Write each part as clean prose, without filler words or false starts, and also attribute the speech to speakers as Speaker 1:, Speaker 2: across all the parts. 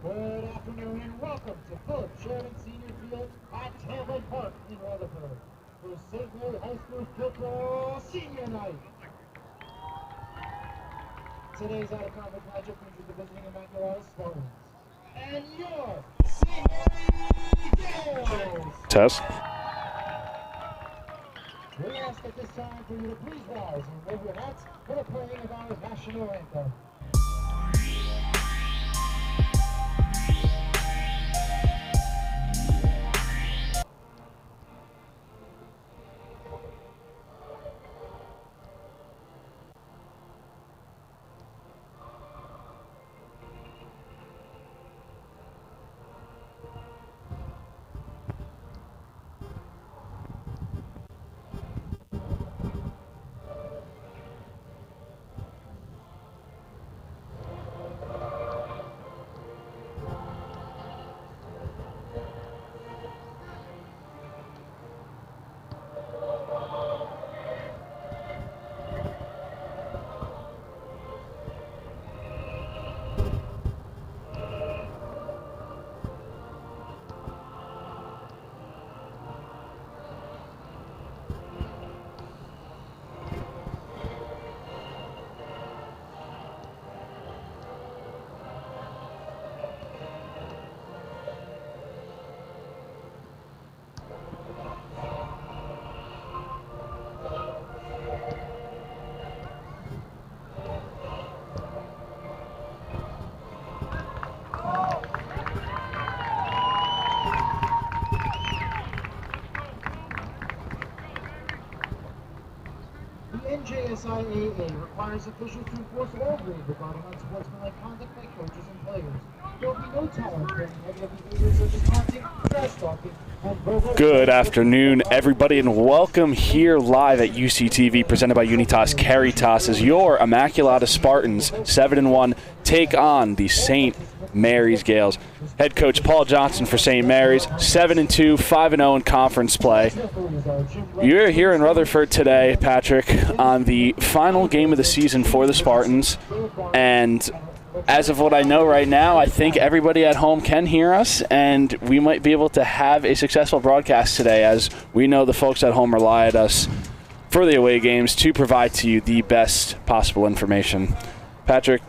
Speaker 1: Good afternoon and welcome to Philip Sheridan Senior Field at Tamlin Park in Rutherford for St. Mary High School Football Senior Night. Today's out-of-conference matchup features the visiting Immaculata Spartans and your St. Mary Gales.
Speaker 2: Test.
Speaker 1: We ask at this time for you to please rise and wave your hats for the playing of our national anthem. NJSIAA requires officials to enforce all rules regarding unsportsmanlike conduct by coaches and players. There will be no tolerance for any negative behaviors such as taunting, trash talking, and verbal...
Speaker 2: Good afternoon, everybody, and welcome here live at UCTV, presented by Unitas Caritas, as your Immaculata Spartans, 7-1, take on the St. Mary's Gales. Head coach Paul Johnson for St. Mary's, 7-2, 5-0 in conference play. You're here in Rutherford today, Patrick, on the final game of the season for the Spartans. And as of what I know right now, I think everybody at home can hear us, and we might be able to have a successful broadcast today, as we know the folks at home rely on us for the away games to provide to you the best possible information. Patrick,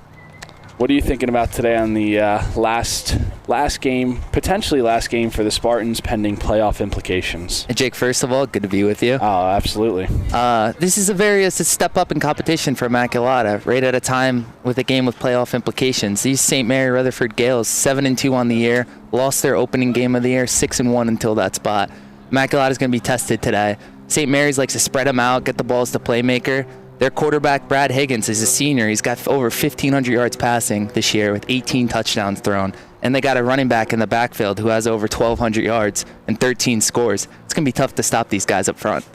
Speaker 2: what are you thinking about today on the last game, potentially last game for the Spartans, pending playoff implications?
Speaker 3: Hey Jake, first of all, good to be with you.
Speaker 2: Oh, absolutely.
Speaker 3: This is a step up in competition for Immaculata, right at a time with a game with playoff implications. These St. Mary Rutherford Gales, 7-2 on the year, lost their opening game of the year, 6-1 until that spot. Immaculata is going to be tested today. St. Mary's likes to spread them out, get the balls to playmaker. Their quarterback, Brad Higgins, is a senior. He's got over 1,500 yards passing this year with 18 touchdowns thrown. And they got a running back in the backfield who has over 1,200 yards and 13 scores. It's going to be tough to stop these guys up front.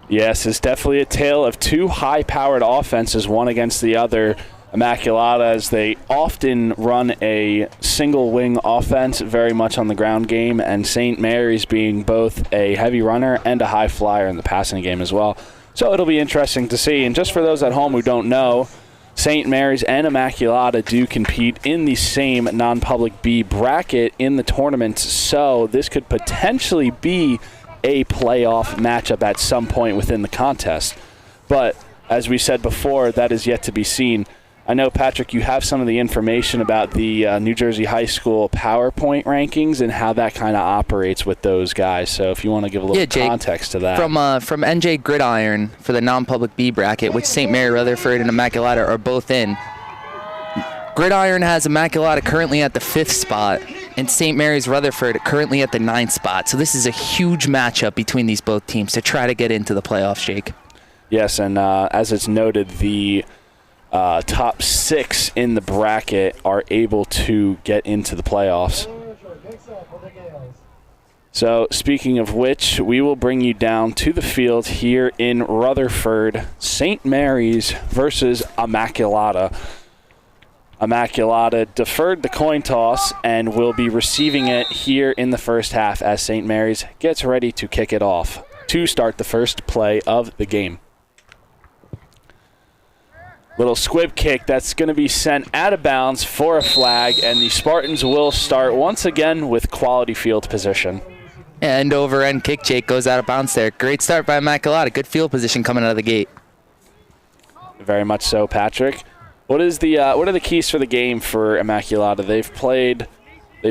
Speaker 2: Yes, it's definitely a tale of two high-powered offenses, one against the other. Immaculata, as they often run a single-wing offense, very much on the ground game, and St. Mary's being both a heavy runner and a high flyer in the passing game as well. So it'll be interesting to see. And just for those at home who don't know, St. Mary's and Immaculata do compete in the same non-public B bracket in the tournament. So this could potentially be a playoff matchup at some point within the contest. But as we said before, that is yet to be seen. I know, Patrick, you have some of the information about the New Jersey High School PowerPoint rankings and how that kind of operates with those guys. So if you want to give a little context to that.
Speaker 3: From NJ Gridiron for the non-public B bracket, which St. Mary Rutherford and Immaculata are both in, Gridiron has Immaculata currently at the 5th spot and St. Mary's Rutherford currently at the 9th spot. So this is a huge matchup between these both teams to try to get into the playoffs, Jake.
Speaker 2: Yes, and as it's noted, the top 6 in the bracket are able to get into the playoffs. So speaking of which, we will bring you down to the field here in Rutherford. St. Mary's versus Immaculata. Immaculata deferred the coin toss and will be receiving it here in the first half as St. Mary's gets ready to kick it off to start the first play of the game. Little squib kick that's going to be sent out of bounds for a flag, and the Spartans will start once again with quality field position.
Speaker 3: End over end kick, Jake, goes out of bounds there. Great start by Immaculata. Good field position coming out of the gate.
Speaker 2: Very much so, Patrick. What are the keys for the game for Immaculata? They've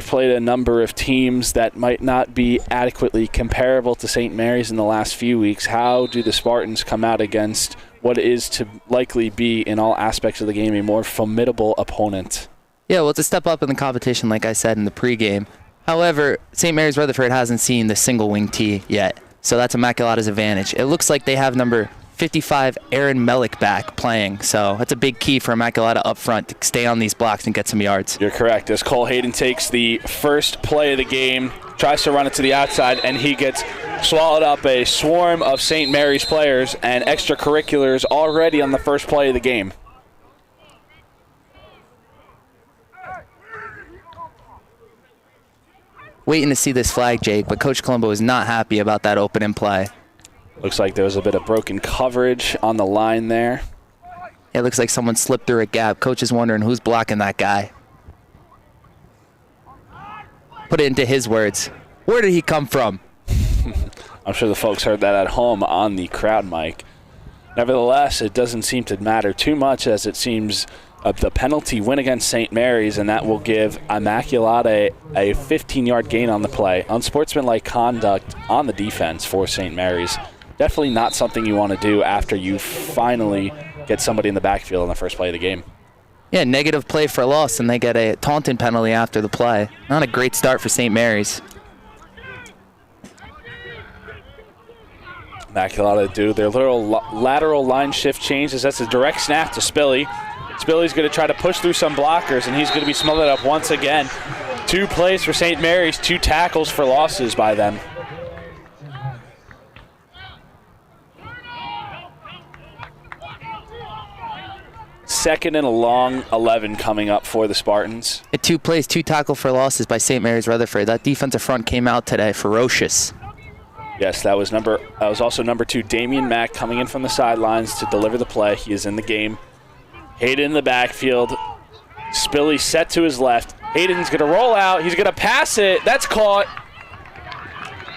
Speaker 2: played a number of teams that might not be adequately comparable to St. Mary's in the last few weeks. How do the Spartans come out against what is to likely be, in all aspects of the game, a more formidable opponent?
Speaker 3: Yeah, well, it's a step up in the competition, like I said in the pregame. However, St. Mary's Rutherford hasn't seen the single wing tee yet, so that's Immaculata's advantage. It looks like they have number 55 Aaron Melick back playing, so that's a big key for Immaculata up front to stay on these blocks and get some yards.
Speaker 2: You're correct. As Cole Hayden takes the first play of the game, tries to run it to the outside, and he gets swallowed up a swarm of St. Mary's players and extracurriculars already on the first play of the game.
Speaker 3: Waiting to see this flag, Jake, but Coach Colombo is not happy about that opening play.
Speaker 2: Looks like there was a bit of broken coverage on the line there.
Speaker 3: It looks like someone slipped through a gap. Coach is wondering who's blocking that guy. Put it into his words. Where did he come from?
Speaker 2: I'm sure the folks heard that at home on the crowd mic. Nevertheless, it doesn't seem to matter too much, as it seems the penalty win against St. Mary's, and that will give Immaculata a 15-yard gain on the play. Unsportsmanlike conduct on the defense for St. Mary's. Definitely not something you want to do after you finally get somebody in the backfield on the first play of the game.
Speaker 3: Yeah, negative play for loss, and they get a taunting penalty after the play. Not a great start for St. Mary's.
Speaker 2: Immaculata do their little lateral line shift changes. That's a direct snap to Spilly. Spilly's going to try to push through some blockers, and he's going to be smothered up once again. 2 plays for St. Mary's, 2 tackles for losses by them. Second and a long 11 coming up for the Spartans.
Speaker 3: 2 plays, 2 tackle for losses by St. Mary's Rutherford. That defensive front came out today ferocious.
Speaker 2: Yes, that was also number 2, Damian Mack, coming in from the sidelines to deliver the play. He is in the game. Hayden in the backfield. Spilly set to his left. Hayden's going to roll out. He's going to pass it. That's caught.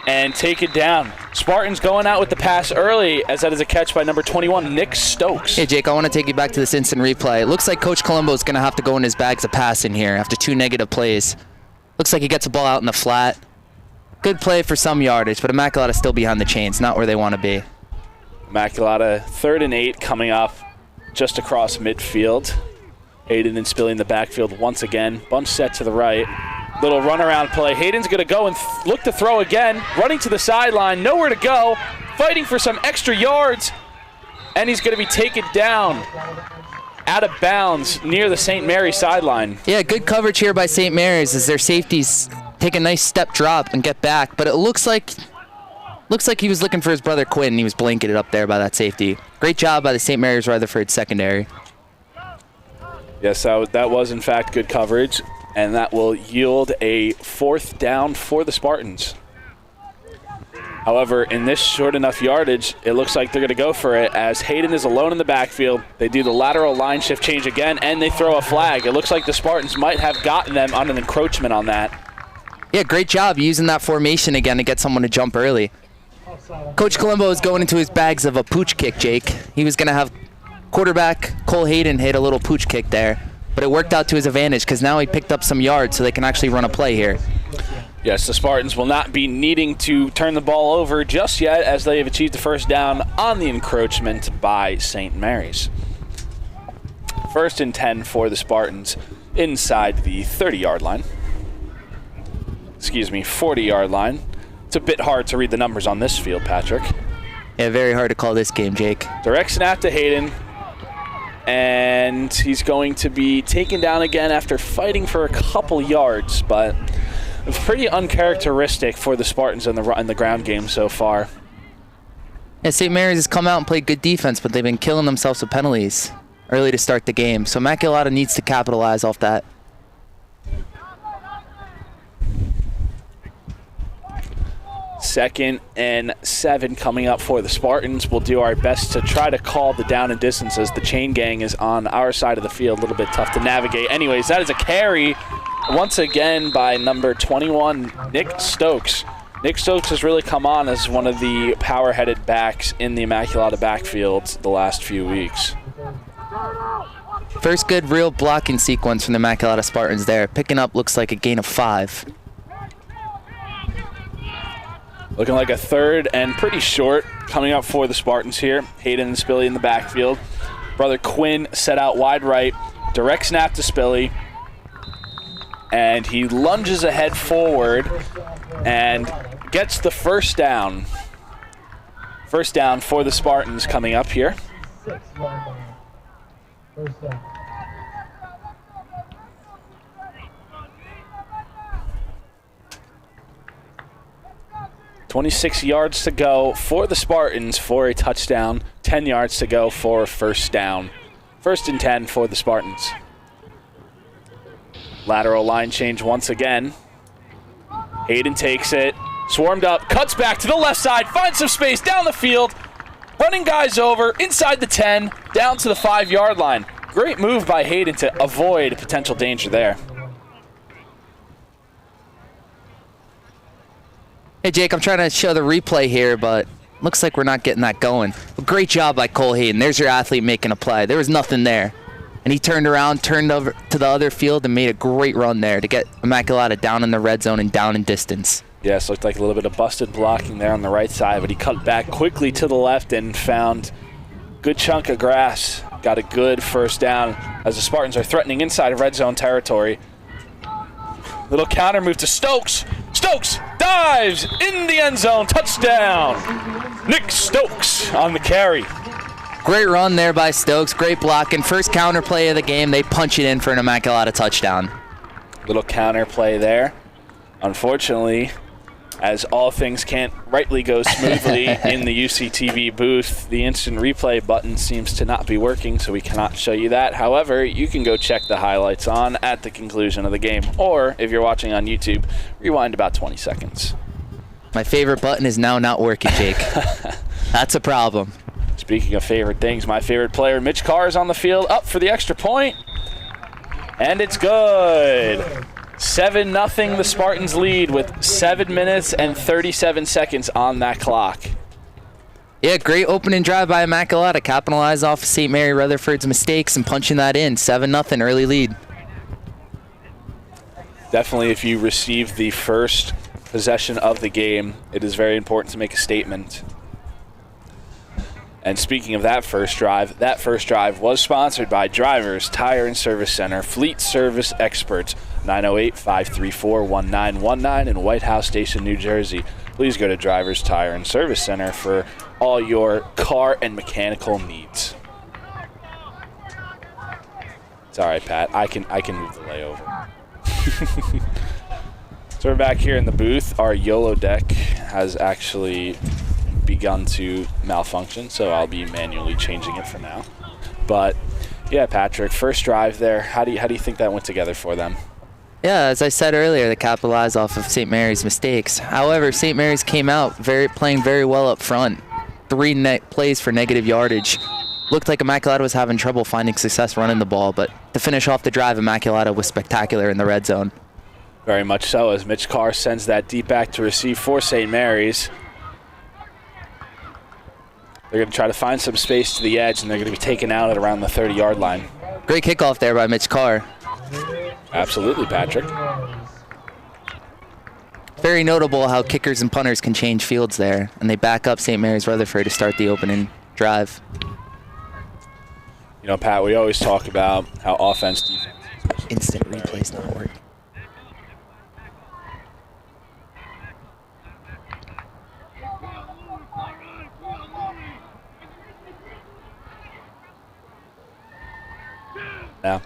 Speaker 2: And take it down. Spartans going out with the pass early, as that is a catch by number 21, Nick Stokes.
Speaker 3: Hey, Jake, I want to take you back to this instant replay. It looks like Coach Colombo is going to have to go in his bags of pass in here after 2 negative plays. Looks like he gets the ball out in the flat. Good play for some yardage, but Immaculata still behind the chains, not where they want to be.
Speaker 2: Immaculata, 3rd and 8 coming up just across midfield. Hayden and Spilly in the backfield once again. Bunch set to the right. Little runaround play. Hayden's going to go and look to throw again. Running to the sideline, nowhere to go. Fighting for some extra yards. And he's going to be taken down out of bounds near the St. Mary's sideline.
Speaker 3: Yeah, good coverage here by St. Mary's as their safeties take a nice step drop and get back. But it looks like he was looking for his brother Quinn, and he was blanketed up there by that safety. Great job by the St. Mary's Rutherford secondary.
Speaker 2: Yes, that was in fact good coverage, and that will yield a 4th down for the Spartans. However, in this short enough yardage, it looks like they're going to go for it, as Hayden is alone in the backfield. They do the lateral line shift change again, and they throw a flag. It looks like the Spartans might have gotten them on an encroachment on that.
Speaker 3: Yeah, great job using that formation again to get someone to jump early. Coach Colombo is going into his bags of a pooch kick, Jake. He was going to have quarterback Cole Hayden hit a little pooch kick there, but it worked out to his advantage because now he picked up some yards so they can actually run a play here.
Speaker 2: Yes, the Spartans will not be needing to turn the ball over just yet, as they have achieved the 1st down on the encroachment by St. Mary's. 1st and 10 for the Spartans inside the 30-yard line. 40-yard line. It's a bit hard to read the numbers on this field, Patrick.
Speaker 3: Yeah, very hard to call this game, Jake.
Speaker 2: Direct snap to Hayden, and he's going to be taken down again after fighting for a couple yards, but it's pretty uncharacteristic for the Spartans in the ground game so far.
Speaker 3: Yeah, St. Mary's has come out and played good defense, but they've been killing themselves with penalties early to start the game, so Immaculata needs to capitalize off that.
Speaker 2: 2nd and 7 coming up for the Spartans. We'll do our best to try to call the down and distance as the chain gang is on our side of the field. A little bit tough to navigate. Anyways, that is a carry once again by number 21, Nick Stokes. Nick Stokes has really come on as one of the power-headed backs in the Immaculata backfields the last few weeks.
Speaker 3: First good real blocking sequence from the Immaculata Spartans there. Picking up looks like a gain of 5.
Speaker 2: Looking like a 3rd and pretty short coming up for the Spartans here. Hayden and Spilly in the backfield. Brother Quinn set out wide right. Direct snap to Spilly. And he lunges ahead forward and gets the first down. First down for the Spartans coming up here.
Speaker 1: First down.
Speaker 2: 26 yards to go for the Spartans for a touchdown. 10 yards to go for a first down. 1st and 10 for the Spartans. Lateral line change once again. Hayden takes it, swarmed up, cuts back to the left side, finds some space down the field, running guys over, inside the 10, down to the 5-yard line. Great move by Hayden to avoid potential danger there.
Speaker 3: Hey, Jake, I'm trying to show the replay here, but looks like we're not getting that going. But great job by Cole Hayden. There's your athlete making a play. There was nothing there. And he turned around, turned over to the other field, and made a great run there to get Immaculata down in the red zone and down in distance.
Speaker 2: Yes, looked like a little bit of busted blocking there on the right side, but he cut back quickly to the left and found a good chunk of grass. Got a good first down as the Spartans are threatening inside of red zone territory. Little counter move to Stokes. Stokes dives in the end zone. Touchdown. Nick Stokes on the carry.
Speaker 3: Great run there by Stokes. Great blocking. First counter play of the game. They punch it in for an Immaculata touchdown.
Speaker 2: Little counter play there. Unfortunately, as all things can't rightly go smoothly in the UCTV booth, the instant replay button seems to not be working, so we cannot show you that. However, you can go check the highlights on at the conclusion of the game, or if you're watching on YouTube, rewind about 20 seconds.
Speaker 3: My favorite button is now not working, Jake. That's a problem.
Speaker 2: Speaking of favorite things, my favorite player, Mitch Carr, is on the field, up for the extra point, and it's good. 7-0 the Spartans lead with 7 minutes and 37 seconds on that clock.
Speaker 3: Yeah, great opening drive by Immaculata. Capitalize off of St. Mary Rutherford's mistakes and punching that in. 7-0 early lead.
Speaker 2: Definitely, if you receive the first possession of the game, it is very important to make a statement. And speaking of that first drive was sponsored by Drivers Tire and Service Center, Fleet Service Experts, 908-534-1919 in White House Station, New Jersey. Please go to Drivers Tire and Service Center for all your car and mechanical needs. It's all right, Pat. I can move the layover. So we're back here in the booth. Our YOLO deck has actually begun to malfunction, so I'll be manually changing it for now. But yeah, Patrick, first drive there. How do you think that went together for them?
Speaker 3: Yeah, as I said earlier, they capitalized off of St. Mary's mistakes. However, St. Mary's came out playing very well up front. 3 plays for negative yardage. Looked like Immaculata was having trouble finding success running the ball, but to finish off the drive, Immaculata was spectacular in the red zone.
Speaker 2: Very much so, as Mitch Carr sends that deep back to receive for St. Mary's. They're going to try to find some space to the edge, and they're going to be taken out at around the 30-yard line.
Speaker 3: Great kickoff there by Mitch Carr.
Speaker 2: Absolutely, Patrick.
Speaker 3: Very notable how kickers and punters can change fields there, and they back up St. Mary's Rutherford to start the opening drive.
Speaker 2: You know, Pat, we always talk about how offense, defense.
Speaker 3: Instant replay's not working.
Speaker 2: Now,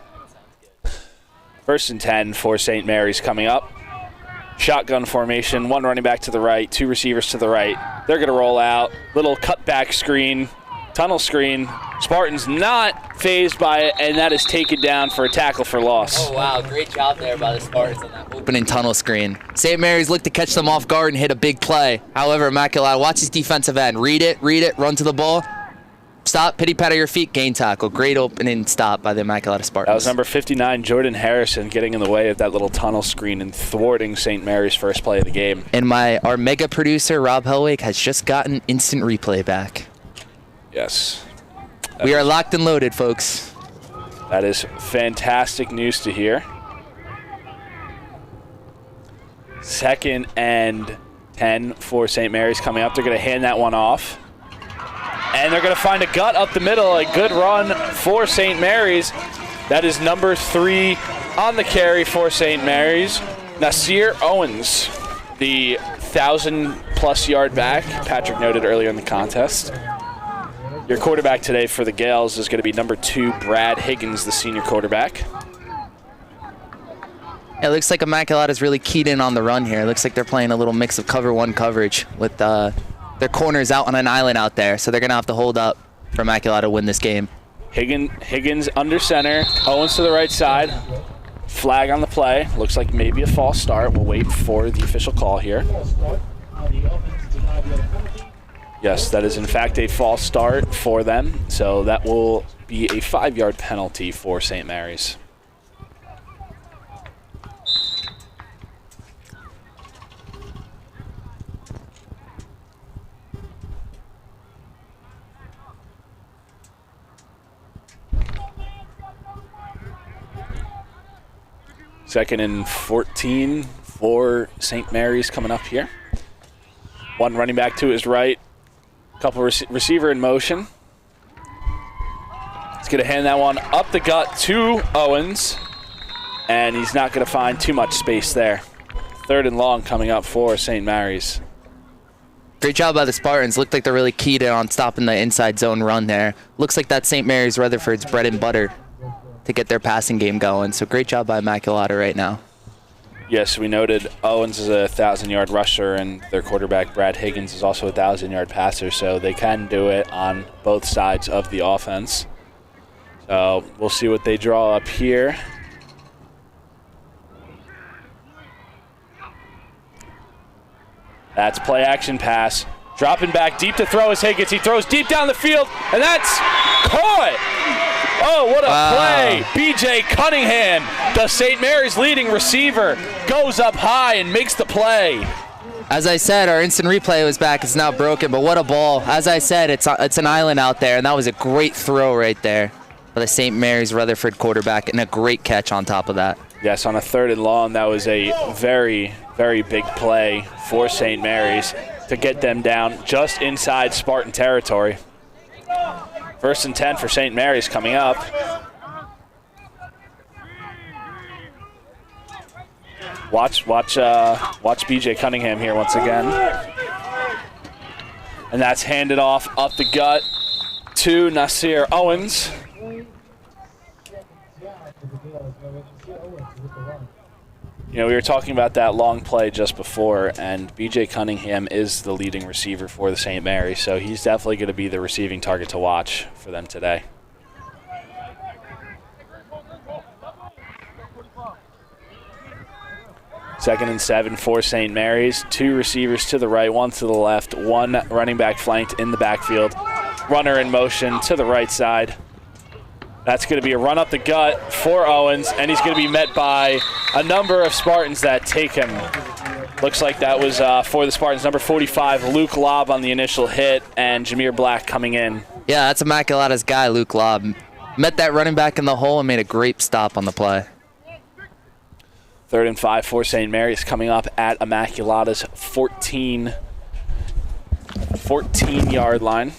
Speaker 2: 1st and 10 for St. Mary's coming up. Shotgun formation, 1 running back to the right, 2 receivers to the right. They're going to roll out. Little cutback screen Tunnel screen. Spartans not phased by it, and that is taken down for a tackle for loss.
Speaker 3: Oh, wow. Great job there by the Spartans on that opening tunnel screen. St. Mary's looked to catch them off guard and hit a big play. However, Immaculata, watch his defensive end. Read it, run to the ball. Stop, pity pat at your feet, gain tackle. Great opening stop by the Immaculata Spartans.
Speaker 2: That was number 59, Jordan Harrison, getting in the way of that little tunnel screen and thwarting St. Mary's first play of the game.
Speaker 3: And our mega producer, Rob Hellwig, has just gotten instant replay back.
Speaker 2: Yes.
Speaker 3: We are locked and loaded, folks.
Speaker 2: That is fantastic news to hear. 2nd and 10 for St. Mary's coming up. They're going to hand that one off. And they're going to find a gut up the middle. A good run for St. Mary's. That is number 3 on the carry for St. Mary's. Nasir Owens, the 1,000-plus yard back, Patrick noted earlier in the contest. Your quarterback today for the Gales is going to be number 2, Brad Higgins, the senior quarterback.
Speaker 3: It looks like Immaculata's really keyed in on the run here. It looks like they're playing a little mix of cover 1 coverage with their corners out on an island out there. So they're going to have to hold up for Immaculata to win this game.
Speaker 2: Higgins under center. Owens to the right side. Flag on the play. Looks like maybe a false start. We'll wait for the official call here. Yes, that is in fact a false start for them. So that will be a 5-yard penalty for St. Mary's. Second and 14 for St. Mary's coming up here. One running back to his right. Couple receiver in motion. He's going to hand that one up the gut to Owens. And he's not going to find too much space there. 3rd and long coming up for St. Mary's.
Speaker 3: Great job by the Spartans. Looked like they're really keyed in on stopping the inside zone run there. Looks like that's St. Mary's Rutherford's bread and butter to get their passing game going. So great job by Immaculata right now.
Speaker 2: Yes, we noted Owens is a 1,000-yard rusher, and their quarterback, Brad Higgins, is also a 1,000-yard passer, so they can do it on both sides of the offense. So we'll see what they draw up here. That's play action pass. Dropping back deep to throw is Higgins. He throws deep down the field, and that's caught! Oh, what a play. B.J. Cunningham, the St. Mary's leading receiver, goes up high and makes the play.
Speaker 3: As I said, our instant replay was back. It's now broken, but what a ball. As I said, it's an island out there, and that was a great throw right there by the St. Mary's Rutherford quarterback, and a great catch on top of that. Yes,
Speaker 2: on a 3rd and long, that was a very, very big play for St. Mary's to get them down just inside Spartan territory. 1st and 10 for St. Mary's coming up. Watch B.J. Cunningham here once again. And that's handed off up the gut to Nasir Owens. You know, we were talking about that long play just before, and B.J. Cunningham is the leading receiver for the St. Mary's, so he's definitely going to be the receiving target to watch for them today. Second and 7 for St. Mary's. 2 receivers to the right, 1 to the left, 1 running back flanked in the backfield. Runner in motion to the right side. That's going to be a run up the gut for Owens, and he's going to be met by a number of Spartans that take him. Looks like that was for the Spartans, number 45, Luke Lobb on the initial hit, and Jameer Black coming in.
Speaker 3: Yeah, that's Immaculata's guy, Luke Lobb. Met that running back in the hole and made a great stop on the play.
Speaker 2: 3rd and 5 for St. Mary's coming up at Immaculata's 14-yard line.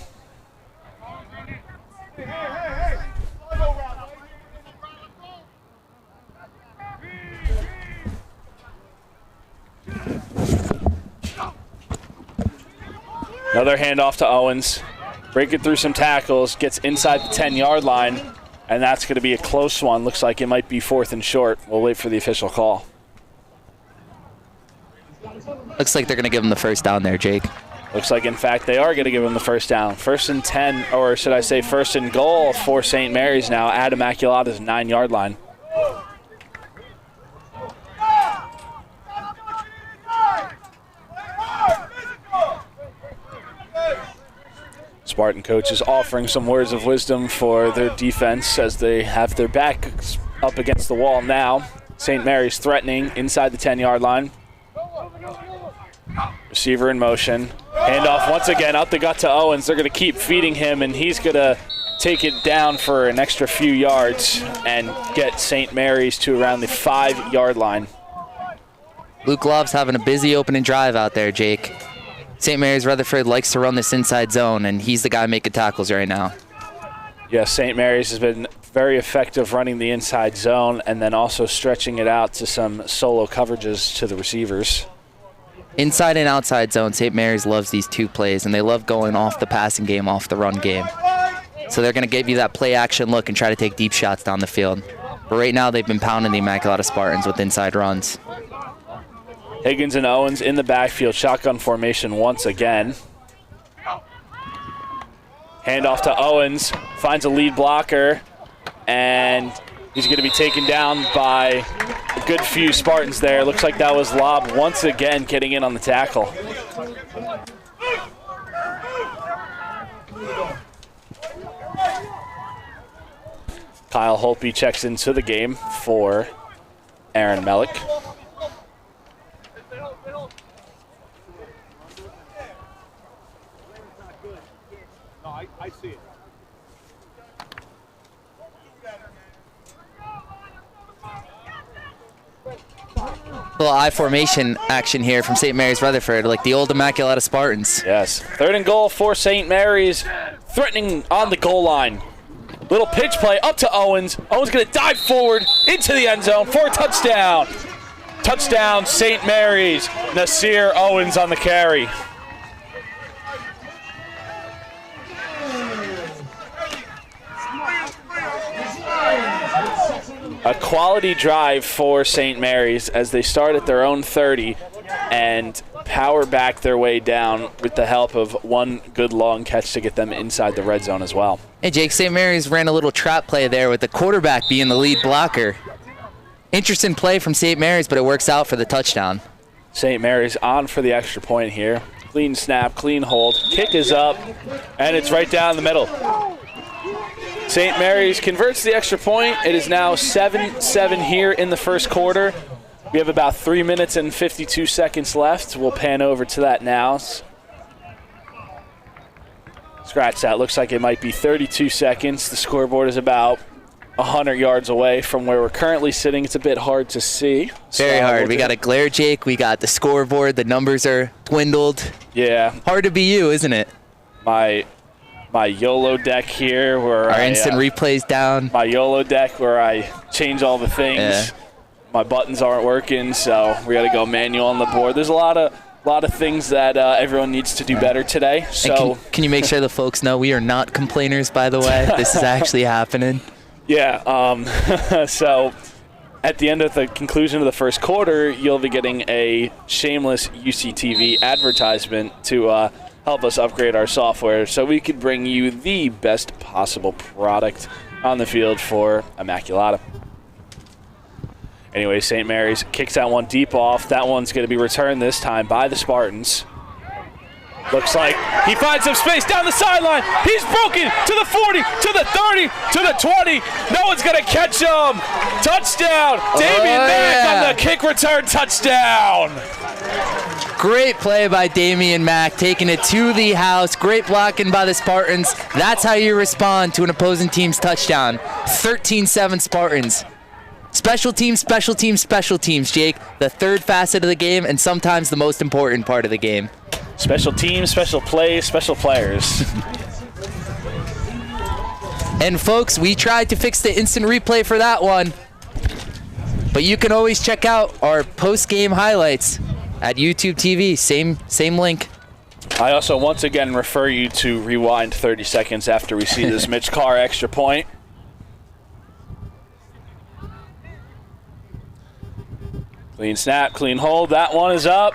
Speaker 2: Another handoff to Owens. Breaking through some tackles, gets inside the 10-yard line, and that's going to be a close one. Looks like it might be 4th and short. We'll wait for the official call.
Speaker 3: Looks like they're going to give him the first down there, Jake.
Speaker 2: Looks like, in fact, they are going to give him the first down. First and 10, or should I say first and goal for St. Mary's now at Immaculata's 9-yard line. Spartan coaches offering some words of wisdom for their defense as they have their backs up against the wall now. St. Mary's threatening inside the 10-yard line. Receiver in motion. Handoff once again out the gut to Owens. They're going to keep feeding him, and he's going to take it down for an extra few yards and get St. Mary's to around the 5-yard line.
Speaker 3: Luke Love's having a busy opening drive out there, Jake. St. Mary's Rutherford likes to run this inside zone, and he's the guy making tackles right now.
Speaker 2: Yes, St. Mary's has been very effective running the inside zone and then also stretching it out to some solo coverages to the receivers.
Speaker 3: Inside and outside zone, St. Mary's loves these two plays, and they love going off the passing game, off the run game. So they're going to give you that play action look and try to take deep shots down the field. But right now they've been pounding the Immaculata Spartans with inside runs.
Speaker 2: Higgins and Owens in the backfield, shotgun formation once again. Handoff to Owens, finds a lead blocker, and he's going to be taken down by a good few Spartans there. Looks like that was Lob once again getting in on the tackle. Kyle Holpe checks into the game for Aaron Melick.
Speaker 4: I see it.
Speaker 3: Little I formation action here from St. Mary's Rutherford, like the old Immaculata Spartans.
Speaker 2: Yes, 3rd and goal for St. Mary's, threatening on the goal line. Little pitch play up to Owens. Owens going to dive forward into the end zone for a touchdown. Touchdown, St. Mary's. Nasir Owens on the carry. A quality drive for St. Mary's as they start at their own 30 and power back their way down with the help of one good long catch to get them inside the red zone as well.
Speaker 3: Hey, Jake, St. Mary's ran a little trap play there with the quarterback being the lead blocker. Interesting play from St. Mary's, but it works out for the touchdown.
Speaker 2: St. Mary's on for the extra point here. Clean snap, clean hold. Kick is up, and it's right down the middle. St. Mary's converts the extra point. It is now 7-7 here in the first quarter. We have about 3 minutes and 52 seconds left. We'll pan over to that now. Scratch that. Looks like it might be 32 seconds. The scoreboard is about 100 yards away from where we're currently sitting. It's a bit hard to see.
Speaker 3: Very hard. We got a glare, Jake. We got the scoreboard. The numbers are dwindled.
Speaker 2: Yeah.
Speaker 3: Hard to be you, isn't it?
Speaker 2: My YOLO deck here where
Speaker 3: our instant replays down.
Speaker 2: My YOLO deck where I change all the things.
Speaker 3: Yeah.
Speaker 2: My buttons aren't working, so we got to go manual on the board. There's a lot of things that everyone needs to do better today. So
Speaker 3: can you make sure the folks know we are not complainers, by the way? This is actually happening.
Speaker 2: Yeah. So at the end of the conclusion of the first quarter, you'll be getting a shameless UCTV advertisement to help us upgrade our software so we could bring you the best possible product on the field for Immaculata. Anyway, St. Mary's kicks that one deep off. That one's going to be returned this time by the Spartans. Looks like he finds some space down the sideline. He's broken to the 40, to the 30, to the 20. No one's going to catch him. Touchdown. Damian Mack on the kick return touchdown.
Speaker 3: Great play by Damian Mack, taking it to the house. Great blocking by the Spartans. That's how you respond to an opposing team's touchdown. 13-7 Spartans. Special teams, special teams, special teams, Jake. The third facet of the game and sometimes the most important part of the game.
Speaker 2: Special teams, special plays, special players.
Speaker 3: And folks, we tried to fix the instant replay for that one. But you can always check out our post-game highlights at YouTube TV. Same link.
Speaker 2: I also once again refer you to rewind 30 seconds after we see this Mitch Carr extra point. Clean snap, clean hold. That one is up.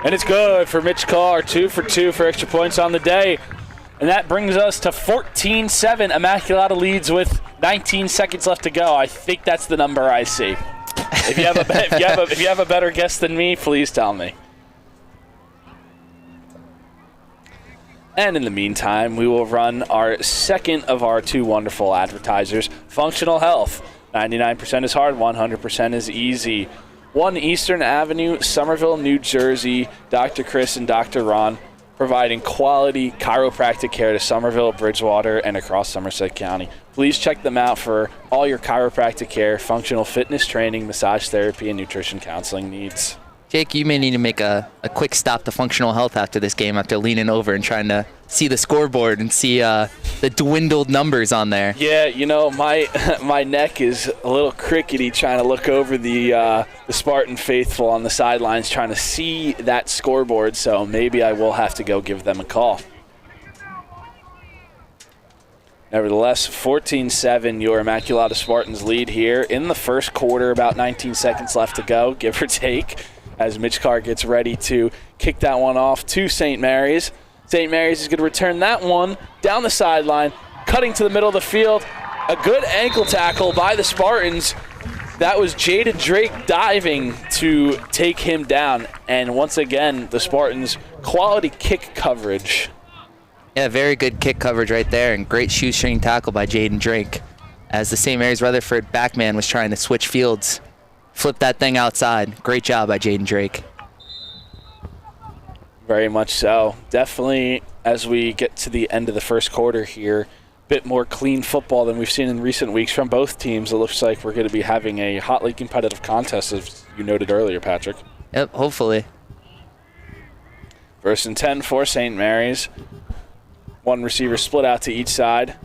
Speaker 2: And it's good for Mitch Carr, 2 for 2 for extra points on the day. And that brings us to 14-7. Immaculata leads with 19 seconds left to go. I think that's the number I see. If you have a better guess than me, please tell me. And in the meantime, we will run our second of our 2 wonderful advertisers, Functional Health. 99% is hard, 100% is easy. 1 Eastern Avenue, Somerville, New Jersey. Dr. Chris and Dr. Ron providing quality chiropractic care to Somerville, Bridgewater, and across Somerset County. Please check them out for all your chiropractic care, functional fitness training, massage therapy, and nutrition counseling needs.
Speaker 3: Jake, you may need to make a quick stop to Functional Health after this game after leaning over and trying to see the scoreboard and see the dwindled numbers on there.
Speaker 2: Yeah, you know, my neck is a little crickety trying to look over the Spartan faithful on the sidelines trying to see that scoreboard, so maybe I will have to go give them a call. Nevertheless, 14-7, your Immaculata Spartans lead here in the first quarter, about 19 seconds left to go, give or take, as Mitch Carr gets ready to kick that one off to St. Mary's. St. Mary's is going to return that one down the sideline, cutting to the middle of the field. A good ankle tackle by the Spartans. That was Jaden Drake diving to take him down. And once again, the Spartans' quality kick coverage.
Speaker 3: Yeah, very good kick coverage right there, and great shoestring tackle by Jaden Drake. As the St. Mary's Rutherford backman was trying to switch fields, flip that thing outside. Great job by Jaden Drake.
Speaker 2: Very much so. Definitely, as we get to the end of the first quarter here, a bit more clean football than we've seen in recent weeks from both teams. It looks like we're going to be having a hotly competitive contest, as you noted earlier, Patrick.
Speaker 3: Yep, hopefully.
Speaker 2: 1st and 10 for St. Mary's. 1 receiver split out to each side.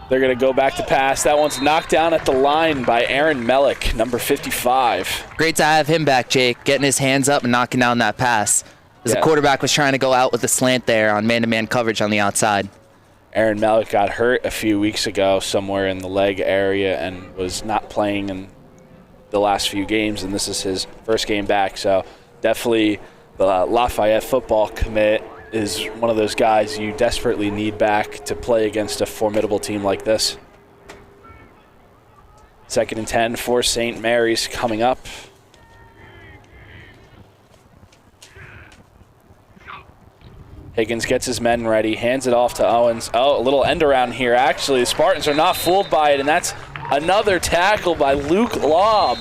Speaker 2: They're going to go back to pass. That one's knocked down at the line by Aaron Mellick, number 55.
Speaker 3: Great to have him back, Jake, getting his hands up and knocking down that pass. As the quarterback was trying to go out with a slant there on man-to-man coverage on the outside.
Speaker 2: Aaron Mellick got hurt a few weeks ago somewhere in the leg area and was not playing in the last few games, and this is his first game back. So definitely the Lafayette football commit is one of those guys you desperately need back to play against a formidable team like this. 2nd and 10 for St. Mary's coming up. Higgins gets his men ready, hands it off to Owens. Oh, a little end around here. Actually, the Spartans are not fooled by it, and that's another tackle by Luke Lobb.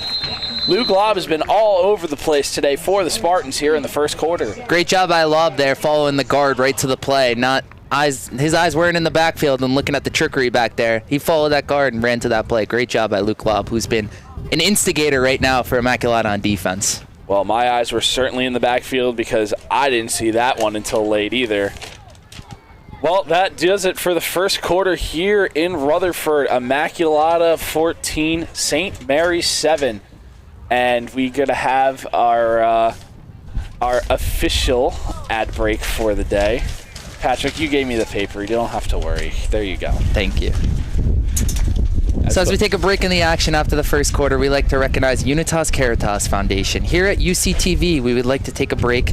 Speaker 2: Luke Lobb has been all over the place today for the Spartans here in the first quarter.
Speaker 3: Great job by Lobb there, following the guard right to the play. His eyes weren't in the backfield and looking at the trickery back there. He followed that guard and ran to that play. Great job by Luke Lobb, who's been an instigator right now for Immaculata on defense.
Speaker 2: Well, my eyes were certainly in the backfield because I didn't see that one until late either. Well, that does it for the first quarter here in Rutherford. Immaculata 14, St. Mary's 7. And we're going to have our official ad break for the day. Patrick, you gave me the paper. You don't have to worry. There you go.
Speaker 3: Thank you. So as we take a break in the action after the first quarter, we like to recognize Unitas Caritas Foundation. Here at UCTV, we would like to take a break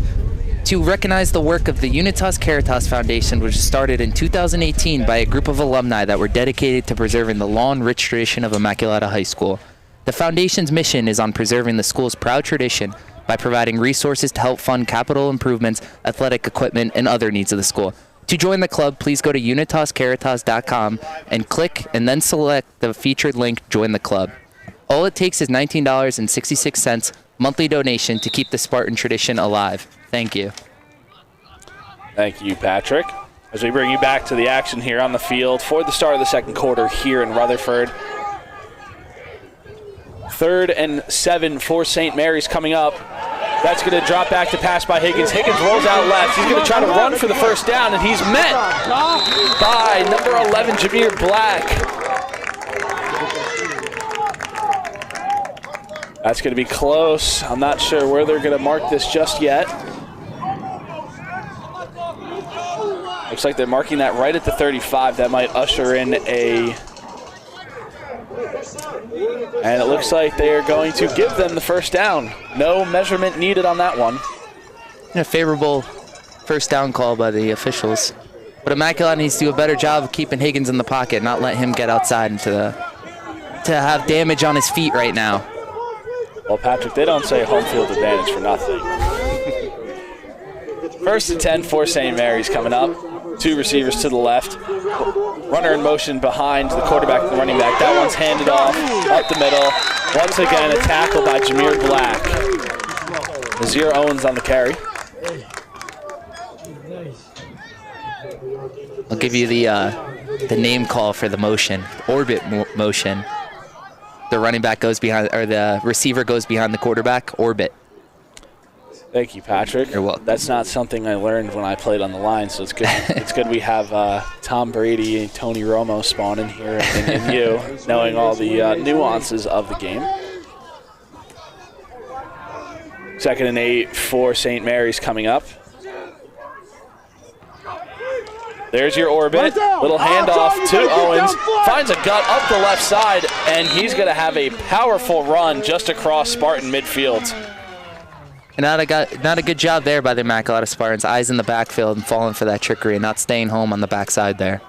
Speaker 3: to recognize the work of the Unitas Caritas Foundation, which started in 2018 by a group of alumni that were dedicated to preserving the long, rich tradition of Immaculata High School. The foundation's mission is on preserving the school's proud tradition by providing resources to help fund capital improvements, athletic equipment, and other needs of the school. To join the club, please go to unitascaritas.com and click and then select the featured link, Join the Club. All it takes is $19.66 monthly donation to keep the Spartan tradition alive. Thank you.
Speaker 2: Thank you, Patrick. As we bring you back to the action here on the field for the start of the second quarter here in Rutherford. 3rd and 7 for St. Mary's coming up. That's going to drop back to pass by Higgins. Higgins rolls out left. He's going to try to run for the first down, and he's met by number 11, Jameer Black. That's going to be close. I'm not sure where they're going to mark this just yet. Looks like they're marking that right at the 35. That might usher in a... And it looks like they are going to give them the first down. No measurement needed on that one.
Speaker 3: A favorable first down call by the officials. But Immaculata needs to do a better job of keeping Higgins in the pocket, not let him get outside into to have damage on his feet right now.
Speaker 2: Well, Patrick, they don't say home field advantage for nothing. First and 10 for St. Mary's coming up. 2 receivers to the left. Runner in motion behind the quarterback and the running back. That one's handed off up the middle. Once again, a tackle by Jameer Black. Nazir Owens on the carry.
Speaker 3: I'll give you the name call for the motion, orbit motion. The running back goes behind, or the receiver goes behind the quarterback, orbit.
Speaker 2: Thank you, Patrick.
Speaker 3: You're welcome.
Speaker 2: That's not something I learned when I played on the line, so it's good. It's good we have Tom Brady and Tony Romo spawning here and you, knowing all the nuances of the game. 2nd and 8 for St. Mary's coming up. There's your orbit. Little handoff to Owens. Finds a gut up the left side, and he's going to have a powerful run just across Spartan midfield.
Speaker 3: And not a good job there by the Immaculata Spartans. Eyes in the backfield and falling for that trickery and not staying home on the backside there.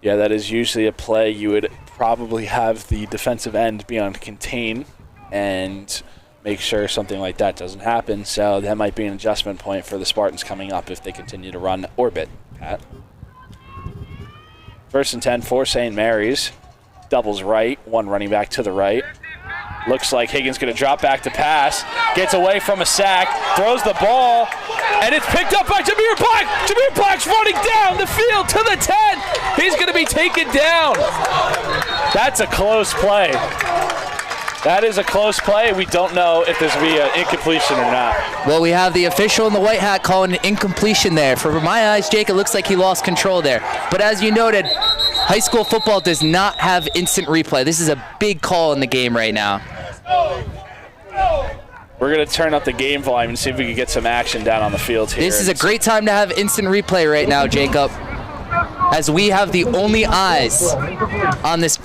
Speaker 2: Yeah, that is usually a play you would probably have the defensive end be on contain and make sure something like that doesn't happen. So that might be an adjustment point for the Spartans coming up if they continue to run orbit, Pat. 1st and 10 for St. Mary's. Doubles right, 1 running back to the right. Looks like Higgins going to drop back to pass. Gets away from a sack, throws the ball, and it's picked up by Jameer Black. Jameer Black's running down the field to the 10. He's going to be taken down. That's a close play. That is a close play. We don't know if this will be an incompletion or not.
Speaker 3: Well, we have the official in the white hat calling an incompletion there. For my eyes, Jake, it looks like he lost control there. But as you noted, high school football does not have instant replay. This is a big call in the game right now.
Speaker 2: We're going to turn up the game volume and see if we can get some action down on the field here.
Speaker 3: This is a great time to have instant replay right now, Jacob, as we have the only eyes on this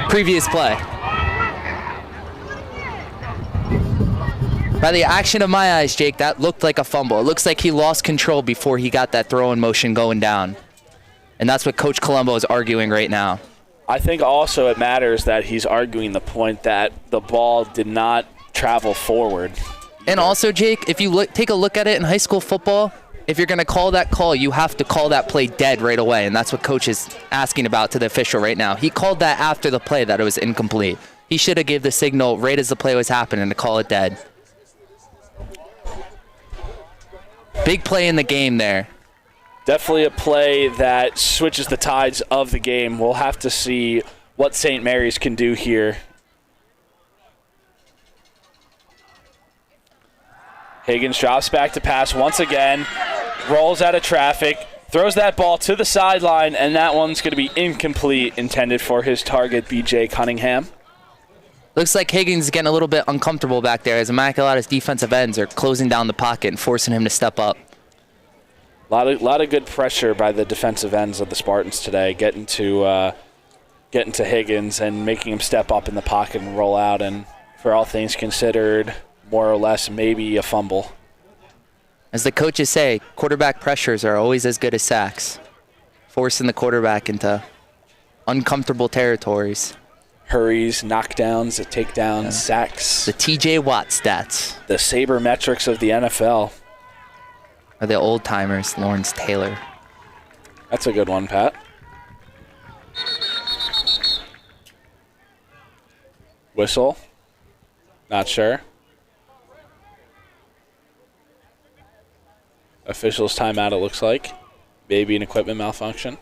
Speaker 3: previous play. By the action of my eyes, Jake, that looked like a fumble. It looks like he lost control before he got that throw-in motion going down. And that's what Coach Colombo is arguing right now.
Speaker 2: I think also it matters that he's arguing the point that the ball did not travel forward.
Speaker 3: And also, Jake, if you take a look at it in high school football, if you're going to call that call, you have to call that play dead right away. And that's what Coach is asking about to the official right now. He called that after the play that it was incomplete. He should have given the signal right as the play was happening to call it dead. Big play in the game there.
Speaker 2: Definitely a play that switches the tides of the game. We'll have to see what St. Mary's can do here. Higgins drops back to pass once again, rolls out of traffic, throws that ball to the sideline, and that one's going to be incomplete, intended for his target, B.J. Cunningham.
Speaker 3: Looks like Higgins is getting a little bit uncomfortable back there as Immaculata's defensive ends are closing down the pocket and forcing him to step up.
Speaker 2: A lot of good pressure by the defensive ends of the Spartans today, getting to Higgins and making him step up in the pocket and roll out. And for all things considered, more or less, maybe a fumble.
Speaker 3: As the coaches say, quarterback pressures are always as good as sacks, forcing the quarterback into uncomfortable territories.
Speaker 2: Hurries, knockdowns, takedowns, sacks.
Speaker 3: The TJ Watt stats.
Speaker 2: The sabermetrics of the NFL.
Speaker 3: Or the old timers, Lawrence Taylor.
Speaker 2: That's a good one, Pat. Whistle. Not sure. Officials timeout, it looks like. Maybe an equipment malfunction.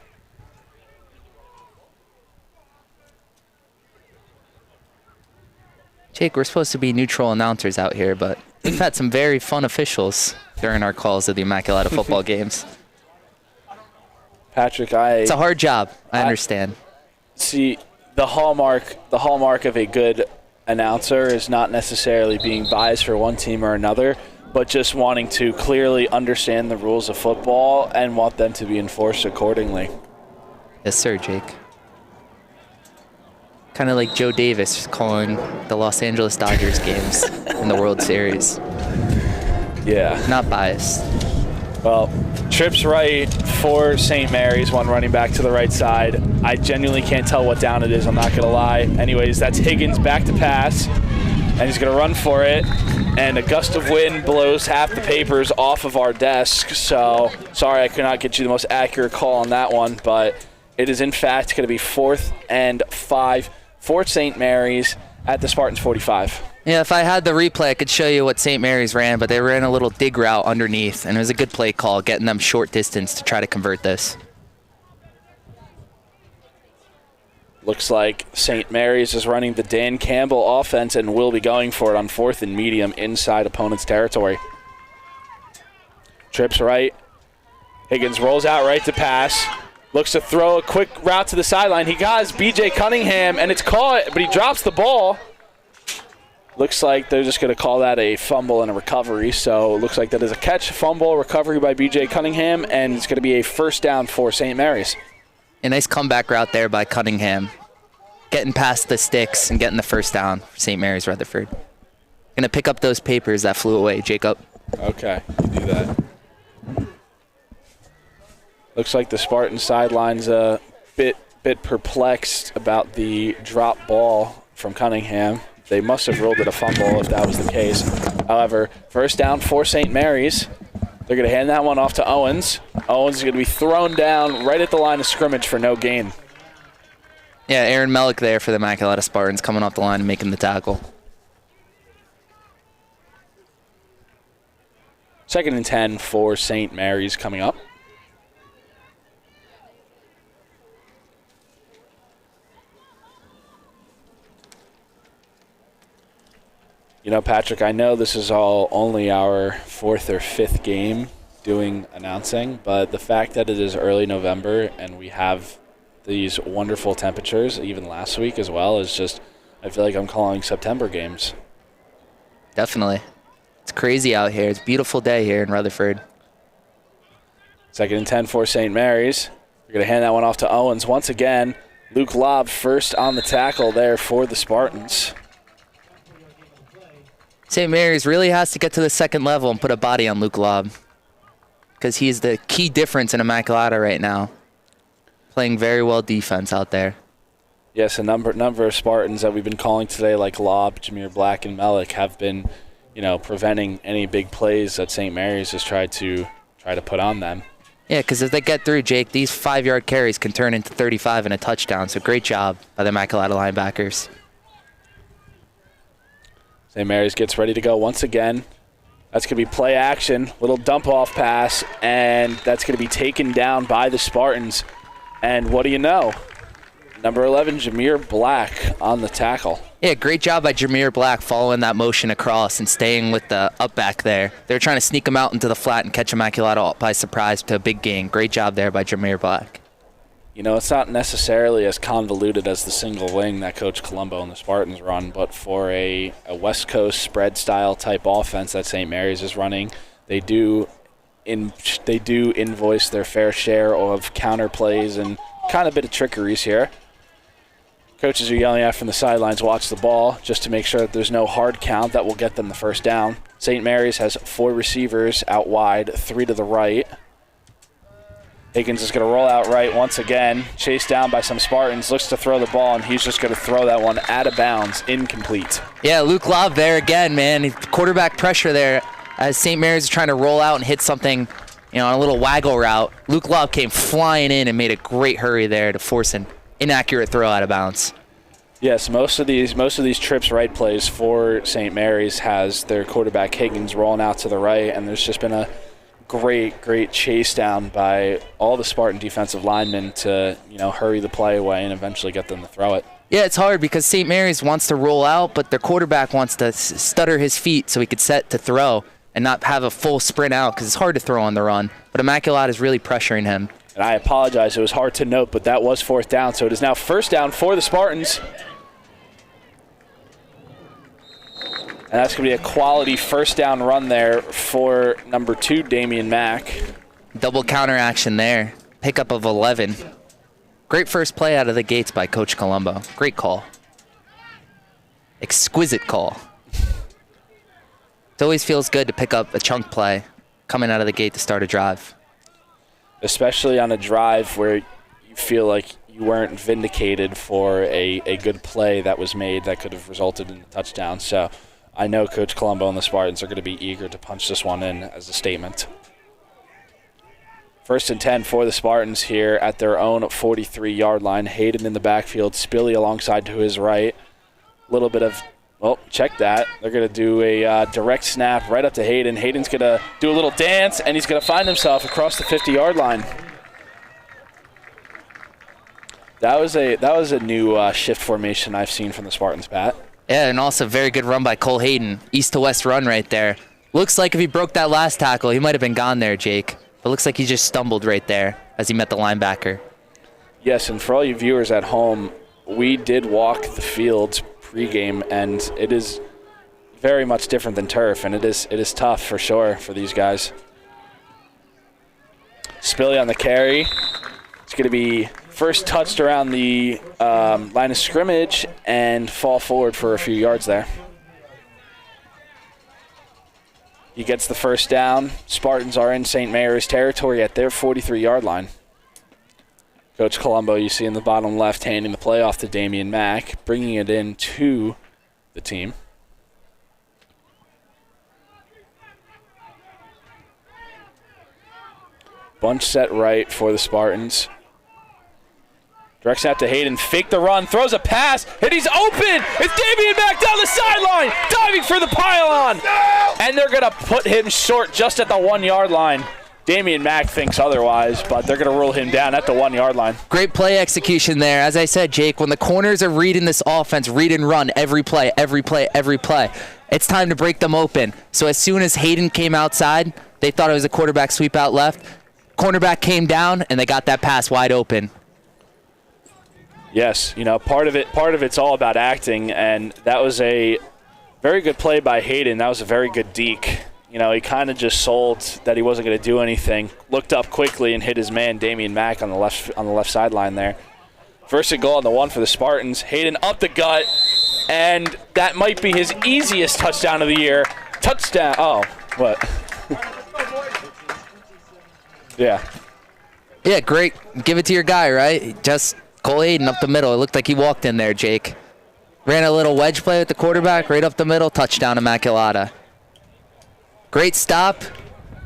Speaker 3: Jake, we're supposed to be neutral announcers out here, but we've had some very fun officials during our calls of the Immaculata football games.
Speaker 2: Patrick,
Speaker 3: it's a hard job. I understand.
Speaker 2: See, the hallmark of a good announcer is not necessarily being biased for one team or another, but just wanting to clearly understand the rules of football and want them to be enforced accordingly.
Speaker 3: Yes, sir, Jake. Kind of like Joe Davis calling the Los Angeles Dodgers games in the World Series.
Speaker 2: Yeah.
Speaker 3: Not biased.
Speaker 2: Well, trips right for St. Mary's, one running back to the right side. I genuinely can't tell what down it is, I'm not going to lie. Anyways, that's Higgins back to pass, and he's going to run for it. And a gust of wind blows half the papers off of our desk, so sorry I could not get you the most accurate call on that one, but it is in fact going to be 4th and 5 for St. Mary's at the Spartans 45.
Speaker 3: Yeah, if I had the replay, I could show you what St. Mary's ran, but they ran a little dig route underneath, and it was a good play call, getting them short distance to try to convert this.
Speaker 2: Looks like St. Mary's is running the Dan Campbell offense and will be going for it on 4th and medium inside opponent's territory. Trips right. Higgins rolls out right to pass. Looks to throw a quick route to the sideline. He got B.J. Cunningham, and it's caught, but he drops the ball. Looks like they're just going to call that a fumble and a recovery. So it looks like that is a catch, fumble, recovery by B.J. Cunningham, and it's going to be a first down for St. Mary's.
Speaker 3: A nice comeback route there by Cunningham. Getting past the sticks and getting the first down for St. Mary's Rutherford. Going to pick up those papers that flew away, Jacob.
Speaker 2: Okay, you do that. Looks like the Spartan sideline's a bit perplexed about the drop ball from Cunningham. They must have ruled it a fumble if that was the case. However, first down for St. Mary's. They're going to hand that one off to Owens. Owens is going to be thrown down right at the line of scrimmage for no gain.
Speaker 3: Yeah, Aaron Mellick there for the Immaculata Spartans, coming off the line and making the tackle.
Speaker 2: 2nd and 10 for St. Mary's coming up. You know, Patrick, I know this is all only our 4th or 5th game doing announcing, but the fact that it is early November and we have these wonderful temperatures, even last week as well, is just, I feel like I'm calling September games.
Speaker 3: Definitely. It's crazy out here. It's a beautiful day here in Rutherford.
Speaker 2: 2nd and 10 for St. Mary's. We're going to hand that one off to Owens once again. Luke Lobb first on the tackle there for the Spartans.
Speaker 3: St. Mary's really has to get to the second level and put a body on Luke Lobb, because he's the key difference in Immaculata right now. Playing very well defense out there.
Speaker 2: Yes, a number of Spartans that we've been calling today, like Lobb, Jameer Black, and Mellick, have been, preventing any big plays that St. Mary's has tried to put on them.
Speaker 3: Yeah, because if they get through, Jake, these 5-yard carries can turn into 35 and a touchdown. So great job by the Immaculata linebackers.
Speaker 2: St. Mary's gets ready to go once again. That's going to be play action, little dump-off pass, and that's going to be taken down by the Spartans. And what do you know? Number 11, Jameer Black on the tackle.
Speaker 3: Yeah, great job by Jameer Black following that motion across and staying with the up back there. They're trying to sneak him out into the flat and catch Immaculata by surprise to a big gain. Great job there by Jameer Black.
Speaker 2: It's not necessarily as convoluted as the single wing that Coach Colombo and the Spartans run, but for a West Coast spread style type offense that St. Mary's is running, they do invoice their fair share of counter plays and kind of a bit of trickeries here. Coaches are yelling out from the sidelines, watch the ball, just to make sure that there's no hard count that will get them the first down. St. Mary's has 4 receivers out wide, 3 to the right. Higgins is going to roll out right once again, chased down by some Spartans, looks to throw the ball, and he's just going to throw that one out of bounds, incomplete.
Speaker 3: Yeah, Luke Lobb there again, man. Quarterback pressure there as St. Mary's is trying to roll out and hit something, on a little waggle route. Luke Lobb came flying in and made a great hurry there to force an inaccurate throw out of bounds.
Speaker 2: Yes, most of these trips right plays for St. Mary's has their quarterback Higgins rolling out to the right, and there's just been a great chase down by all the Spartan defensive linemen to, hurry the play away and eventually get them to throw it.
Speaker 3: Yeah, it's hard because St. Mary's wants to roll out, but their quarterback wants to stutter his feet so he could set to throw and not have a full sprint out because it's hard to throw on the run. But Immaculata is really pressuring him.
Speaker 2: And I apologize, it was hard to note, but that was 4th down, so it is now first down for the Spartans. And that's going to be a quality first down run there for number 2, Damian Mack.
Speaker 3: Double counter action there. Pickup of 11. Great first play out of the gates by Coach Colombo. Great call. Exquisite call. It always feels good to pick up a chunk play coming out of the gate to start a drive.
Speaker 2: Especially on a drive where you feel like you weren't vindicated for a good play that was made that could have resulted in a touchdown. So I know Coach Colombo and the Spartans are going to be eager to punch this one in as a statement. 1st and 10 for the Spartans here at their own 43-yard line. Hayden in the backfield, Spilly alongside to his right. A little bit of, well, check that. They're going to do a direct snap right up to Hayden. Hayden's going to do a little dance, and he's going to find himself across the 50-yard line. That was a new shift formation I've seen from the Spartans, Pat.
Speaker 3: Yeah, and also very good run by Cole Hayden. East to west run right there. Looks like if he broke that last tackle, he might have been gone there, Jake. But looks like he just stumbled right there as he met the linebacker. Yes,
Speaker 2: and for all you viewers at home, we did walk the fields pregame, and it is very much different than turf, and it is tough for sure for these guys. Spilly on the carry. It's going to be first touched around the line of scrimmage and fall forward for a few yards there. He gets the first down. Spartans are in St. Mary's territory at their 43-yard line. Coach Colombo, you see in the bottom left, handing the play off to Damian Mack, bringing it in to the team. Bunch set right for the Spartans. Directs out to Hayden, fake the run, throws a pass, and he's open! It's Damian Mack down the sideline, diving for the pylon! And they're going to put him short just at the 1-yard line. Damian Mack thinks otherwise, but they're going to rule him down at the 1-yard line.
Speaker 3: Great play execution there. As I said, Jake, when the corners are reading this offense, read and run every play, every play, every play, it's time to break them open. So as soon as Hayden came outside, they thought it was a quarterback sweep out left. Cornerback came down, and they got that pass wide open.
Speaker 2: Yes, you know, part of it's all about acting, and that was a very good play by Hayden. That was a very good deke. You know, he kind of just sold that he wasn't going to do anything. Looked up quickly and hit his man Damian Mack on the left sideline there. First and goal on the 1 for the Spartans. Hayden up the gut, and that might be his easiest touchdown of the year. Touchdown! Oh, what? Yeah.
Speaker 3: Yeah, great. Give it to your guy, right? Just Cole Hayden up the middle. It looked like he walked in there, Jake. Ran a little wedge play with the quarterback, right up the middle, touchdown Immaculata. Great stop,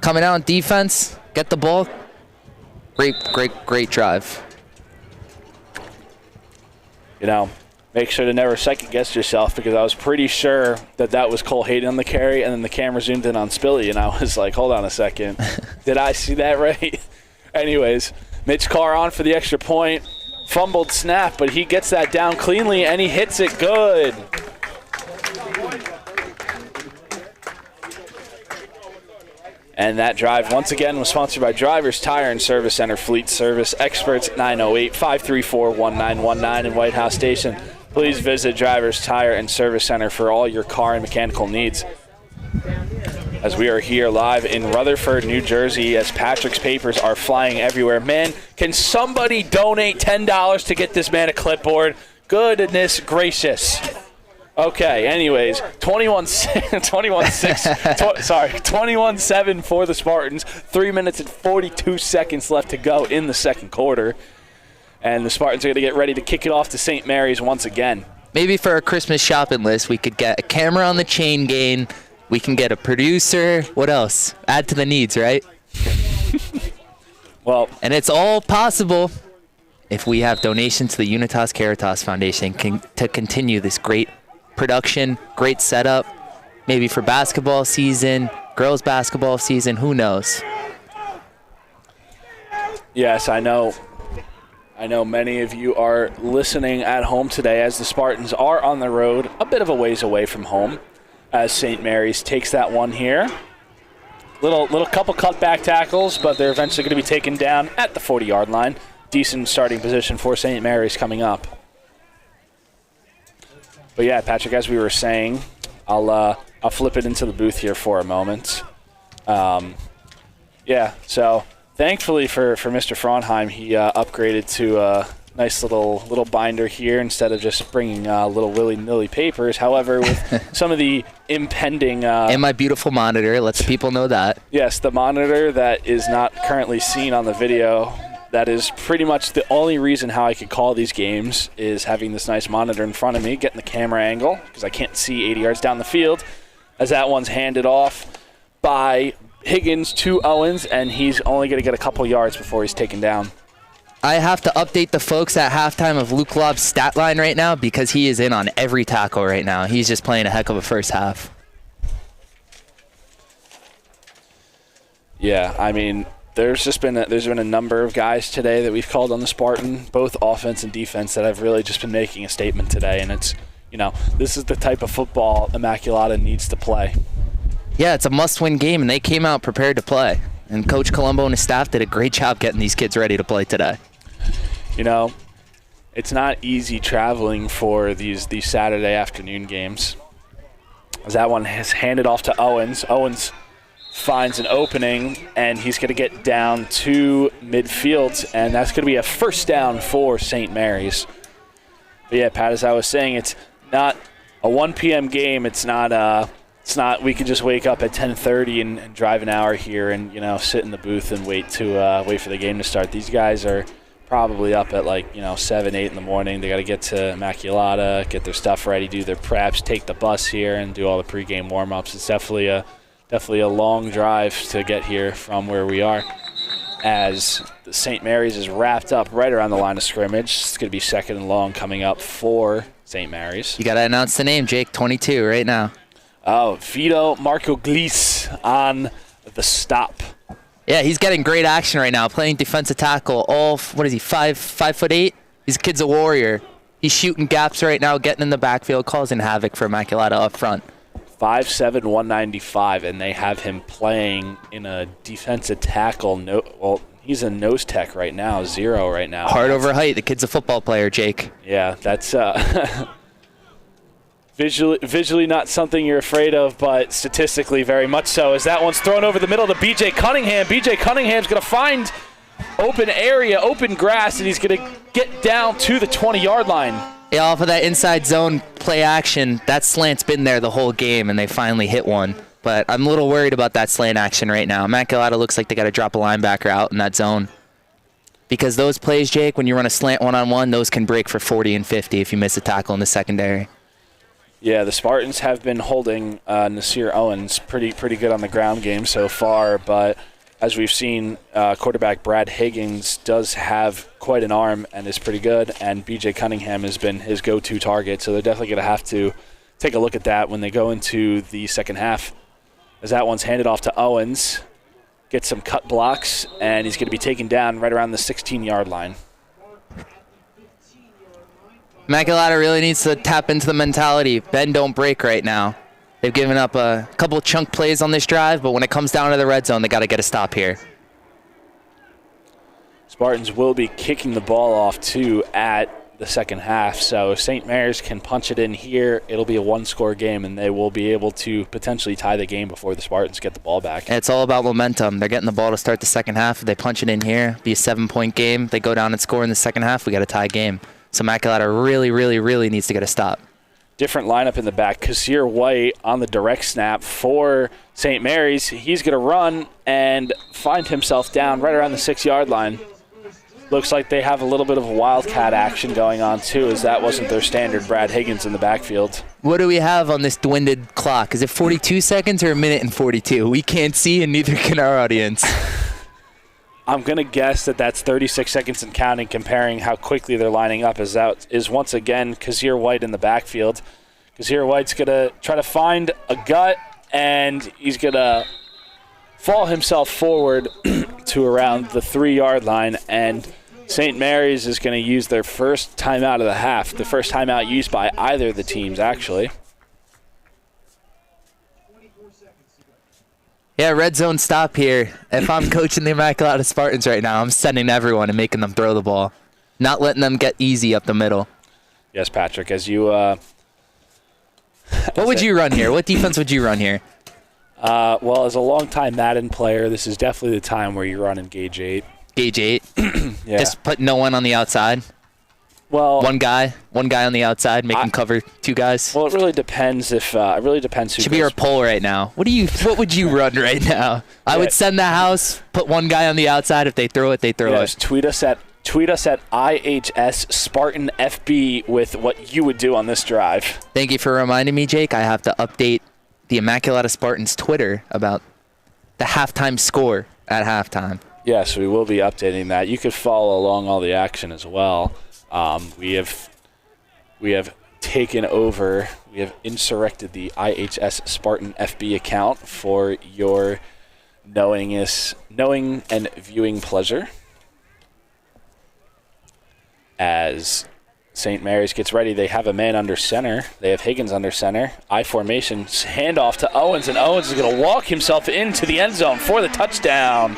Speaker 3: coming out on defense, get the ball. Great drive.
Speaker 2: You know, make sure to never second-guess yourself, because I was pretty sure that was Cole Hayden on the carry, and then the camera zoomed in on Spilly, and I was like, hold on a second. Did I see that right? Anyways, Mitch Carr on for the extra point. Fumbled snap, but he gets that down cleanly, and he hits it good. And that drive, once again, was sponsored by Drivers Tire and Service Center Fleet Service Experts, 908-534-1919 in White House Station. Please visit Drivers Tire and Service Center for all your car and mechanical needs. As we are here live in Rutherford, New Jersey, as Patrick's papers are flying everywhere. Man, can somebody donate $10 to get this man a clipboard? Goodness gracious. Okay, anyways, 21-7 for the Spartans. 3 minutes and 42 seconds left to go in the second quarter. And the Spartans are going to get ready to kick it off to St. Mary's once again.
Speaker 3: Maybe for our Christmas shopping list, we could get a camera on the chain gang. We can get a producer. What else? Add to the needs, right?
Speaker 2: Well,
Speaker 3: and it's all possible if we have donations to the Unitas Caritas Foundation to continue this great production, great setup, maybe for basketball season, girls basketball season, who knows?
Speaker 2: Yes, I know many of you are listening at home today as the Spartans are on the road, a bit of a ways away from home, as St. Mary's takes that one here. Little couple cutback tackles, but they're eventually going to be taken down at the 40-yard line. Decent starting position for St. Mary's coming up. But yeah, Patrick, as we were saying, I'll flip it into the booth here for a moment. Yeah, so thankfully for Mr. Frauenheim, he upgraded to nice little binder here instead of just bringing little willy-nilly papers. However, with some of the impending...
Speaker 3: and my beautiful monitor, let the people know that.
Speaker 2: Yes, the monitor that is not currently seen on the video. That is pretty much the only reason how I could call these games is having this nice monitor in front of me, getting the camera angle, because I can't see 80 yards down the field, as that one's handed off by Higgins to Owens, and he's only going to get a couple yards before he's taken down.
Speaker 3: I have to update the folks at halftime of Luke Lobb's stat line right now because he is in on every tackle right now. He's just playing a heck of a first half.
Speaker 2: Yeah, I mean... There's been a number of guys today that we've called on the Spartan, both offense and defense, that have really just been making a statement today. And it's, this is the type of football Immaculata needs to play.
Speaker 3: Yeah, it's a must-win game, and they came out prepared to play. And Coach Colombo and his staff did a great job getting these kids ready to play today.
Speaker 2: It's not easy traveling for these Saturday afternoon games. As that one is handed off to Owens. Owens finds an opening, and he's going to get down to midfield, and that's going to be a first down for St. Mary's. But yeah, Pat, as I was saying, it's not a 1 p.m. game. It's not we can just wake up at 10:30 and drive an hour here and sit in the booth and wait for the game to start. These guys are probably up at 7, 8 in the morning. They got to get to Immaculata, get their stuff ready, do their preps, take the bus here, and do all the pregame warm-ups. It's definitely a long drive to get here from where we are, as the St. Mary's is wrapped up right around the line of scrimmage. It's going to be second and long coming up for St. Mary's.
Speaker 3: You got to announce the name, Jake. 22 right now.
Speaker 2: Oh, Vito Marcogliese on the stop.
Speaker 3: Yeah, he's getting great action right now, playing defensive tackle. What is he, 5'8"? He's a kid's a warrior. He's shooting gaps right now, getting in the backfield, causing havoc for Immaculata up front.
Speaker 2: 5'7", 195, and they have him playing in a defensive tackle. He's a nose tech right now, 0 right now.
Speaker 3: Hard over height. The kid's a football player, Jake.
Speaker 2: Yeah, that's visually not something you're afraid of, but statistically very much so, as that one's thrown over the middle to B.J. Cunningham. B.J. Cunningham's going to find open area, open grass, and he's going to get down to the 20-yard line.
Speaker 3: Yeah, off of that inside zone play action, that slant's been there the whole game, and they finally hit one. But I'm a little worried about that slant action right now. Immaculata looks like they got to drop a linebacker out in that zone. Because those plays, Jake, when you run a slant one-on-one, those can break for 40 and 50 if you miss a tackle in the secondary.
Speaker 2: Yeah, the Spartans have been holding Nasir Owens pretty good on the ground game so far, but as we've seen, quarterback Brad Higgins does have quite an arm and is pretty good, and B.J. Cunningham has been his go-to target, so they're definitely going to have to take a look at that when they go into the second half, as that one's handed off to Owens, gets some cut blocks, and he's going to be taken down right around the 16-yard line.
Speaker 3: Immaculata really needs to tap into the mentality. Bend, don't break right now. They've given up a couple chunk plays on this drive, but when it comes down to the red zone, they got to get a stop here.
Speaker 2: Spartans will be kicking the ball off, too, at the second half. So if St. Mary's can punch it in here, it'll be a one-score game, and they will be able to potentially tie the game before the Spartans get the ball back.
Speaker 3: And it's all about momentum. They're getting the ball to start the second half. If they punch it in here, be a 7-point game. They go down and score in the second half, we got a tie game. So Immaculata really needs to get a stop.
Speaker 2: Different lineup in the back. Kasir White on the direct snap for St. Mary's. He's going to run and find himself down right around the 6-yard line. Looks like they have a little bit of wildcat action going on, too, as that wasn't their standard Brad Higgins in the backfield.
Speaker 3: What do we have on this dwindled clock? Is it 42 seconds or a minute and 42? We can't see, and neither can our audience.
Speaker 2: I'm going to guess that that's 36 seconds and counting, comparing how quickly they're lining up, as that is once again Kasir White in the backfield. Kasir White's going to try to find a gut, and he's going to fall himself forward to around the 3-yard line, and St. Mary's is going to use their first timeout of the half, the first timeout used by either of the teams, actually.
Speaker 3: Yeah, red zone stop here. If I'm coaching the Immaculata Spartans right now, I'm sending everyone and making them throw the ball. Not letting them get easy up the middle.
Speaker 2: Yes, Patrick, as you...
Speaker 3: what would you run here? What defense would you run here?
Speaker 2: Well, as a longtime Madden player, this is definitely the time where you run in Gauge 8.
Speaker 3: Gauge 8?
Speaker 2: Yeah.
Speaker 3: Just put no one on the outside?
Speaker 2: Well,
Speaker 3: One guy on the outside, make him cover two guys.
Speaker 2: Well, it really depends if it really depends who
Speaker 3: Should be our poll right now. What would you run right now? I would send the house, put one guy on the outside. If they throw it, they throw it.
Speaker 2: Tweet us at IHS Spartan FB with what you would do on this drive.
Speaker 3: Thank you for reminding me, Jake. I have to update the Immaculata Spartans Twitter about the halftime score at halftime.
Speaker 2: Yes, we will be updating that. You could follow along all the action as well. We have taken over. We have insurrected the IHS Spartan FB account for your knowing and viewing pleasure. As St. Mary's gets ready, they have a man under center. They have Higgins under center. I formation, handoff to Owens, and Owens is going to walk himself into the end zone for the touchdown.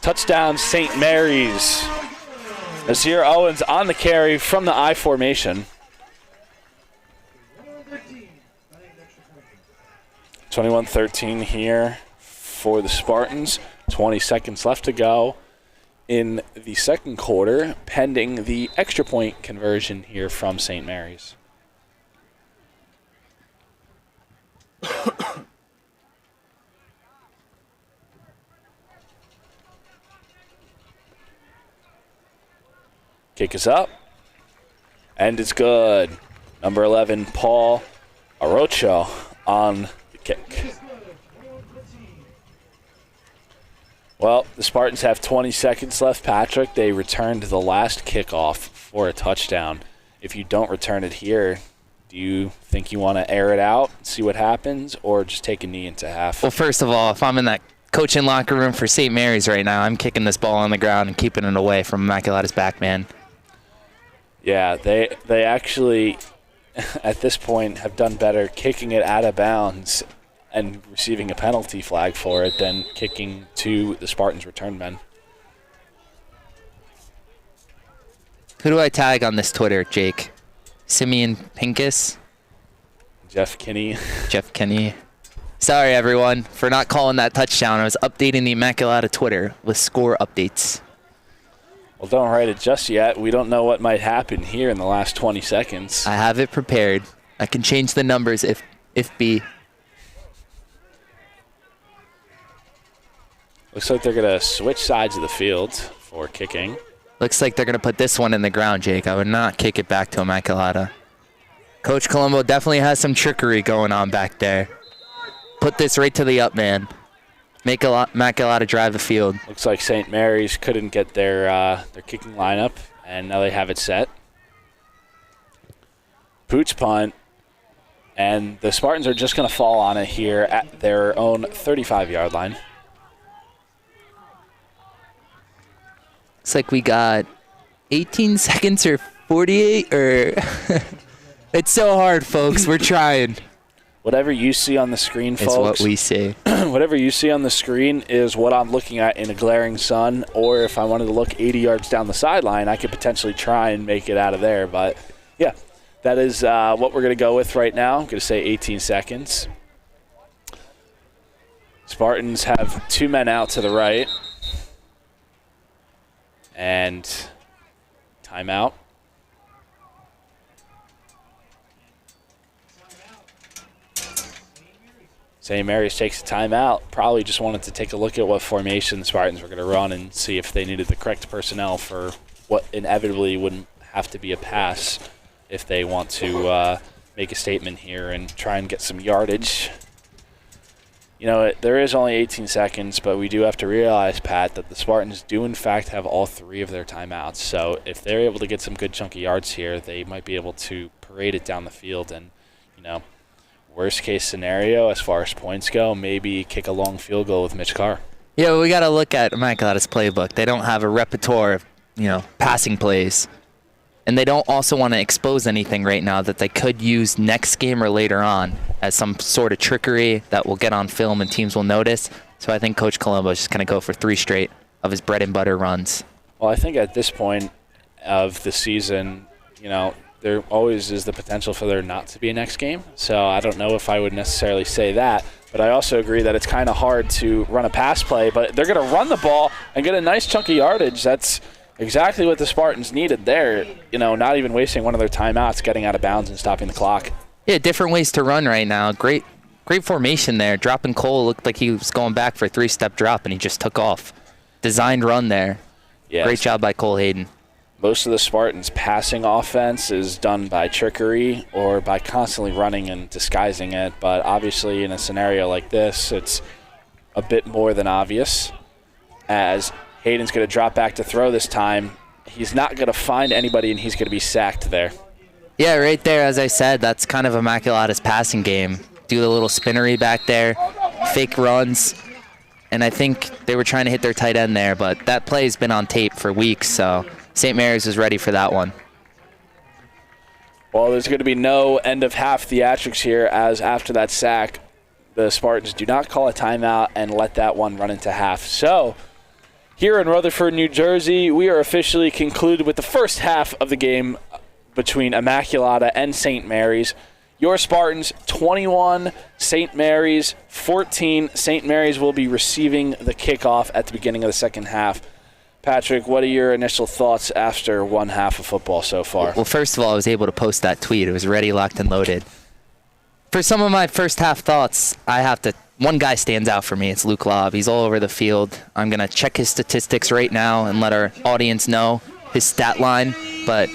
Speaker 2: Touchdown, St. Mary's. Nasir Owens on the carry from the I formation. 21-13 here for the Spartans. 20 seconds left to go in the second quarter, pending the extra point conversion here from St. Mary's. Kick is up, and it's good. Number 11, Paul Arocho on the kick. Well, the Spartans have 20 seconds left, Patrick. They returned the last kickoff for a touchdown. If you don't return it here, do you think you want to air it out, see what happens, or just take a knee into half?
Speaker 3: Well, first of all, if I'm in that coaching locker room for St. Mary's right now, I'm kicking this ball on the ground and keeping it away from Immaculata's back man.
Speaker 2: Yeah, they actually, at this point, have done better kicking it out of bounds and receiving a penalty flag for it than kicking to the Spartans' return men.
Speaker 3: Who do I tag on this Twitter, Jake? Simeon Pincus?
Speaker 2: Jeff Kinney.
Speaker 3: Jeff Kinney. Sorry, everyone, for not calling that touchdown. I was updating the Immaculata Twitter with score updates.
Speaker 2: Well, don't write it just yet. We don't know what might happen here in the last 20 seconds.
Speaker 3: I have it prepared. I can change the numbers if be.
Speaker 2: Looks like they're going to switch sides of the field for kicking.
Speaker 3: Looks like they're going to put this one in the ground, Jake. I would not kick it back to Immaculata. Coach Colombo definitely has some trickery going on back there. Put this right to the up man. Make Immaculata drive the field.
Speaker 2: Looks like St. Mary's couldn't get their kicking lineup, and now they have it set. Pooch punt, and the Spartans are just going to fall on it here at their own 35-yard line.
Speaker 3: Looks like we got 18 seconds or 48, or it's so hard, folks. We're trying.
Speaker 2: Whatever you see on the screen, folks.
Speaker 3: It's what we see.
Speaker 2: Whatever you see on the screen is what I'm looking at in a glaring sun, or if I wanted to look 80 yards down the sideline, I could potentially try and make it out of there. But, yeah, that is what we're going to go with right now. I'm going to say 18 seconds. Spartans have two men out to the right. And timeout. St. Mary's takes a timeout. Probably just wanted to take a look at what formation the Spartans were going to run and see if they needed the correct personnel for what inevitably wouldn't have to be a pass if they want to make a statement here and try and get some yardage. You know, there is only 18 seconds, but we do have to realize, Pat, that the Spartans do, in fact, have all three of their timeouts. So if they're able to get some good chunky yards here, they might be able to parade it down the field. And, you know, worst case scenario, as far as points go, maybe kick a long field goal with Mitch Carr.
Speaker 3: Yeah, we got to look at Immaculata's playbook. They don't have a repertoire of, passing plays. And they don't also want to expose anything right now that they could use next game or later on as some sort of trickery that will get on film and teams will notice. So I think Coach Colombo is just going to go for 3 straight of his bread and butter runs.
Speaker 2: Well, I think at this point of the season, there always is the potential for there not to be a next game. So I don't know if I would necessarily say that. But I also agree that it's kind of hard to run a pass play. But they're going to run the ball and get a nice chunk of yardage. That's Exactly what the Spartans needed there. Not even wasting one of their timeouts, getting out of bounds and stopping the clock.
Speaker 3: Yeah, different ways to run right now. Great formation there. Dropping Cole looked like he was going back for a 3-step drop, and he just took off. Designed run there.
Speaker 2: Yes.
Speaker 3: Great job by Cole Hayden.
Speaker 2: Most of the Spartans' passing offense is done by trickery or by constantly running and disguising it. But obviously in a scenario like this, it's a bit more than obvious, as Hayden's going to drop back to throw this time. He's not going to find anybody, and he's going to be sacked there.
Speaker 3: Yeah, right there, as I said, that's kind of Immaculata's passing game. Do the little spinnery back there, fake runs. And I think they were trying to hit their tight end there, but that play has been on tape for weeks, so St. Mary's is ready for that one.
Speaker 2: Well, there's going to be no end-of-half theatrics here, as after that sack, the Spartans do not call a timeout and let that one run into half. So here in Rutherford, New Jersey, we are officially concluded with the first half of the game between Immaculata and St. Mary's. Your Spartans 21, St. Mary's 14. St. Mary's will be receiving the kickoff at the beginning of the second half. Patrick, what are your initial thoughts after one half of football so far?
Speaker 3: Well, first of all, I was able to post that tweet. It was ready, locked, and loaded. For some of my first half thoughts, one guy stands out for me. It's Luke Lobb. He's all over the field. I'm going to check his statistics right now and let our audience know his stat line. But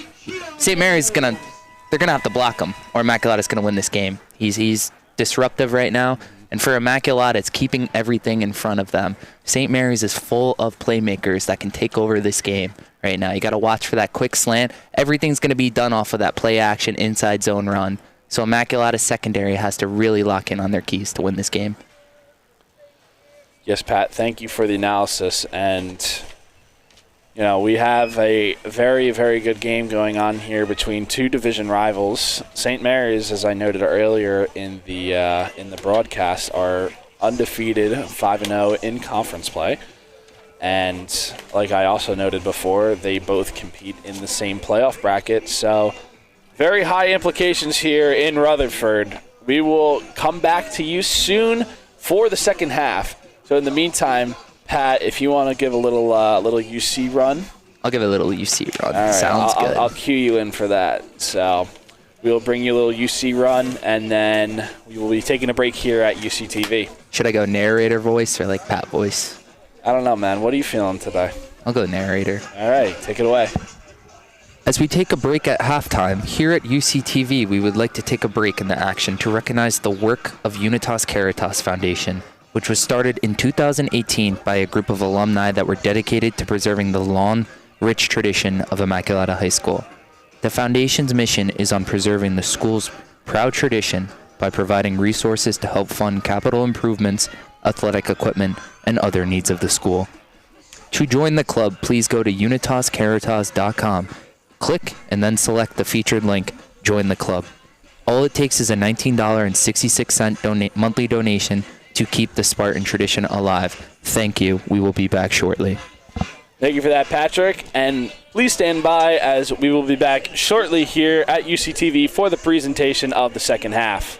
Speaker 3: St. Mary's they're going to have to block him, or Immaculata's going to win this game. He's disruptive right now. And for Immaculata, it's keeping everything in front of them. St. Mary's is full of playmakers that can take over this game right now. You got to watch for that quick slant. Everything's going to be done off of that play action inside zone run. So Immaculata's secondary has to really lock in on their keys to win this game.
Speaker 2: Yes, Pat, thank you for the analysis. And we have a very, very good game going on here between two division rivals. St. Mary's, as I noted earlier in the broadcast, are undefeated, 5-0 in conference play. And like I also noted before, they both compete in the same playoff bracket. So very high implications here in Rutherford. We will come back to you soon for the second half. So in the meantime, Pat, if you want to give a little UC run.
Speaker 3: I'll give a little UC run.
Speaker 2: All right,
Speaker 3: Sounds good.
Speaker 2: I'll cue you in for that. So we'll bring you a little UC run, and then we will be taking a break here at UCTV.
Speaker 3: Should I go narrator voice or like Pat voice?
Speaker 2: I don't know, man. What are you feeling today?
Speaker 3: I'll go narrator.
Speaker 2: All right, take it away.
Speaker 3: As we take a break at halftime, here at UCTV, we would like to take a break in the action to recognize the work of Unitas Caritas Foundation, which was started in 2018 by a group of alumni that were dedicated to preserving the long, rich tradition of Immaculata High School. The foundation's mission is on preserving the school's proud tradition by providing resources to help fund capital improvements, athletic equipment, and other needs of the school. To join the club, please go to unitascaritas.com, click, and then select the featured link, Join the Club. All it takes is a $19.66 monthly donation to keep the Spartan tradition alive. Thank you. We will be back shortly.
Speaker 2: Thank you for that, Patrick. And please stand by, as we will be back shortly here at UCTV for the presentation of the second half.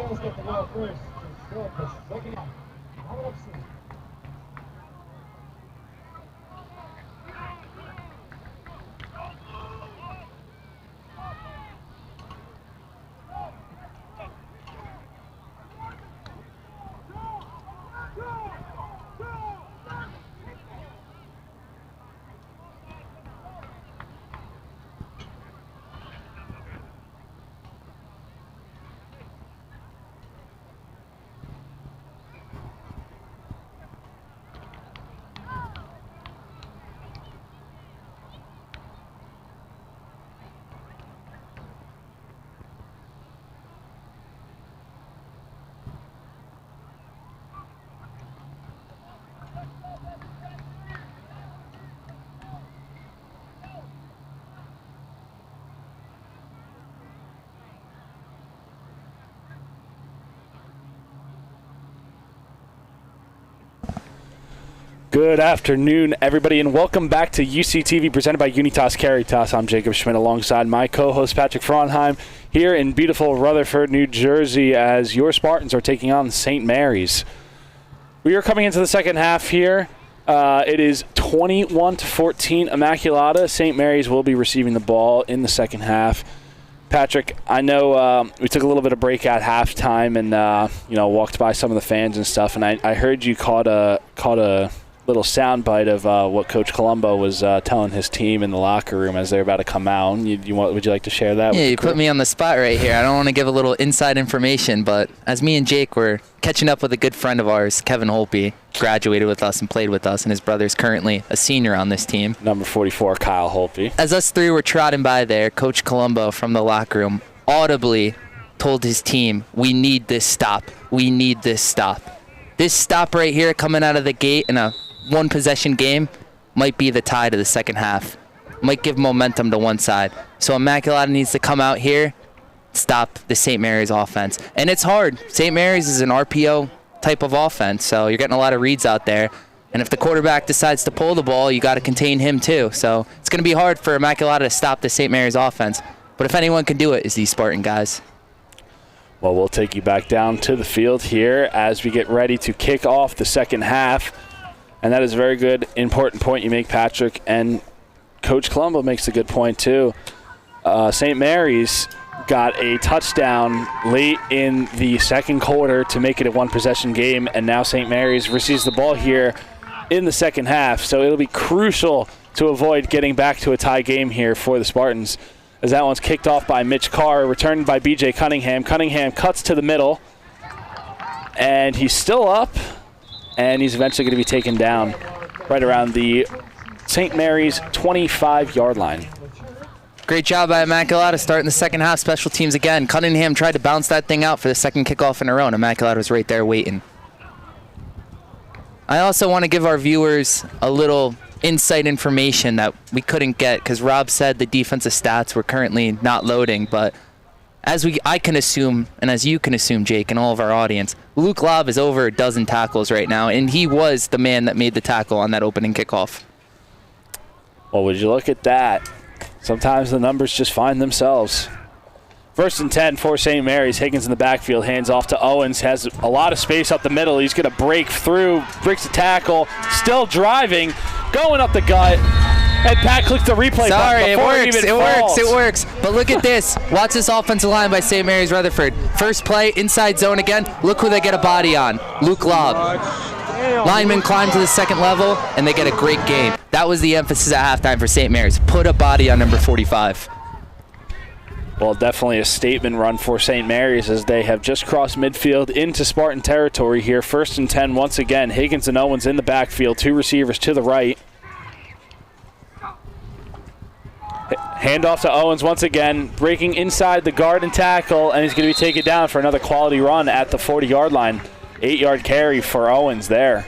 Speaker 1: girls get the ball first to start the second half. Now let's see.
Speaker 2: Good afternoon, everybody, and welcome back to UCTV presented by Unitas Caritas. I'm Jacob Schmidt alongside my co-host Patrick Frauenheim here in beautiful Rutherford, New Jersey, as your Spartans are taking on St. Mary's. We are coming into the second half here. It is 21-14 Immaculata. St. Mary's will be receiving the ball in the second half. Patrick, I know we took a little bit of break at halftime and walked by some of the fans and stuff, and I heard you caught a little soundbite of what Coach Colombo was telling his team in the locker room as they're about to come out. Would you like to share that?
Speaker 3: Yeah, you put me on the spot right here. I don't want to give a little inside information, but as me and Jake were catching up with a good friend of ours, Kevin Holpe, graduated with us and played with us, and his brother's currently a senior on this team.
Speaker 2: Number 44, Kyle Holpe.
Speaker 3: As us three were trotting by there, Coach Colombo from the locker room audibly told his team, "We need this stop. We need this stop." This stop right here coming out of the gate in a one-possession game might be the tie to the second half. Might give momentum to one side. So Immaculata needs to come out here, stop the St. Mary's offense. And it's hard. St. Mary's is an RPO type of offense, so you're getting a lot of reads out there. And if the quarterback decides to pull the ball, you got to contain him too. So it's going to be hard for Immaculata to stop the St. Mary's offense. But if anyone can do it, it's these Spartan guys.
Speaker 2: Well, we'll take you back down to the field here as we get ready to kick off the second half. And that is a very good, important point you make, Patrick. And Coach Colombo makes a good point, too. St. Mary's got a touchdown late in the second quarter to make it a one-possession game, and now St. Mary's receives the ball here in the second half. So it'll be crucial to avoid getting back to a tie game here for the Spartans, as that one's kicked off by Mitch Carr, returned by B.J. Cunningham. Cunningham cuts to the middle, and he's still up. And he's eventually going to be taken down right around the St. Mary's 25-yard line.
Speaker 3: Great job by Immaculata starting the second half. Special teams again. Cunningham tried to bounce that thing out for the second kickoff in a row, and Immaculata was right there waiting. I also want to give our viewers a little insight information that we couldn't get because Rob said the defensive stats were currently not loading, but I can assume, and as you can assume, Jake, and all of our audience, Luke Lobb is over a dozen tackles right now, and he was the man that made the tackle on that opening kickoff.
Speaker 2: Well, would you look at that? Sometimes the numbers just find themselves. First and 10 for St. Mary's. Higgins in the backfield, hands off to Owens, has a lot of space up the middle. He's going to break through, breaks the tackle, still driving, going up the gut. And Pat clicked the replay button before
Speaker 3: it works. But look at this. Watch this offensive line by St. Mary's Rutherford. First play, inside zone again. Look who they get a body on. Luke Lobb. Linemen climb to the second level, and they get a great game. That was the emphasis at halftime for St. Mary's. Put a body on number 45.
Speaker 2: Well, definitely a statement run for St. Mary's as they have just crossed midfield into Spartan territory here. First and 10 once again. Higgins and Owens in the backfield. Two receivers to the right. Handoff to Owens once again, breaking inside the guard and tackle, and he's going to be taken down for another quality run at the 40-yard line. 8-yard carry for Owens there.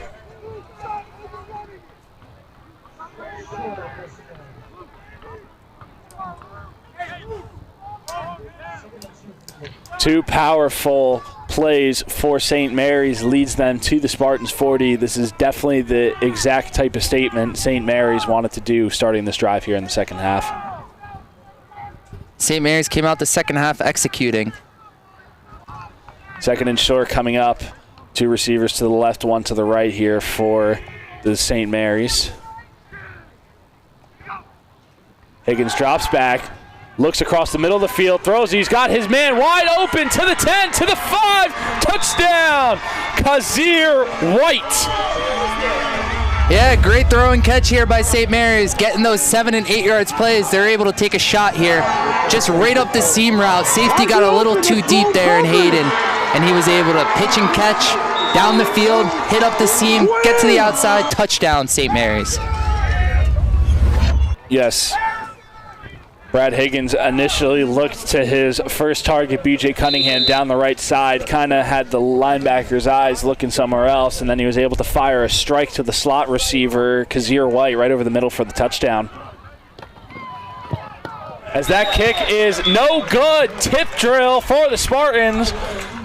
Speaker 2: Two powerful plays for St. Mary's leads them to the Spartans 40. This is definitely the exact type of statement St. Mary's wanted to do starting this drive here in the second half.
Speaker 3: St. Mary's came out the second half executing.
Speaker 2: Second and short coming up. 2 receivers to the left, 1 to the right here for the St. Mary's. Higgins drops back, looks across the middle of the field, throws. He's got his man wide open to the 10, to the 5. Touchdown, Kazir White.
Speaker 3: Yeah, great throw and catch here by St. Mary's. Getting those 7 and 8 yards plays, they're able to take a shot here. Just right up the seam route. Safety got a little too deep there in Hayden, and he was able to pitch and catch down the field, hit up the seam, get to the outside, touchdown St. Mary's.
Speaker 2: Yes. Brad Higgins initially looked to his first target, B.J. Cunningham, down the right side, kind of had the linebacker's eyes looking somewhere else, and then he was able to fire a strike to the slot receiver, Kazir White, right over the middle for the touchdown. As that kick is no good, tip drill for the Spartans.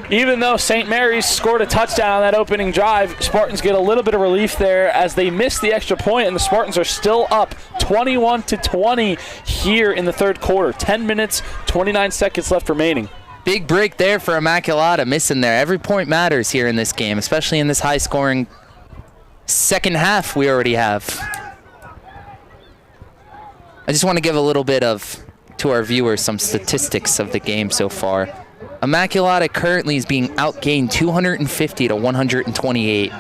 Speaker 2: Even though St. Mary's scored a touchdown on that opening drive, Spartans get a little bit of relief there as they miss the extra point, and the Spartans are still up 21-20 here in the third quarter. 10 minutes, 29 seconds left remaining.
Speaker 3: Big break there for Immaculata, missing there. Every point matters here in this game, especially in this high-scoring second half we already have. I just want to give a little bit to our viewers some statistics of the game so far. Immaculata currently is being outgained 250 to 128.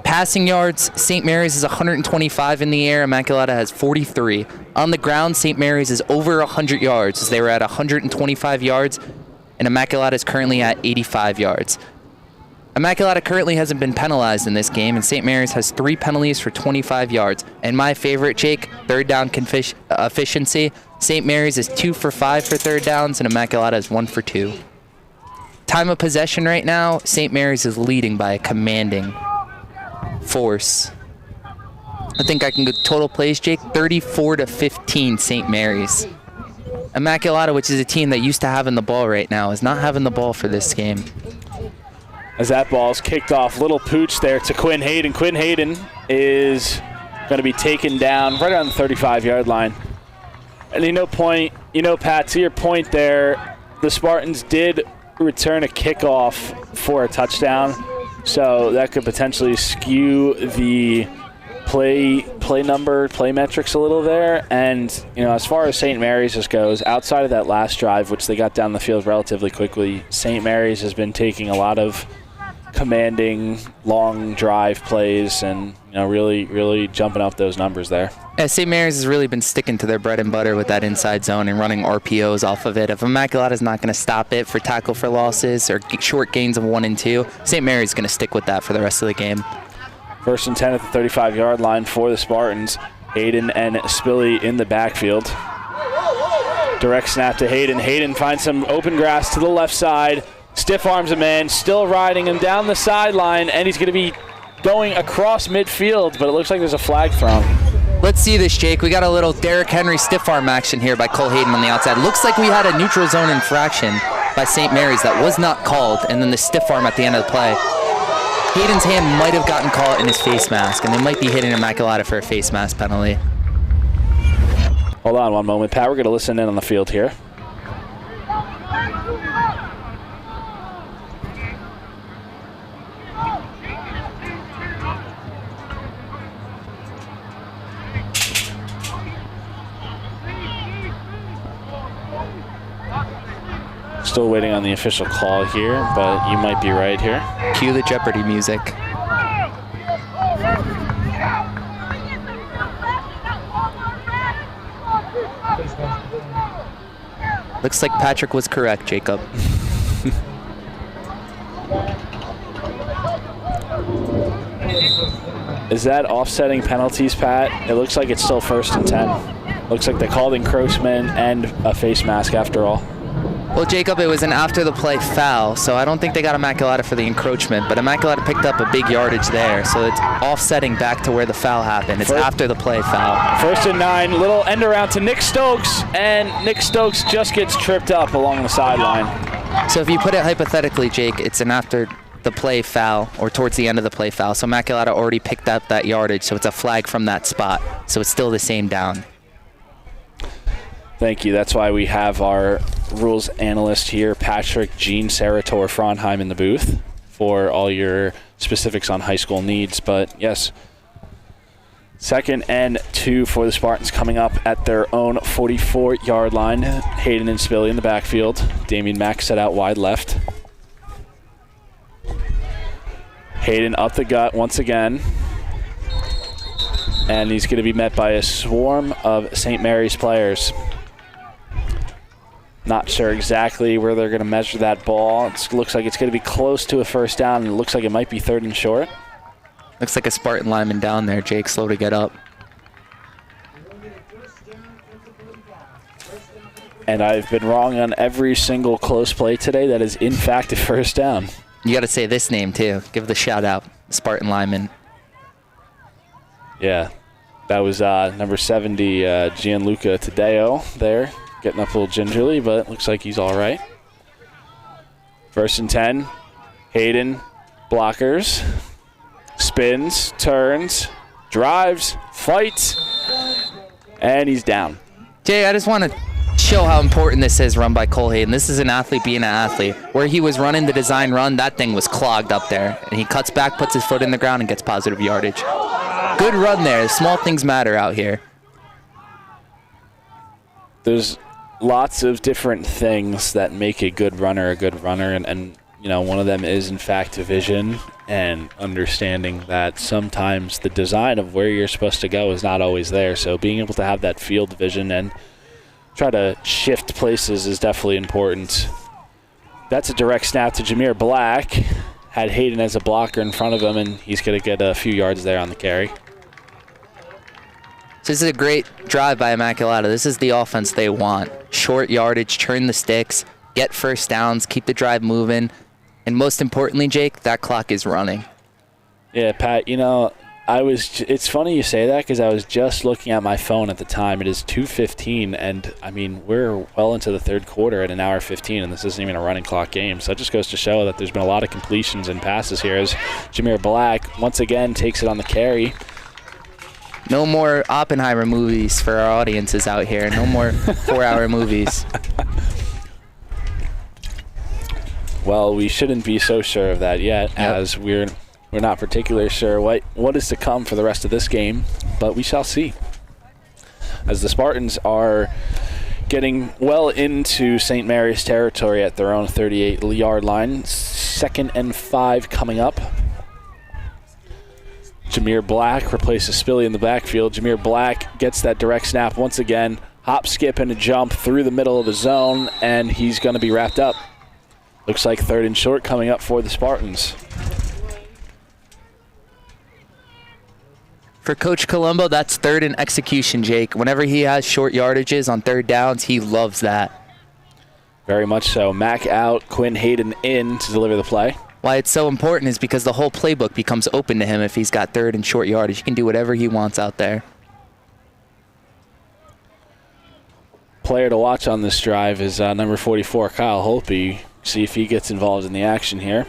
Speaker 3: Passing yards, St. Mary's is 125 in the air. Immaculata has 43. On the ground, St. Mary's is over 100 yards as they were at 125 yards, and Immaculata is currently at 85 yards. Immaculata currently hasn't been penalized in this game, and St. Mary's has 3 penalties for 25 yards. And my favorite, Jake, third down efficiency. St. Mary's is 2 for 5 for third downs, and Immaculata is 1 for 2. Time of possession right now, St. Mary's is leading by a commanding force. I think I can go total plays, Jake, 34-15 St. Mary's. Immaculata, which is a team that used to having the ball right now, is not having the ball for this game.
Speaker 2: As that ball's kicked off, little pooch there to Quinn Hayden. Quinn Hayden is going to be taken down right around the 35-yard line. And Pat, to your point there, the Spartans did return a kickoff for a touchdown, so that could potentially skew the play metrics a little there. And as far as St. Mary's just goes, outside of that last drive, which they got down the field relatively quickly, St. Mary's has been taking a lot of commanding long drive plays and really jumping up those numbers there.
Speaker 3: Yeah, St. Mary's has really been sticking to their bread and butter with that inside zone and running RPOs off of it. If Immaculata's not going to stop it for tackle for losses or short gains of 1 and 2, St. Mary's going to stick with that for the rest of the game.
Speaker 2: 1st and 10 at the 35-yard line for the Spartans. Hayden and Spilly in the backfield. Direct snap to Hayden. Hayden finds some open grass to the left side. Stiff arms a man, still riding him down the sideline, and he's going to be going across midfield, but it looks like there's a flag thrown.
Speaker 3: Let's see this, Jake. We got a little Derrick Henry stiff arm action here by Cole Hayden on the outside. Looks like we had a neutral zone infraction by St. Mary's that was not called, and then the stiff arm at the end of the play. Hayden's hand might have gotten caught in his face mask, and they might be hitting Immaculata for a face mask penalty.
Speaker 2: Hold on one moment, Pat. We're going to listen in on the field here. Still waiting on the official call here, but you might be right here.
Speaker 3: Cue the Jeopardy music. Looks like Patrick was correct, Jacob.
Speaker 2: Is that offsetting penalties, Pat? It looks like it's still 1st and 10. Looks like they called encroachment and a face mask after all.
Speaker 3: Well, Jacob, it was an after-the-play foul, so I don't think they got Immaculata for the encroachment, but Immaculata picked up a big yardage there, so it's offsetting back to where the foul happened. It's after-the-play foul. 1st
Speaker 2: and 9, little end around to Nick Stokes, and Nick Stokes just gets tripped up along the sideline.
Speaker 3: So if you put it hypothetically, Jake, it's an after-the-play foul, or towards the end of the play foul, so Immaculata already picked up that yardage, so it's a flag from that spot, so it's still the same down.
Speaker 2: Thank you. That's why we have our rules analyst here, Patrick Jean Sarator Frauenheim in the booth for all your specifics on high school needs. But yes, 2nd and 2 for the Spartans coming up at their own 44-yard line. Hayden and Spilly in the backfield. Damian Mack set out wide left. Hayden up the gut once again. And he's going to be met by a swarm of St. Mary's players. Not sure exactly where they're going to measure that ball. It looks like it's going to be close to a first down, and it looks like it might be 3rd and short.
Speaker 3: Looks like a Spartan lineman down there. Jake, slow to get up.
Speaker 2: And I've been wrong on every single close play today. That is, in fact, a first down.
Speaker 3: You got to say this name, too. Give the shout out. Spartan lineman.
Speaker 2: Yeah, that was number 70, Gianluca Taddeo there, getting up a little gingerly, but looks like he's all right. 1st and 10, Hayden, blockers, spins, turns, drives, fights, and he's down.
Speaker 3: Jay, I just want to show how important this is, run by Cole Hayden. This is an athlete being an athlete. Where he was running the design run, that thing was clogged up there. And he cuts back, puts his foot in the ground, and gets positive yardage. Good run there. Small things matter out here.
Speaker 2: There's lots of different things that make a good runner, and you know, one of them is, in fact, vision and understanding that sometimes the design of where you're supposed to go is not always there. So being able to have that field vision and try to shift places is definitely important. That's a direct snap to Jameer Black. Had Hayden as a blocker in front of him, and he's going to get a few yards there on the carry.
Speaker 3: This is a great drive by Immaculata. This is the offense they want. Short yardage, turn the sticks, get first downs, keep the drive moving. And most importantly, Jake, that clock is running.
Speaker 2: Yeah, Pat, you know, it's funny you say that because I was just looking at my phone at the time. It is 2:15, and, I mean, we're well into the 3rd quarter at 1:15, and this isn't even a running clock game. So that just goes to show that there's been a lot of completions and passes here as Jameer Black once again takes it on the carry.
Speaker 3: No more Oppenheimer movies for our audiences out here. No more 4-hour movies.
Speaker 2: Well, we shouldn't be so sure of that yet, as we're not particularly sure what is to come for the rest of this game, but we shall see. As the Spartans are getting well into St. Mary's territory at their own 38-yard line. 2nd and 5 coming up. Jameer Black replaces Spilly in the backfield. Jameer Black gets that direct snap once again. Hop, skip, and a jump through the middle of the zone, and he's going to be wrapped up. Looks like 3rd and short coming up for the Spartans.
Speaker 3: For Coach Colombo, that's 3rd and execution, Jake. Whenever he has short yardages on 3rd downs, he loves that.
Speaker 2: Very much so. Mack out, Quinn Hayden in to deliver the play.
Speaker 3: Why it's so important is because the whole playbook becomes open to him if he's got 3rd and short yardage. He can do whatever he wants out there.
Speaker 2: Player to watch on this drive is number 44, Kyle Holpe. See if he gets involved in the action here.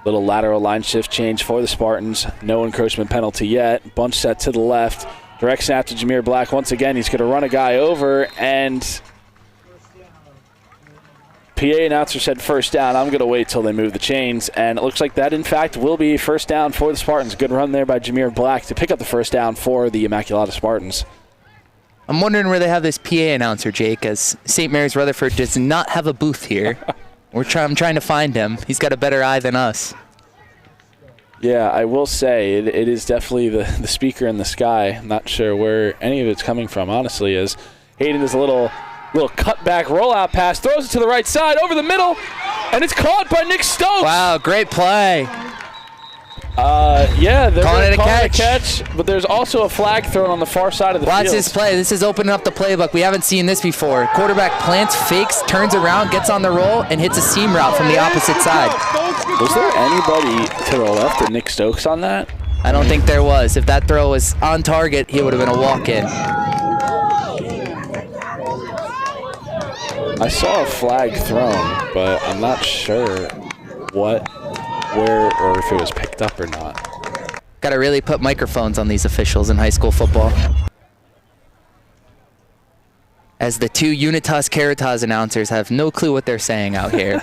Speaker 2: Little lateral line shift change for the Spartans. No encroachment penalty yet. Bunch set to the left. Direct snap to Jameer Black. Once again, he's going to run a guy over, and PA announcer said first down. I'm going to wait till they move the chains, and it looks like that, in fact, will be first down for the Spartans. Good run there by Jameer Black to pick up the first down for the Immaculata Spartans.
Speaker 3: I'm wondering where they have this PA announcer, Jake, as St. Mary's Rutherford does not have a booth here. I'm trying to find him. He's got a better eye than us.
Speaker 2: Yeah, I will say it is definitely the speaker in the sky. I'm not sure where any of it's coming from, honestly, as Hayden does a little cutback rollout pass, throws it to the right side, over the middle, and it's caught by Nick Stokes.
Speaker 3: Wow, great play.
Speaker 2: Yeah, they're
Speaker 3: calling it a
Speaker 2: catch, but there's also a flag thrown on the far side of the field.
Speaker 3: Watch this play. This is opening up the playbook. We haven't seen this before. Quarterback plants, fakes, turns around, gets on the roll, and hits a seam route from the opposite side.
Speaker 2: Was there anybody to the left of Nick Stokes on that?
Speaker 3: I don't think there was. If that throw was on target, he would have been a walk-in.
Speaker 2: I saw a flag thrown, but I'm not sure where, or if it was picked up or not.
Speaker 3: Got to really put microphones on these officials in high school football. as the two Unitas Caritas announcers have no clue what they're saying out here.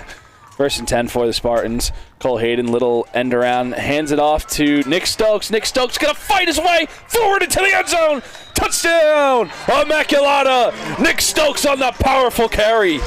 Speaker 2: 1st and 10 for the Spartans. Cole Hayden, little end around, hands it off to Nick Stokes. Nick Stokes going to fight his way forward into the end zone. Touchdown, Immaculata. Nick Stokes on the powerful carry.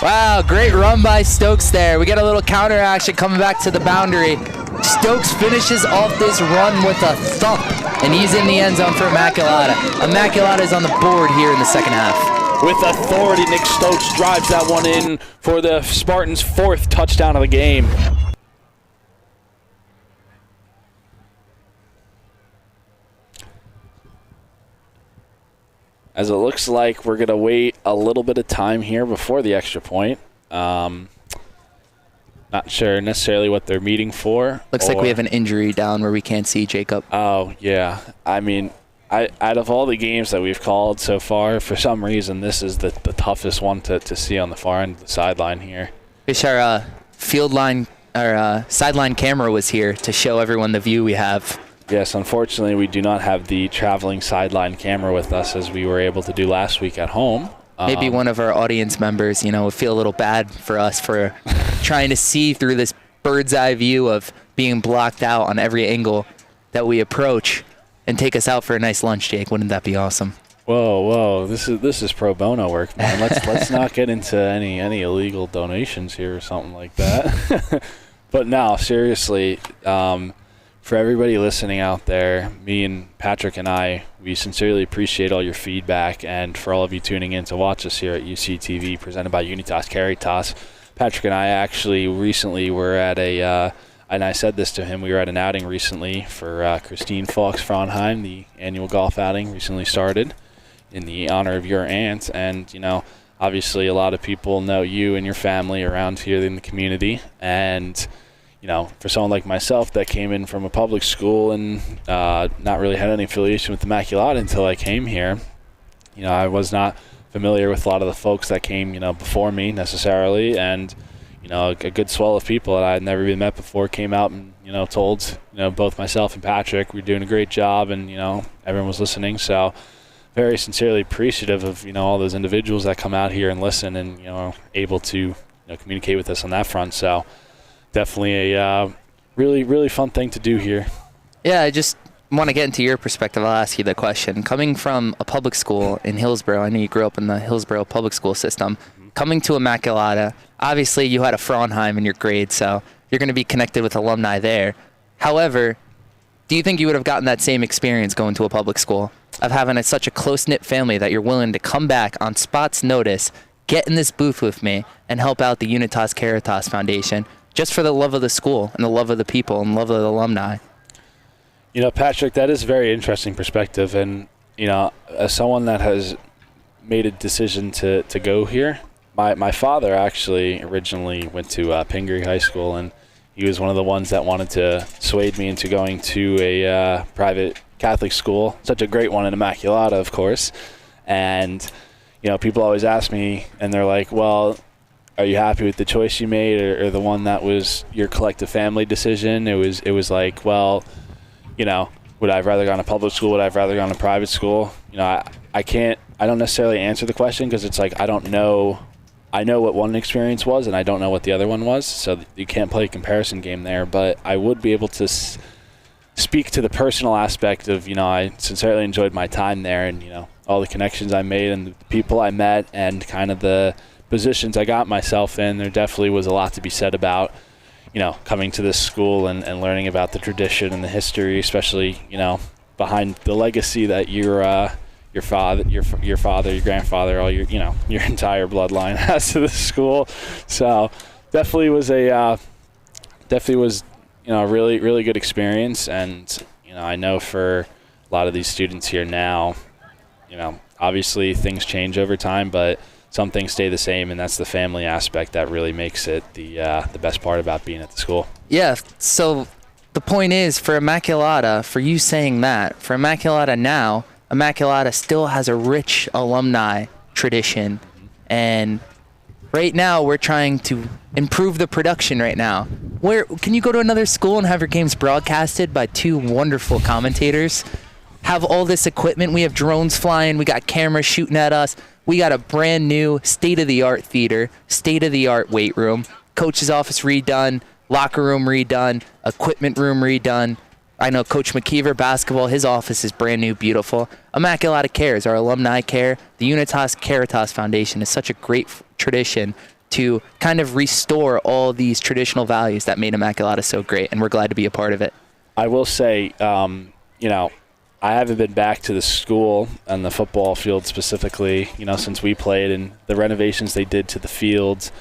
Speaker 3: Wow, great run by Stokes there. We get a little counter action coming back to the boundary. Stokes finishes off this run with a thump, and he's in the end zone for Immaculata. Immaculata is on the board here in the second half.
Speaker 2: With authority, Nick Stokes drives that one in for the Spartans' 4th touchdown of the game. As it looks like we're going to wait a little bit of time here before the extra point. Not sure necessarily what they're meeting for.
Speaker 3: Looks like we have an injury down where we can't see Jacob.
Speaker 2: Oh, yeah. I mean, out of all the games that we've called so far, for some reason, this is the toughest one to see on the far end of the sideline here.
Speaker 3: Wish our sideline camera was here to show everyone the view we have.
Speaker 2: Yes, unfortunately, we do not have the traveling sideline camera with us as we were able to do last week at home.
Speaker 3: Maybe one of our audience members, would feel a little bad for us for trying to see through this bird's eye view of being blocked out on every angle that we approach and take us out for a nice lunch, Jake. Wouldn't that be awesome?
Speaker 2: Whoa! This is pro bono work, man. Let's not get into any illegal donations here or something like that. But no, seriously. For everybody listening out there, me and Patrick and I, we sincerely appreciate all your feedback, and for all of you tuning in to watch us here at UCTV, presented by Unitas Caritas. Patrick and I actually recently were at and I said this to him, we were at an outing recently for Christine Falk's Frauenheim. The annual golf outing recently started in the honor of your aunt, and, obviously a lot of people know you and your family around here in the community, and for someone like myself that came in from a public school and not really had any affiliation with Immaculata until I came here, I was not familiar with a lot of the folks that came, before me necessarily, and, a good swell of people that I had never even met before came out and, told, both myself and Patrick we're doing a great job, and, everyone was listening. So very sincerely appreciative of, all those individuals that come out here and listen and, able to, communicate with us on that front. So definitely a really, really fun thing to do here.
Speaker 3: Yeah, I just want to get into your perspective. I'll ask you the question. Coming from a public school in Hillsborough, I know you grew up in the Hillsborough public school system. Coming to Immaculata, obviously you had a Frauenheim in your grade, so you're going to be connected with alumni there. However, do you think you would have gotten that same experience going to a public school of having such a close-knit family that you're willing to come back on spot's notice, get in this booth with me, and help out the Unitas Caritas Foundation just for the love of the school and the love of the people and love of the alumni?
Speaker 2: Patrick, that is a very interesting perspective. And, as someone that has made a decision to go here, my father actually originally went to Pingree High School, and he was one of the ones that wanted to sway me into going to a private Catholic school, such a great one in Immaculata, of course. And, people always ask me, and they're like, well, are you happy with the choice you made or the one that was your collective family decision? It was like, well, would I have rather gone to public school? Would I have rather gone to private school? I don't necessarily answer the question because it's like I don't know. I know what one experience was, and I don't know what the other one was, so you can't play a comparison game there. But I would be able to speak to the personal aspect of, I sincerely enjoyed my time there, and, all the connections I made and the people I met and kind of the positions I got myself in. There definitely was a lot to be said about, coming to this school and learning about the tradition and the history, especially, behind the legacy that your father, your grandfather, all your entire bloodline has to the school. So definitely was a really, really good experience. And, I know for a lot of these students here now, obviously things change over time, but some things stay the same, and that's the family aspect that really makes it the best part about being at the school.
Speaker 3: Yeah, so the point is, for Immaculata, for you saying that, for Immaculata now, Immaculata still has a rich alumni tradition, and right now we're trying to improve the production right now. Where can you go to another school and have your games broadcasted by two wonderful commentators? have all this equipment. We have drones flying. We got cameras shooting at us. We got a brand new state-of-the-art theater, state-of-the-art weight room, coach's office redone, locker room redone, equipment room redone. I know Coach McKeever, basketball, his office is brand new, beautiful. Immaculata Cares, our alumni care. The Unitas Caritas Foundation is such a great tradition to kind of restore all these traditional values that made Immaculata so great, and we're glad to be a part of it.
Speaker 2: I will say, I haven't been back to the school and the football field specifically, since we played, and the renovations they did to the fields,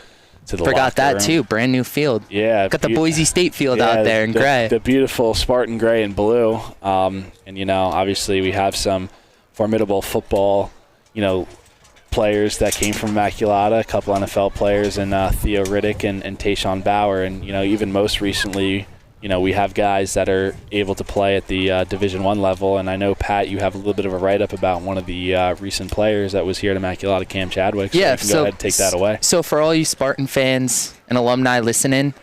Speaker 2: to the
Speaker 3: Forgot that
Speaker 2: room.
Speaker 3: Too. Brand new field.
Speaker 2: Yeah.
Speaker 3: Got the Boise State field out there in gray.
Speaker 2: The beautiful Spartan gray and blue. Obviously we have some formidable football, players that came from Immaculata, a couple NFL players, and Theo Riddick and Tayshawn Bauer. And, even most recently, we have guys that are able to play at the Division I level. And I know, Pat, you have a little bit of a write-up about one of the recent players that was here at Immaculata, Cam Chadwick. So you can go ahead and take that away.
Speaker 3: So for all you Spartan fans and alumni listening,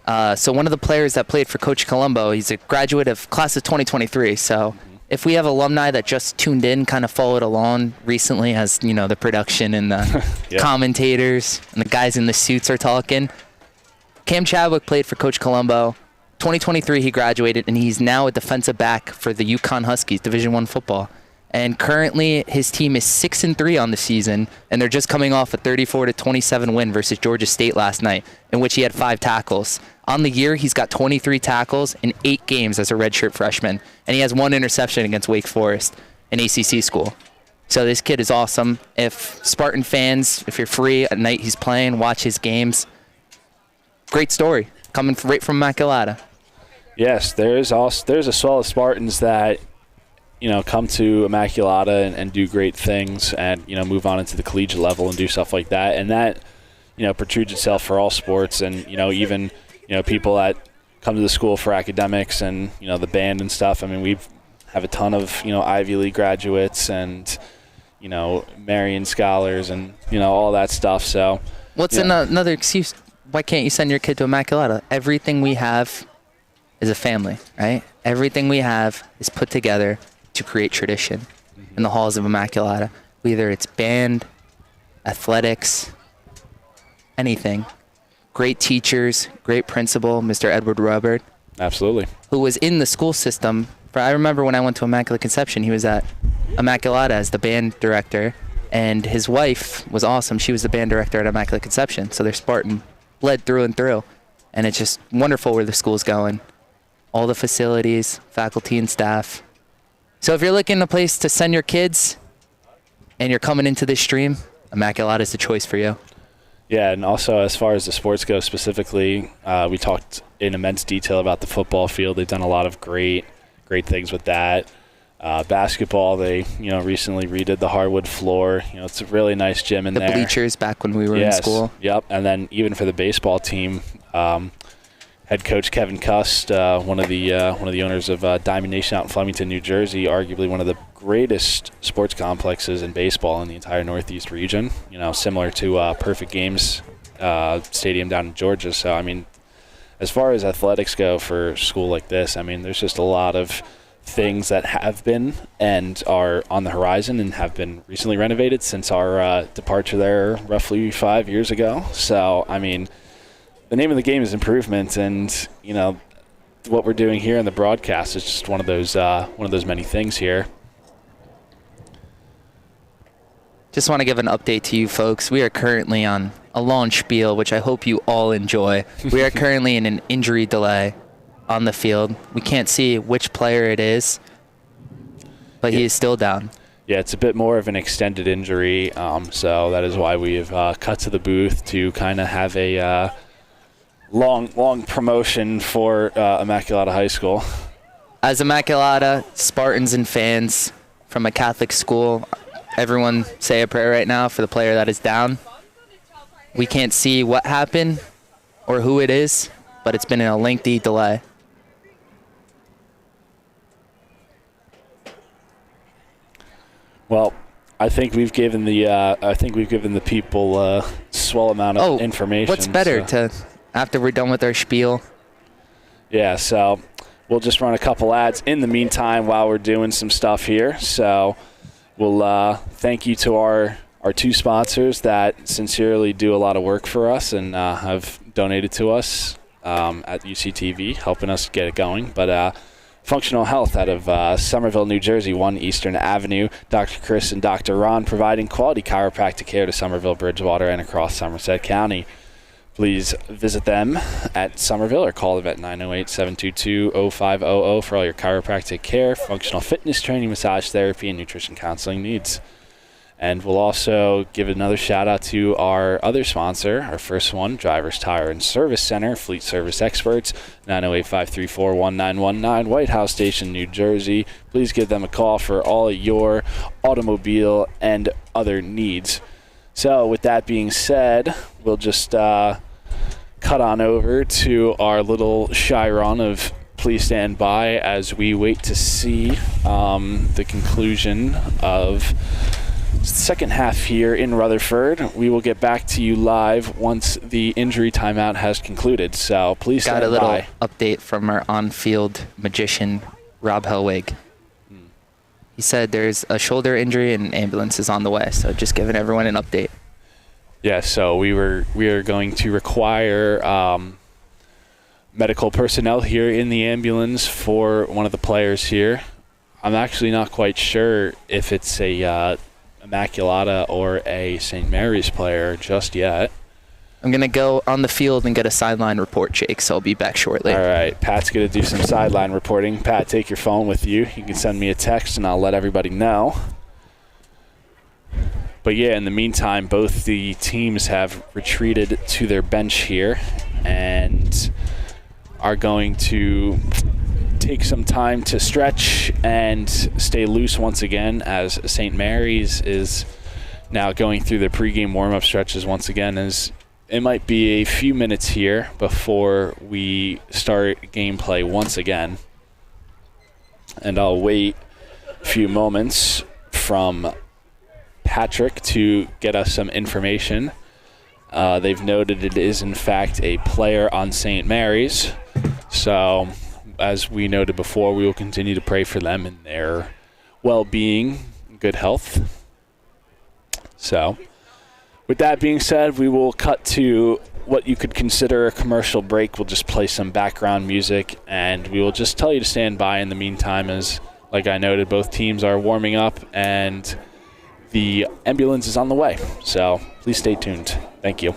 Speaker 3: so one of the players that played for Coach Colombo, he's a graduate of class of 2023. So if we have alumni that just tuned in, kind of followed along recently as, the production and the commentators and the guys in the suits are talking, Cam Chadwick played for Coach Colombo. 2023 he graduated, and he's now a defensive back for the Yukon Huskies, Division I football. And currently his team is 6-3 on the season, and they're just coming off a 34-27 win versus Georgia State last night, in which he had 5 tackles. On the year, he's got 23 tackles in 8 games as a redshirt freshman, and he has 1 interception against Wake Forest, an ACC school. So this kid is awesome. If Spartan fans, if you're free at night he's playing, watch his games. Great story, coming right from Immaculata.
Speaker 2: Yes, there's a swell of Spartans that come to Immaculata and do great things, and move on into the collegiate level and do stuff like that, and that protrudes itself for all sports, and even people that come to the school for academics and the band and stuff. I mean, we have a ton of Ivy League graduates and Marion scholars and all that stuff. So
Speaker 3: what's another excuse? Why can't you send your kid to Immaculata? Everything we have is a family, right? Everything we have is put together to create tradition in the halls of Immaculata. Whether it's band, athletics, anything. Great teachers, great principal, Mr. Edward Rutherford.
Speaker 2: Absolutely.
Speaker 3: Who was in the school system. I remember when I went to Immaculate Conception, he was at Immaculata as the band director, and his wife was awesome. She was the band director at Immaculate Conception, so they're Spartan bled through and through. And it's just wonderful where the school's going. All the facilities, faculty and staff. So if you're looking for a place to send your kids and you're coming into this stream, Immaculata is the choice for you.
Speaker 2: Yeah, and also as far as the sports go specifically, we talked in immense detail about the football field. They've done a lot of great things with that. Basketball, they recently redid the hardwood floor. It's a really nice gym in there.
Speaker 3: The bleachers back when we were in school.
Speaker 2: Yep, and then even for the baseball team, head coach Kevin Cust, one of the owners of Diamond Nation out in Flemington, New Jersey, arguably one of the greatest sports complexes in baseball in the entire Northeast region. Similar to Perfect Games Stadium down in Georgia. So I mean, as far as athletics go for a school like this, I mean, there's just a lot of things that have been and are on the horizon and have been recently renovated since our departure there roughly 5 years ago. So I mean, the name of the game is improvement, and what we're doing here in the broadcast is just one of those many things here.
Speaker 3: Just want to give an update to you folks. We are currently on a long spiel, which I hope you all enjoy. We are currently in an injury delay on the field. We can't see which player it is, but he is still down.
Speaker 2: Yeah, it's a bit more of an extended injury, so that is why we've cut to the booth to kind of have a long promotion for Immaculata High School.
Speaker 3: As Immaculata Spartans and fans from a Catholic school, everyone say a prayer right now for the player that is down. We can't see what happened or who it is, but it's been in a lengthy delay.
Speaker 2: Well, I think we've given the people a swell amount of information.
Speaker 3: What's better to after we're done with our spiel?
Speaker 2: Yeah, so we'll just run a couple ads in the meantime while we're doing some stuff here. So we'll thank you to our two sponsors that sincerely do a lot of work for us and have donated to us at UCTV, helping us get it going. But Functional Health out of Somerville, New Jersey, 1 Eastern Avenue. Dr. Chris and Dr. Ron providing quality chiropractic care to Somerville, Bridgewater, and across Somerset County. Please visit them at Somerville or call them at 908-722-0500 for all your chiropractic care, functional fitness training, massage therapy, and nutrition counseling needs. And we'll also give another shout out to our other sponsor, our first one, Drivers Tire and Service Center, Fleet Service Experts, 908-534-1919, White House Station, New Jersey. Please give them a call for all your automobile and other needs. So with that being said, we'll just cut on over to our little Chiron of Please Stand By as we wait to see the conclusion of the second half here in Rutherford. We will get back to you live once the injury timeout has concluded. So please stand by.
Speaker 3: Got a little update from our on-field magician, Rob Hellwig. He said there's a shoulder injury and ambulance is on the way, so just giving everyone an update.
Speaker 2: Yeah, so we are going to require medical personnel here in the ambulance for one of the players here. I'm actually not quite sure if it's a Immaculata or a St. Mary's player just yet.
Speaker 3: I'm going to go on the field and get a sideline report, Jake, so I'll be back shortly.
Speaker 2: All right, Pat's going to do some sideline reporting. Pat, take your phone with you. You can send me a text, and I'll let everybody know. But, yeah, in the meantime, both the teams have retreated to their bench here and are going to take some time to stretch and stay loose once again, as St. Mary's is now going through the pregame warm-up stretches once again, as it might be a few minutes here before we start gameplay once again. And I'll wait a few moments from Patrick to get us some information. They've noted it is, in fact, a player on St. Mary's. So, as we noted before, we will continue to pray for them and their well-being, good health. So, with that being said, we will cut to what you could consider a commercial break. We'll just play some background music, and we will just tell you to stand by in the meantime, as, like I noted, both teams are warming up, and the ambulance is on the way. So please stay tuned. Thank you.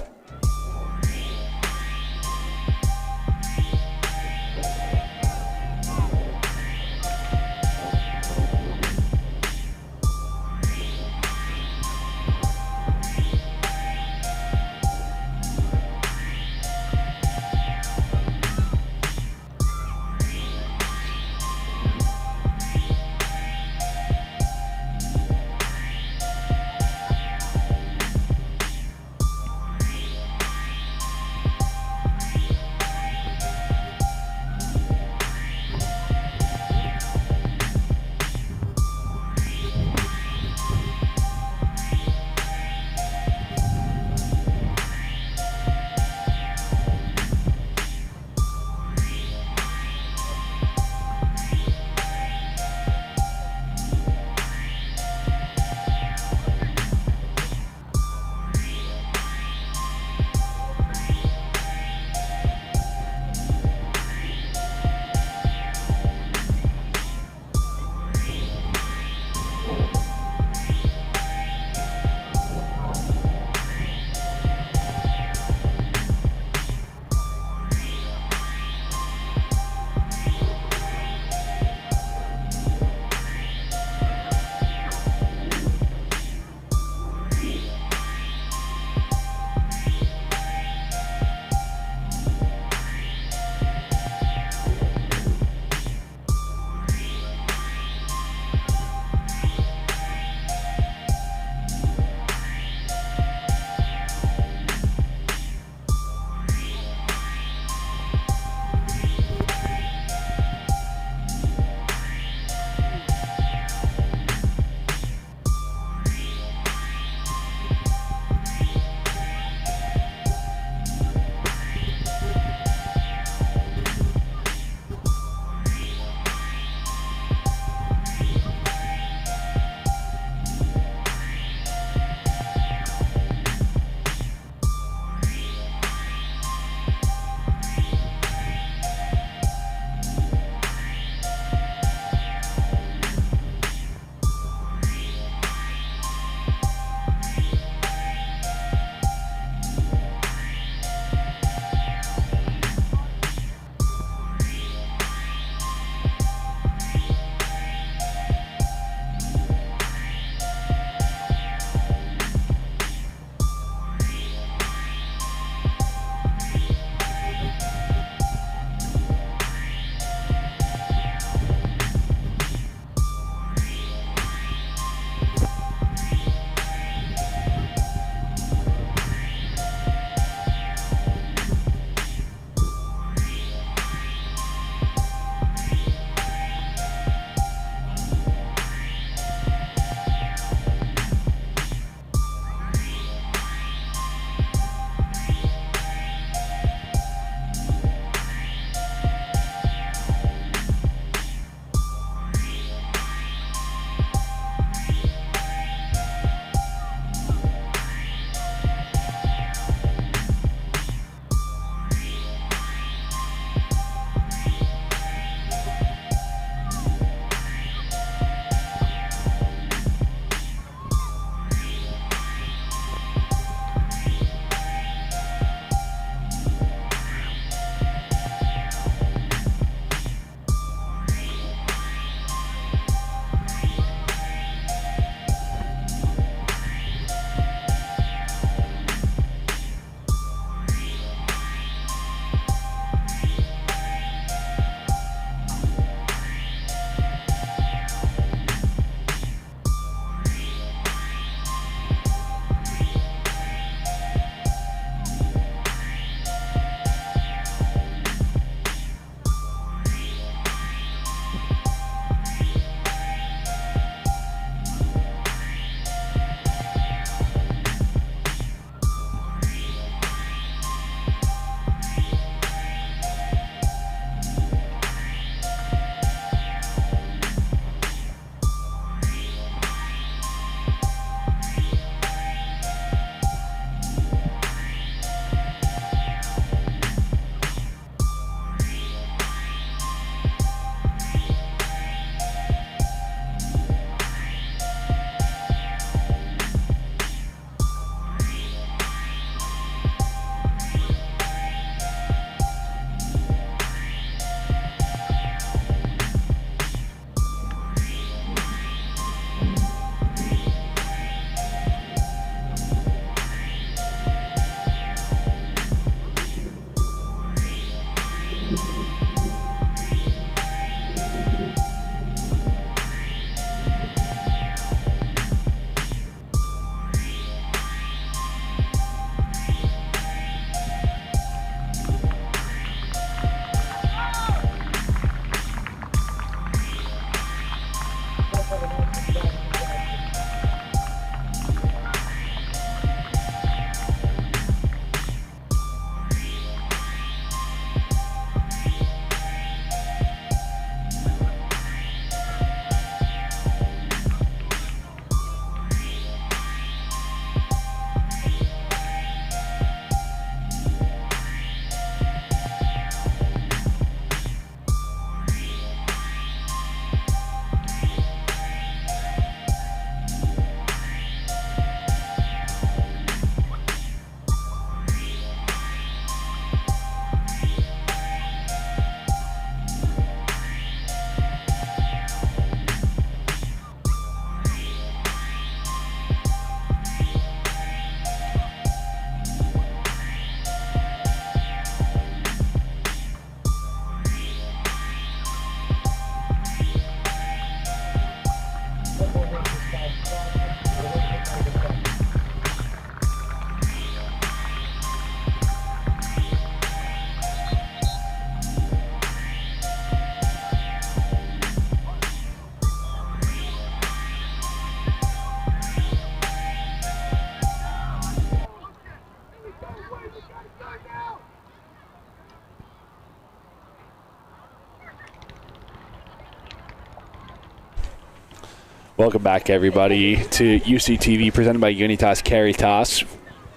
Speaker 2: Welcome back, everybody, to UCTV presented by Unitas Caritas.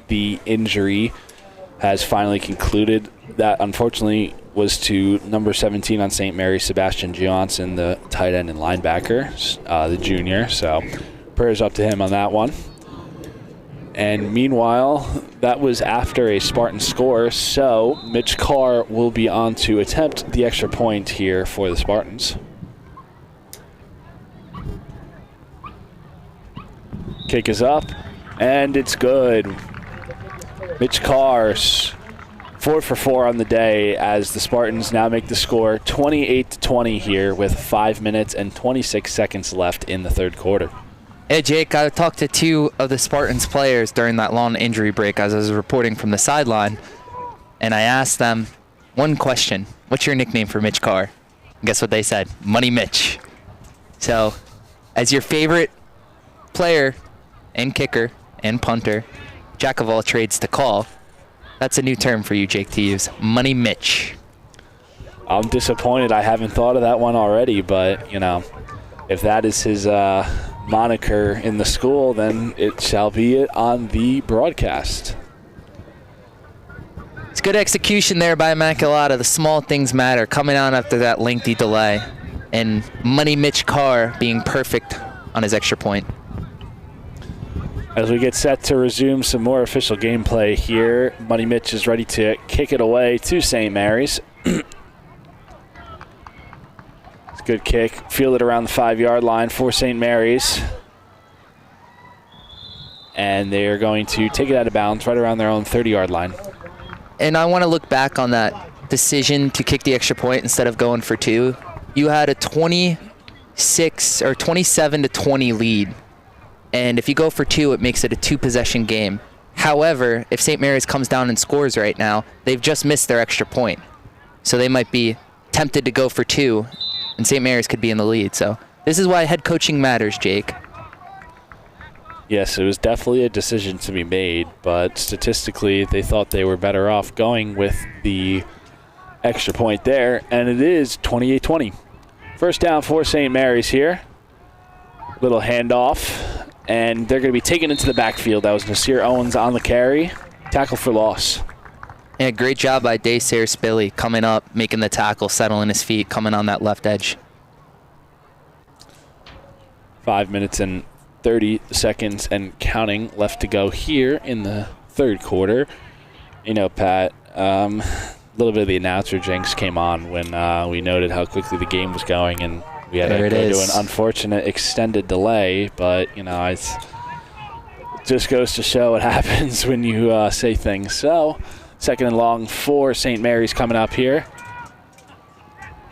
Speaker 2: The injury has finally concluded. That, unfortunately, was to number 17 on St. Mary's, Sebastian Johnson, the tight end and linebacker, the junior. So prayers up to him on that one. And meanwhile, that was after a Spartan score, so Mitch Carr will be on to attempt the extra point here for the Spartans. Kick is up, and it's good. Mitch Carr's 4 for 4 on the day as the Spartans now make the score 28-20 here with 5 minutes and 26 seconds left in the third quarter.
Speaker 3: Hey, Jake, I talked to 2 of the Spartans players during that long injury break as I was reporting from the sideline, and I asked them one question. What's your nickname for Mitch Carr? And guess what they said? Money Mitch. So, as your favorite player and kicker and punter, jack of all trades to call, that's a new term for you, Jake, to use. Money Mitch.
Speaker 2: I'm disappointed I haven't thought of that one already, but, you know, if that is his moniker in the school, then it shall be it on the broadcast.
Speaker 3: It's good execution there by Immaculata. The small things matter, coming on after that lengthy delay. And Money Mitch Carr being perfect on his extra point.
Speaker 2: As we get set to resume some more official gameplay here, Money Mitch is ready to kick it away to St. Mary's. It's a good kick, fielded around the 5-yard line for St. Mary's. And they are going to take it out of bounds right around their own 30-yard line.
Speaker 3: And I want to look back on that decision to kick the extra point instead of going for 2. You had a 26 or 27-20 lead. And if you go for 2, it makes it a 2-possession game. However, if St. Mary's comes down and scores right now, they've just missed their extra point. So they might be tempted to go for 2, and St. Mary's could be in the lead. So this is why head coaching matters, Jake.
Speaker 2: Yes, it was definitely a decision to be made, but statistically they thought they were better off going with the extra point there, and it is 28-20. First down for St. Mary's here. Little handoff. And they're going to be taken into the backfield. That was Nasir Owens on the carry. Tackle for loss.
Speaker 3: Yeah, great job by Dacer Spilly coming up, making the tackle, settling his feet, coming on that left edge.
Speaker 2: 5 minutes and 30 seconds and counting left to go here in the third quarter. You know, Pat, a little bit of the announcer jinx came on when we noted how quickly the game was going, and we had to go to an unfortunate extended delay, but, you know, it just goes to show what happens when you say things. So, second and long for St. Mary's coming up here.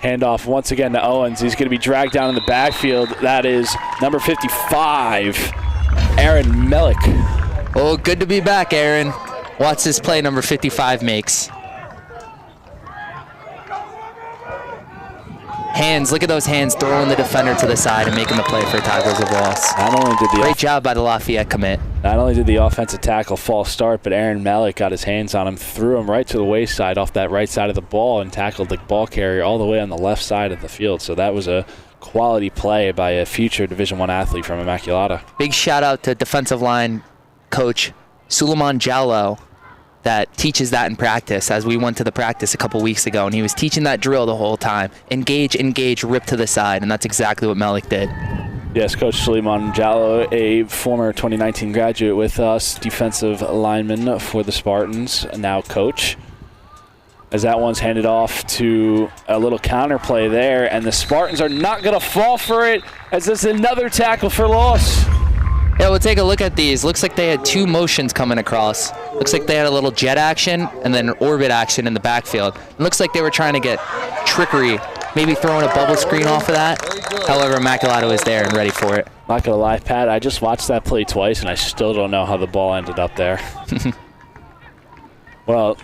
Speaker 2: Handoff once again to Owens. He's going to be dragged down in the backfield. That is number 55, Aaron Melick.
Speaker 3: Oh, good to be back, Aaron. Watch this play number 55 makes. Hands, look at those hands throwing the defender to the side and making the play for tackles of loss. Great job by the Lafayette commit.
Speaker 2: Not only did the offensive tackle false start, but Aaron Melick got his hands on him, threw him right to the wayside off that right side of the ball, and tackled the ball carrier all the way on the left side of the field. So that was a quality play by a future Division I athlete from Immaculata.
Speaker 3: Big shout out to defensive line coach Suleiman Jallo that teaches that in practice, as we went to the practice a couple weeks ago, and he was teaching that drill the whole time. Engage, rip to the side, and that's exactly what Melick did.
Speaker 2: Yes, Coach Suleiman Jallo, a former 2019 graduate with us, defensive lineman for the Spartans, now coach. As that one's handed off to a little counter play there, and the Spartans are not going to fall for it, as this is another tackle for loss.
Speaker 3: Yeah, we'll take a look at these. Looks like they had 2 motions coming across. Looks like they had a little jet action and then an orbit action in the backfield. It looks like they were trying to get trickery, maybe throwing a bubble screen off of that. However, Immaculata was there and ready for it.
Speaker 2: Not going to lie, Pat, I just watched that play twice, and I still don't know how the ball ended up there. Well,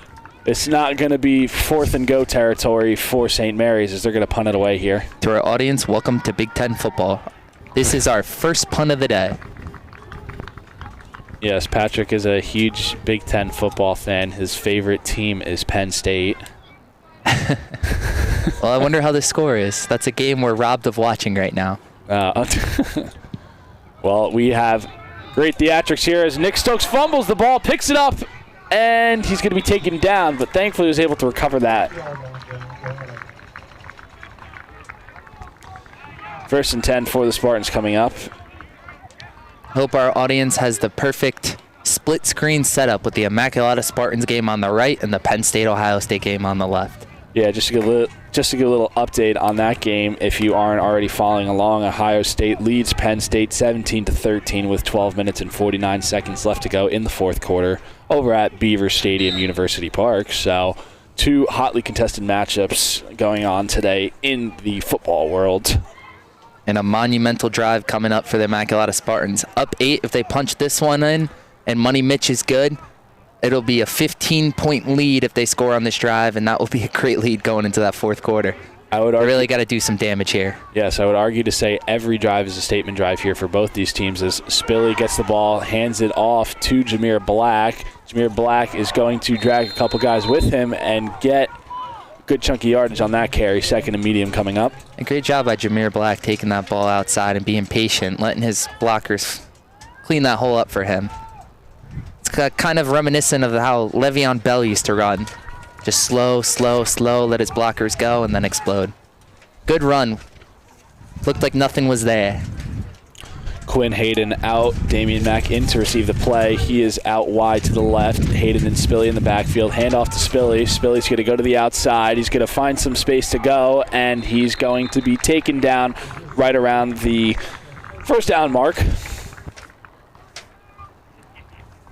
Speaker 2: it's not going to be 4th and go territory for St. Mary's as they're going to punt it away here.
Speaker 3: To our audience, welcome to Big Ten football. This is our first punt of the day.
Speaker 2: Yes, Patrick is a huge Big Ten football fan. His favorite team is Penn State.
Speaker 3: Well, I wonder how the score is. That's a game we're robbed of watching right now.
Speaker 2: Well, we have great theatrics here as Nick Stokes fumbles the ball, picks it up, and he's going to be taken down, but thankfully was able to recover that. 1st and 10 for the Spartans coming up.
Speaker 3: Hope our audience has the perfect split screen setup with the Immaculata Spartans game on the right and the Penn State-Ohio State game on the left.
Speaker 2: Yeah, just to give a little update on that game, if you aren't already following along, Ohio State leads Penn State 17-13 with 12 minutes and 49 seconds left to go in the 4th quarter over at Beaver Stadium, University Park. So 2 hotly contested matchups going on today in the football world.
Speaker 3: And a monumental drive coming up for the Immaculata Spartans. Up 8 if they punch this one in, and Money Mitch is good. It'll be a 15-point lead if they score on this drive, and that will be a great lead going into that 4th quarter.
Speaker 2: I would argue,
Speaker 3: they really got to do some damage here.
Speaker 2: Yes, I would argue to say every drive is a statement drive here for both these teams as Spilly gets the ball, hands it off to Jameer Black. Jameer Black is going to drag a couple guys with him and get good chunky yardage on that carry. 2nd and medium coming up.
Speaker 3: A great job by Jameer Black taking that ball outside and being patient, letting his blockers clean that hole up for him. It's kind of reminiscent of how Le'Veon Bell used to run. Just slow, slow, slow, let his blockers go, and then explode. Good run. Looked like nothing was there.
Speaker 2: Quinn Hayden out, Damian Mack in to receive the play. He is out wide to the left. Hayden and Spilly in the backfield. Hand off to Spilly. Spilly's going to go to the outside. He's going to find some space to go, and he's going to be taken down right around the 1st down mark.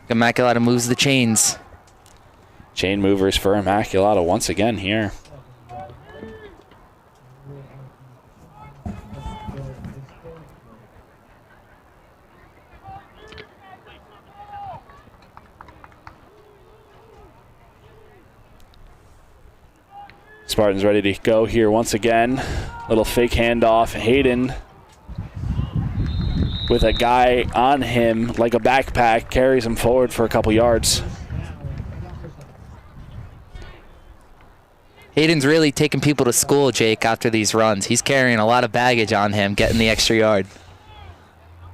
Speaker 3: Immaculata moves the chains.
Speaker 2: Chain movers for Immaculata once again here. Spartans ready to go here once again. Little fake handoff. Hayden with a guy on him like a backpack carries him forward for a couple yards.
Speaker 3: Hayden's really taking people to school, Jake, after these runs. He's carrying a lot of baggage on him, getting the extra yard.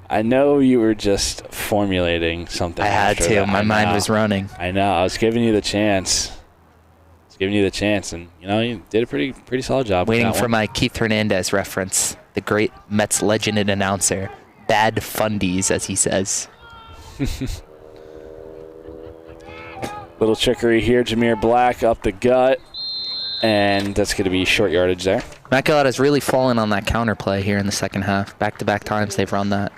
Speaker 2: I know you were just formulating something.
Speaker 3: I had to. My mind was running.
Speaker 2: I know. I was giving you the chance. And you did a pretty solid job.
Speaker 3: Waiting for my Keith Hernandez reference, the great Mets legend and announcer. Bad fundies, as he says.
Speaker 2: Little trickery here. Jameer Black up the gut. And that's going to be short yardage there.
Speaker 3: Immaculata's really fallen on that counterplay here in the 2nd half. Back-to-back times they've run that.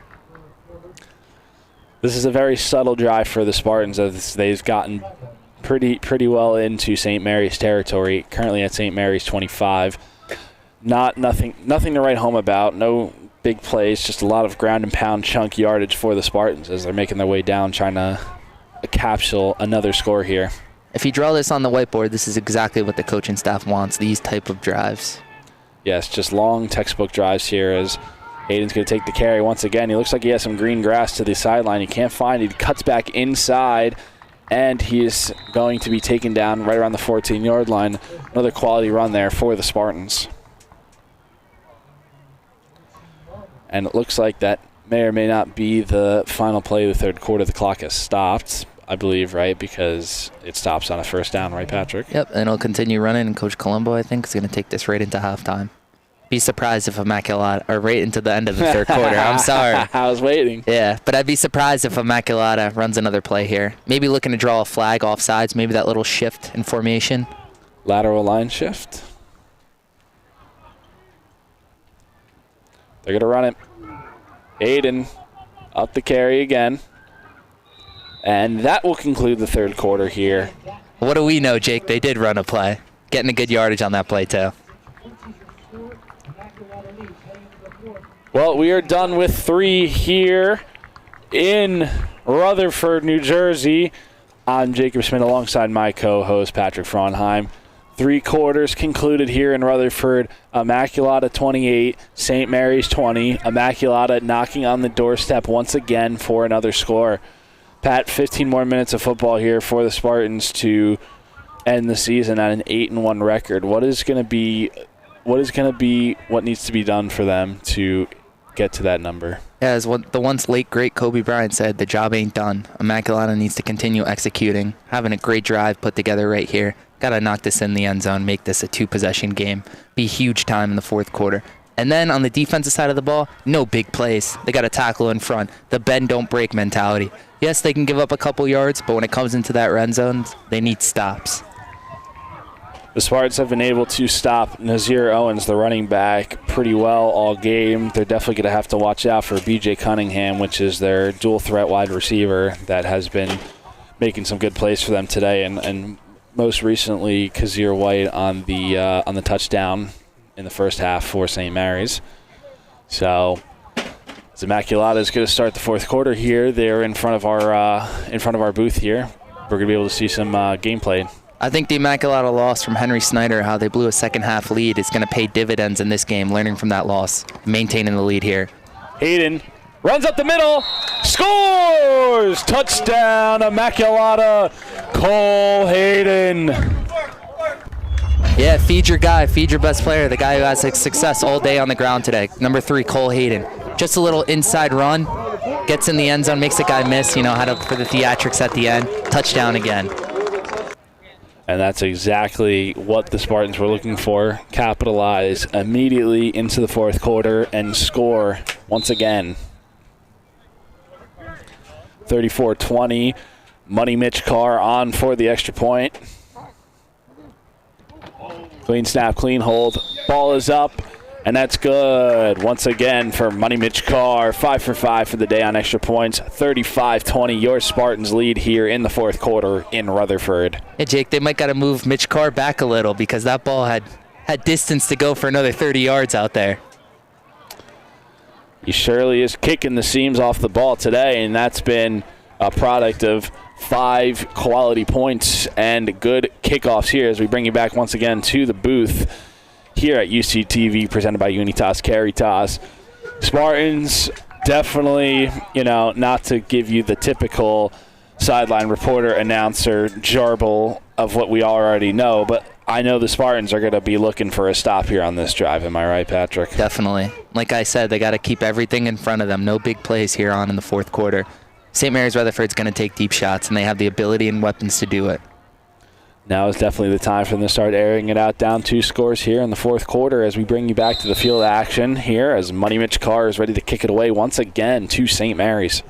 Speaker 2: This is a very subtle drive for the Spartans as they've gotten pretty well into St. Mary's territory. Currently at St. Mary's 25. Nothing to write home about. No big plays, just a lot of ground and pound chunk yardage for the Spartans as they're making their way down, trying to capsule another score here.
Speaker 3: If you draw this on the whiteboard, this is exactly what the coaching staff wants, these type of drives.
Speaker 2: Yes, just long textbook drives here as Hayden's going to take the carry once again. He looks like he has some green grass to the sideline. He can't find it. He cuts back inside, and he is going to be taken down right around the 14-yard line. Another quality run there for the Spartans. And it looks like that may or may not be the final play of the 3rd quarter. The clock has stopped, I believe, right? Because it stops on a 1st down, right, Patrick?
Speaker 3: Yep, and it'll continue running, and Coach Colombo, I think, is going to take this right into halftime. Be surprised if Immaculata, or right into the end of the 3rd quarter. I'm sorry.
Speaker 2: I was waiting.
Speaker 3: Yeah, but I'd be surprised if Immaculata runs another play here. Maybe looking to draw a flag offsides, maybe that little shift in formation.
Speaker 2: Lateral line shift. They're going to run it. Hayden up the carry again. And that will conclude the 3rd quarter here.
Speaker 3: What do we know, Jake? They did run a play. Getting a good yardage on that play, too.
Speaker 2: Well, we are done with 3 here in Rutherford, New Jersey. I'm Jacob Schmidt alongside my co-host, Patrick Frauenheim. 3 quarters concluded here in Rutherford. Immaculata 28, St. Mary's 20. Immaculata knocking on the doorstep once again for another score. Pat, 15 more minutes of football here for the Spartans to end the season at an 8-1 record. What is going to be what needs to be done for them to get to that number.
Speaker 3: Yeah, as what the once late great Kobe Bryant said, the job ain't done. Immaculata needs to continue executing, having a great drive put together right here. Got to knock this in the end zone, make this a 2-possession game, be huge time in the fourth quarter. And then on the defensive side of the ball, no big plays. They got to tackle in front. The bend, don't break mentality. Yes, they can give up a couple yards, but when it comes into that red zone, they need stops.
Speaker 2: The Spartans have been able to stop Nazir Owens, the running back, pretty well all game. They're definitely going to have to watch out for B.J. Cunningham, which is their dual-threat wide receiver that has been making some good plays for them today, and most recently Kazir White on the touchdown in the first half for St. Mary's. So Immaculata is going to start the fourth quarter here. They're in front of our booth here. We're going to be able to see some gameplay.
Speaker 3: I think the Immaculata loss from Henry Snyder, how they blew a second-half lead, is going to pay dividends in this game, learning from that loss, maintaining the lead here.
Speaker 2: Hayden runs up the middle, scores! Touchdown, Immaculata, Cole Hayden.
Speaker 3: Yeah, feed your guy, feed your best player, the guy who has success all day on the ground today. Number 3, Cole Hayden. Just a little inside run, gets in the end zone, makes the guy miss, for the theatrics at the end. Touchdown again.
Speaker 2: And that's exactly what the Spartans were looking for. Capitalize immediately into the fourth quarter and score once again. 34-20. Money Mitch Carr on for the extra point. Clean snap, clean hold. Ball is up, and that's good. Once again for Money Mitch Carr. 5 for 5 for the day on extra points. 35-20. Your Spartans lead here in the fourth quarter in Rutherford.
Speaker 3: Hey, Jake, they might got to move Mitch Carr back a little because that ball had distance to go for another 30 yards out there.
Speaker 2: He surely is kicking the seams off the ball today, and that's been a product of 5 quality points and good kickoffs here as we bring you back once again to the booth here at UCTV, presented by Unitas Caritas. Spartans definitely, not to give you the typical sideline reporter, announcer jarble of what we already know, but I know the Spartans are going to be looking for a stop here on this drive. Am I right, Patrick?
Speaker 3: Definitely. Like I said, they got to keep everything in front of them. No big plays here on in the fourth quarter. St. Mary's Rutherford's going to take deep shots, and they have the ability and weapons to do it.
Speaker 2: Now is definitely the time for them to start airing it out. Down 2 scores here in the fourth quarter as we bring you back to the field action here as Money Mitch Carr is ready to kick it away once again to St. Mary's.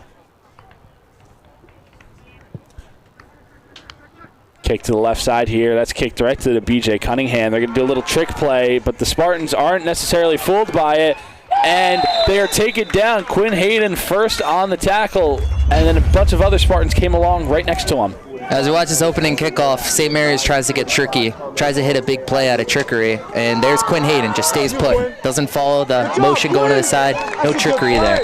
Speaker 2: Kick to the left side here. That's kicked directly to B.J. Cunningham. They're going to do a little trick play, but the Spartans aren't necessarily fooled by it, and they are taken down. Quinn Hayden first on the tackle, and then a bunch of other Spartans came along right next to him.
Speaker 3: As we watch this opening kickoff, St. Mary's tries to get tricky, tries to hit a big play out of trickery, and there's Quinn Hayden, just stays put. Doesn't follow the motion going to the side. No trickery there.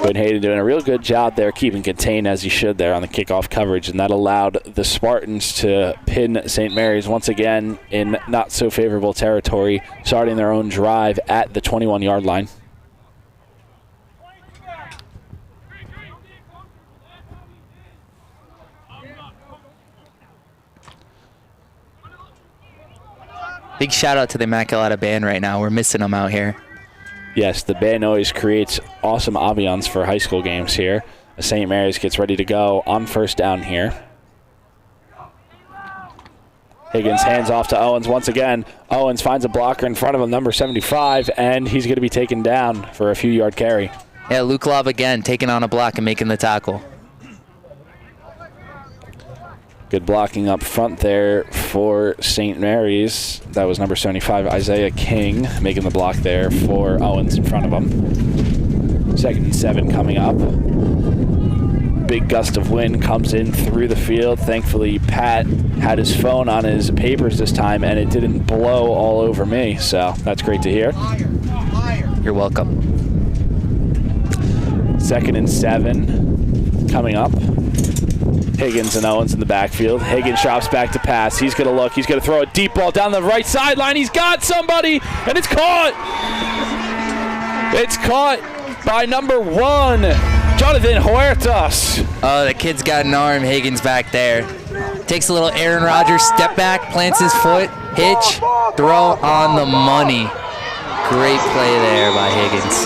Speaker 2: Quinn Hayden doing a real good job there, keeping contained as he should there on the kickoff coverage, and that allowed the Spartans to pin St. Mary's once again in not so favorable territory, starting their own drive at the 21-yard line.
Speaker 3: Big shout out to the Immaculata band right now. We're missing them out here.
Speaker 2: Yes, the band always creates awesome ambiance for high school games here. St. Mary's gets ready to go on first down here. Higgins hands off to Owens once again. Owens finds a blocker in front of him, number 75, and he's going to be taken down for a few-yard carry.
Speaker 3: Yeah, Luke Love again taking on a block and making the tackle.
Speaker 2: Good blocking up front there for St. Mary's. That was number 75, Isaiah King, making the block there for Owens in front of him. 2nd and 7 coming up. Big gust of wind comes in through the field. Thankfully, Pat had his phone on his papers this time, and it didn't blow all over me, so that's great to hear.
Speaker 3: You're welcome.
Speaker 2: 2nd and 7 coming up. Higgins and Owens in the backfield. Higgins drops back to pass. He's going to look. He's going to throw a deep ball down the right sideline. He's got somebody, and it's caught. It's caught by number 1, Jonathan Huertas.
Speaker 3: Oh, the kid's got an arm. Higgins back there. Takes a little Aaron Rodgers step back, plants his foot, hitch, throw on the money. Great play there by Higgins.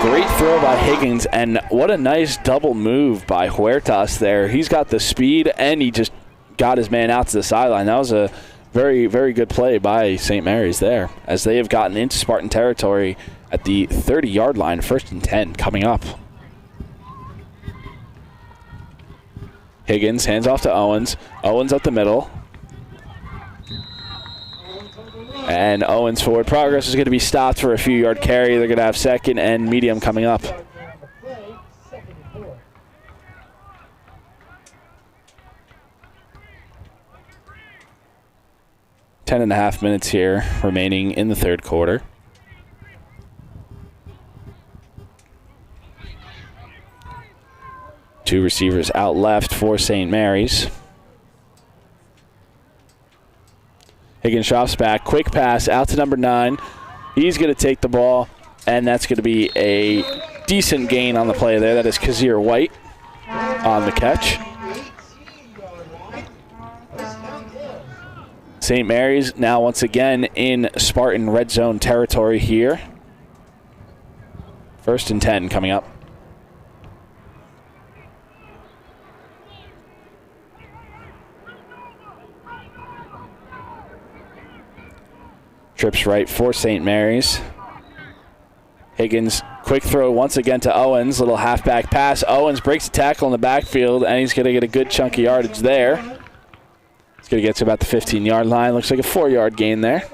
Speaker 2: Great throw by Higgins, and what a nice double move by Huertas there. He's got the speed, and he just got his man out to the sideline. That was a very, very good play by St. Mary's there, as they have gotten into Spartan territory at the 30-yard line, 1st and 10 coming up. Higgins hands off to Owens. Owens up the middle. And Owens' forward progress is going to be stopped for a few-yard carry. They're going to have 2nd and medium coming up. 10.5 minutes here remaining in the 3rd quarter. Two receivers out left for St. Mary's. Higgins drops back. Quick pass out to number 9. He's going to take the ball, and that's going to be a decent gain on the play there. That is Kazir White on the catch. St. Mary's now once again in Spartan red zone territory here. 1st and 10 coming up. Trips right for St. Mary's. Higgins, quick throw once again to Owens. Little halfback pass. Owens breaks the tackle in the backfield, and he's going to get a good chunk of yardage there. He's going to get to about the 15-yard line. Looks like a 4-yard gain there.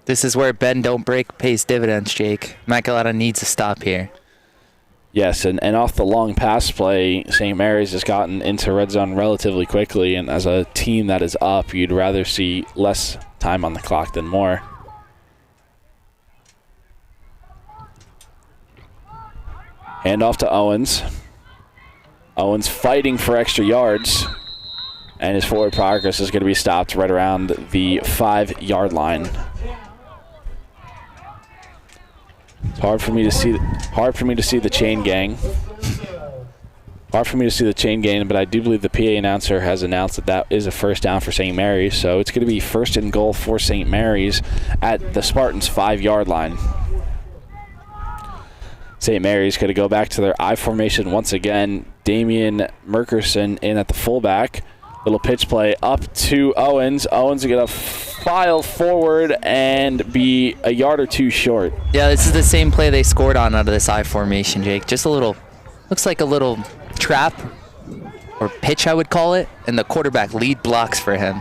Speaker 3: This is where bend don't break pays dividends, Jake. Immaculata needs to stop here.
Speaker 2: Yes, and off the long pass play, St. Mary's has gotten into red zone relatively quickly, and as a team that is up, you'd rather see less time on the clock than more. Hand off to Owens. Owens fighting for extra yards, and his forward progress is going to be stopped right around the 5-yard line. It's hard for me to see the chain gang. Hard for me to see the chain gang, but I do believe the PA announcer has announced that that is a 1st down for St. Mary's. So it's going to be 1st and goal for St. Mary's at the Spartans' 5-yard line. St. Mary's going to go back to their I formation once again. Damian Merkerson in at the fullback. Little pitch play up to Owens. Owens is going to file forward and be a yard or two short.
Speaker 3: Yeah, this is the same play they scored on out of this I formation, Jake. Just a little, looks like a little trap or pitch, I would call it, and the quarterback lead blocks for him.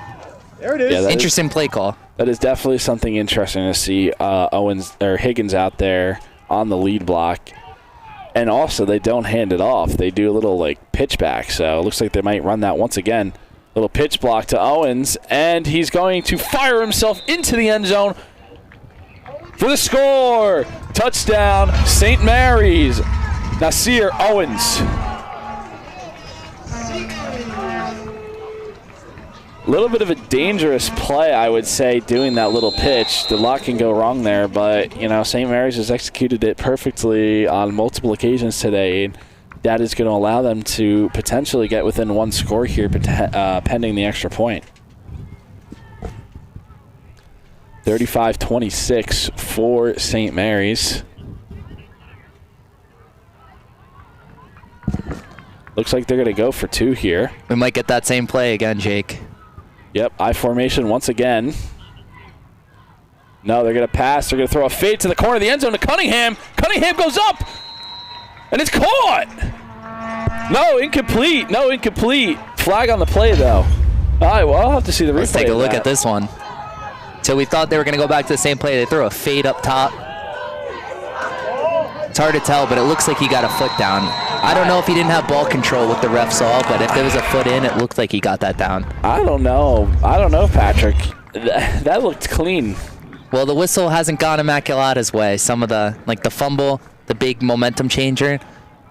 Speaker 4: There it is.
Speaker 3: Yeah, interesting play call.
Speaker 2: That is definitely something interesting to see. Owens or Higgins out there on the lead block. And also, they don't hand it off. They do a little like pitch back, so it looks like they might run that once again. Little pitch block to Owens, and he's going to fire himself into the end zone for the score. Touchdown, St. Mary's. Nasir Owens. A little bit of a dangerous play, I would say, doing that little pitch. The lot can go wrong there, but, you know, St. Mary's has executed it perfectly on multiple occasions today. That is going to allow them to potentially get within one score here, pending the extra point. 35-26 for St. Mary's. Looks like they're going to go for 2 here.
Speaker 3: We might get that same play again, Jake.
Speaker 2: Yep, I formation once again. No, they're going to pass. They're going to throw a fade to the corner of the end zone to Cunningham. Cunningham goes up, and it's caught. No, incomplete. No, incomplete. Flag on the play, though. All right, well, I'll have to see the replay.
Speaker 3: Let's take a look at this one. So we thought they were going to go back to the same play. They throw a fade up top. It's hard to tell, but it looks like he got a foot down. I don't know if he didn't have ball control, what the ref saw, but if there was a foot in, it looked like he got that down.
Speaker 2: I don't know, Patrick. That looked clean.
Speaker 3: Well, the whistle hasn't gone Immaculata's way. Some of the, like the fumble, the big momentum changer.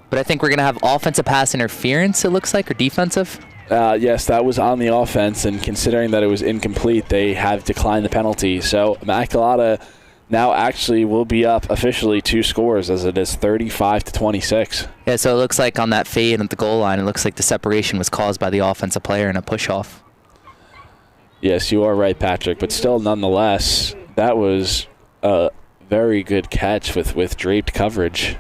Speaker 3: But I think we're going to have offensive pass interference, it looks like, or defensive.
Speaker 2: Yes, that was on the offense, and considering that it was incomplete, they have declined the penalty. So Immaculata now actually will be up officially 2 scores, as it is 35-26.
Speaker 3: Yeah, so it looks like on that fade at the goal line, it looks like the separation was caused by the offensive player in a push-off.
Speaker 2: Yes, you are right, Patrick, but still, nonetheless, that was a very good catch with draped coverage.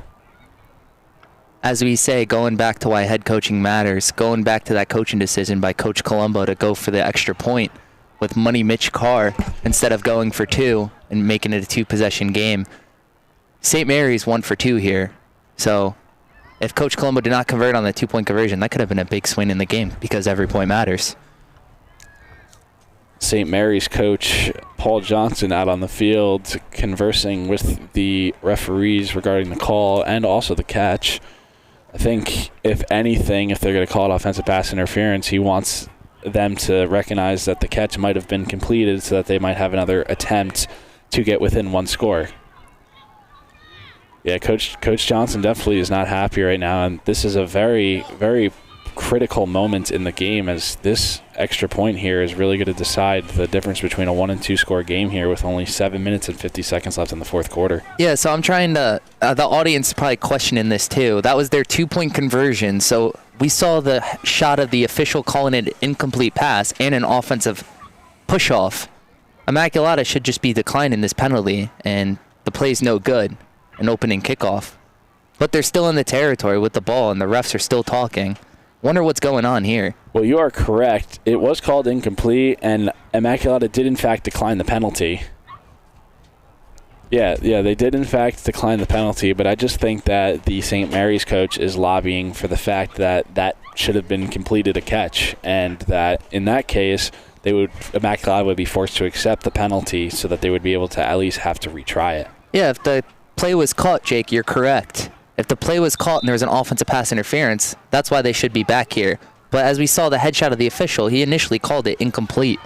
Speaker 3: As we say, going back to why head coaching matters, going back to that coaching decision by Coach Colombo to go for the extra point with Money Mitch Carr instead of going for 2 and making it a 2-possession game. St. Mary's 1 for 2 here. So if Coach Colombo did not convert on the 2-point conversion, that could have been a big swing in the game because every point matters.
Speaker 2: St. Mary's coach Paul Johnson out on the field conversing with the referees regarding the call and also the catch. I think, if anything, if they're going to call it offensive pass interference, he wants them to recognize that the catch might have been completed so that they might have another attempt to get within 1 score. Yeah, Coach Johnson definitely is not happy right now, and this is a very, very critical moment in the game, as this extra point here is really going to decide the difference between a 1 and 2 score game here with only 7 minutes and 50 seconds left in the fourth quarter.
Speaker 3: Yeah, so I'm trying to, the audience is probably questioning this too. That was their 2-point conversion, so we saw the shot of the official calling it an incomplete pass and an offensive push-off. Immaculata should just be declining this penalty, and the play's no good, an opening kickoff. But they're still in the territory with the ball, and the refs are still talking. Wonder what's going on here.
Speaker 2: Well, you are correct. It was called incomplete, and Immaculata did, in fact, decline the penalty. Yeah, they did, in fact, decline the penalty, but I just think that the St. Mary's coach is lobbying for the fact that that should have been completed a catch, and that in that case, Immaculata would be forced to accept the penalty so that they would be able to at least have to retry it.
Speaker 3: Yeah, if the play was caught, Jake, you're correct. If the play was caught and there was an offensive pass interference, that's why they should be back here. But as we saw the headshot of the official, he initially called it incomplete.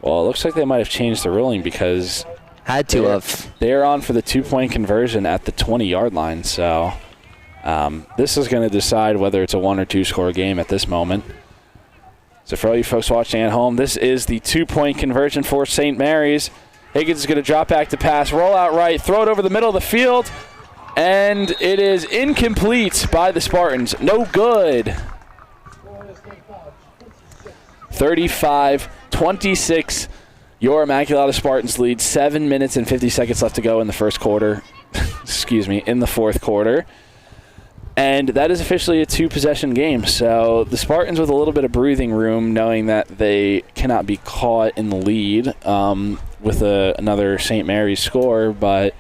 Speaker 2: Well, it looks like they might have changed the ruling because
Speaker 3: had to have.
Speaker 2: They're on for the 2-point conversion at the 20-yard line, so this is going to decide whether it's a 1 or 2 score game at this moment. So for all you folks watching at home, this is the 2-point conversion for St. Mary's. Higgins is going to drop back to pass, roll out right, throw it over the middle of the field, and it is incomplete by the Spartans. No good. 35-26. Your Immaculata Spartans lead. 7 minutes and 50 seconds left to go in the first quarter. Excuse me, in the fourth quarter. And that is officially a 2-possession game. So the Spartans with a little bit of breathing room, knowing that they cannot be caught in the lead with another St. Mary's score. But,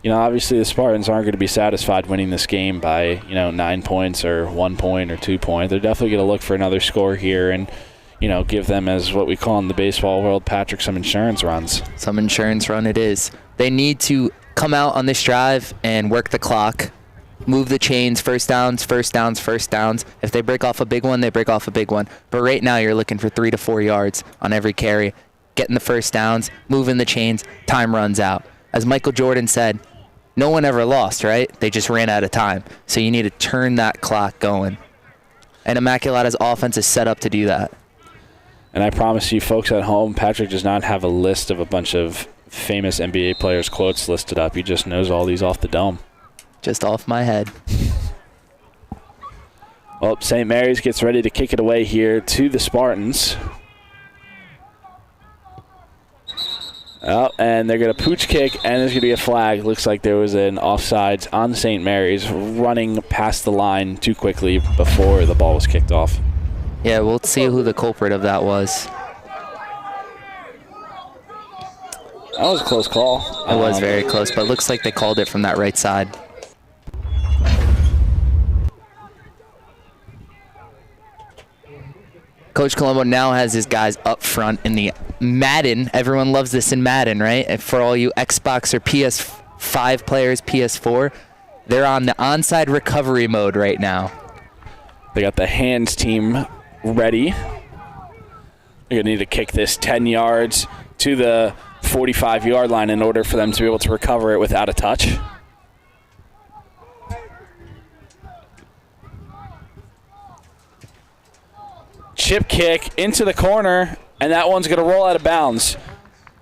Speaker 2: obviously the Spartans aren't going to be satisfied winning this game by, 9 points or 1 point or 2 points. They're definitely going to look for another score here and, give them, as what we call in the baseball world, Patrick, some insurance runs.
Speaker 3: Some insurance run it is. They need to come out on this drive and work the clock. Move the chains, first downs. If they break off a big one, they break off a big one. But right now you're looking for 3 to 4 yards on every carry. Getting the first downs, moving the chains, time runs out. As Michael Jordan said, no one ever lost, right? They just ran out of time. So you need to turn that clock going. And Immaculata's offense is set up to do that.
Speaker 2: And I promise you folks at home, Patrick does not have a list of a bunch of famous NBA players' quotes listed up. He just knows all these off the dome.
Speaker 3: Just off my head.
Speaker 2: Well, St. Mary's gets ready to kick it away here to the Spartans. Oh, and they're going to pooch kick, and there's going to be a flag. Looks like there was an offsides on St. Mary's, running past the line too quickly before the ball was kicked off.
Speaker 3: Yeah, we'll see who the culprit of that was.
Speaker 2: That was a close call.
Speaker 3: It was very close, but it looks like they called it from that right side. Coach Colombo now has his guys up front in the Madden. Everyone loves this in Madden, right? And for all you Xbox or PS5 players, PS4, they're on the onside recovery mode right now.
Speaker 2: They got the hands team ready. They're going to need to kick this 10 yards to the 45-yard line in order for them to be able to recover it without a touch. Chip kick into the corner, and that one's going to roll out of bounds.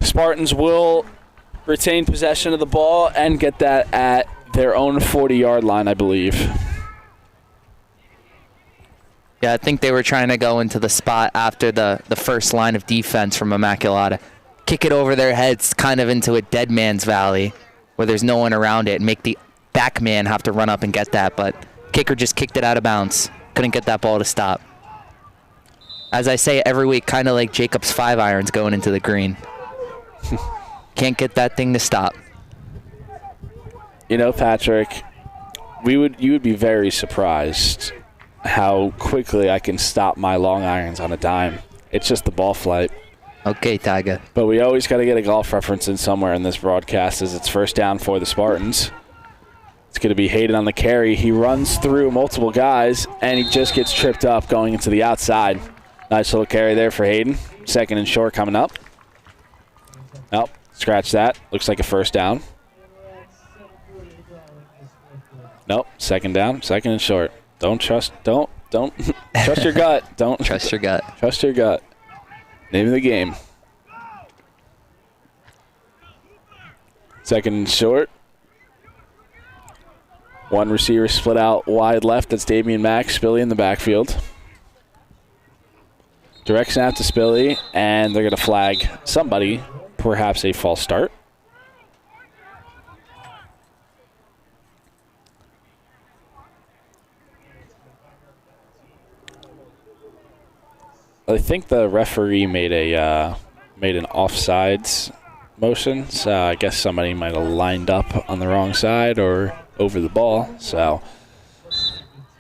Speaker 2: Spartans will retain possession of the ball and get that at their own 40-yard line, I believe.
Speaker 3: Yeah, I think they were trying to go into the spot after the first line of defense from Immaculata. Kick it over their heads kind of into a dead man's valley where there's no one around it and make the back man have to run up and get that. But kicker just kicked it out of bounds. Couldn't get that ball to stop. As I say every week, kind of like Jacob's 5-irons going into the green. Can't get that thing to stop.
Speaker 2: You know, Patrick, you would be very surprised how quickly I can stop my long irons on a dime. It's just the ball flight.
Speaker 3: Okay, Tiger.
Speaker 2: But we always got to get a golf reference in somewhere in this broadcast as it's first down for the Spartans. It's going to be Hayden on the carry. He runs through multiple guys, and he just gets tripped up going into the outside. Nice little carry there for Hayden. Second and short coming up. Nope, scratch that. Looks like a first down. Nope, second down, second and short. Don't trust your gut. Don't
Speaker 3: trust your gut.
Speaker 2: Trust your gut. Name of the game. Second and short. One receiver split out wide left. That's Damian Max. Spilly in the backfield. Direct snap to Spilly, and they're going to flag somebody, perhaps a false start. I think the referee made an offsides motion, so I guess somebody might have lined up on the wrong side or over the ball. So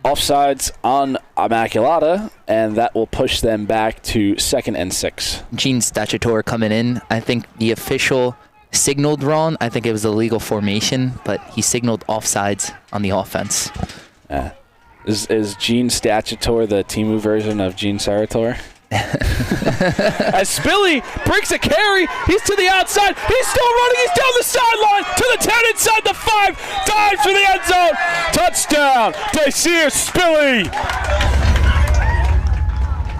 Speaker 2: offsides on Immaculata, and that will push them back to 2nd and 6.
Speaker 3: Gene Statutor coming in. I think the official signaled wrong. I think it was a legal formation, but he signaled offsides on the offense.
Speaker 2: Is Gene Statutor the Timu version of Gene Sarator? As Spilly breaks a carry, he's to the outside, he's still running, he's down the sideline, to the 10, inside the 5, dives for the end zone, touchdown, Dacier Spilly.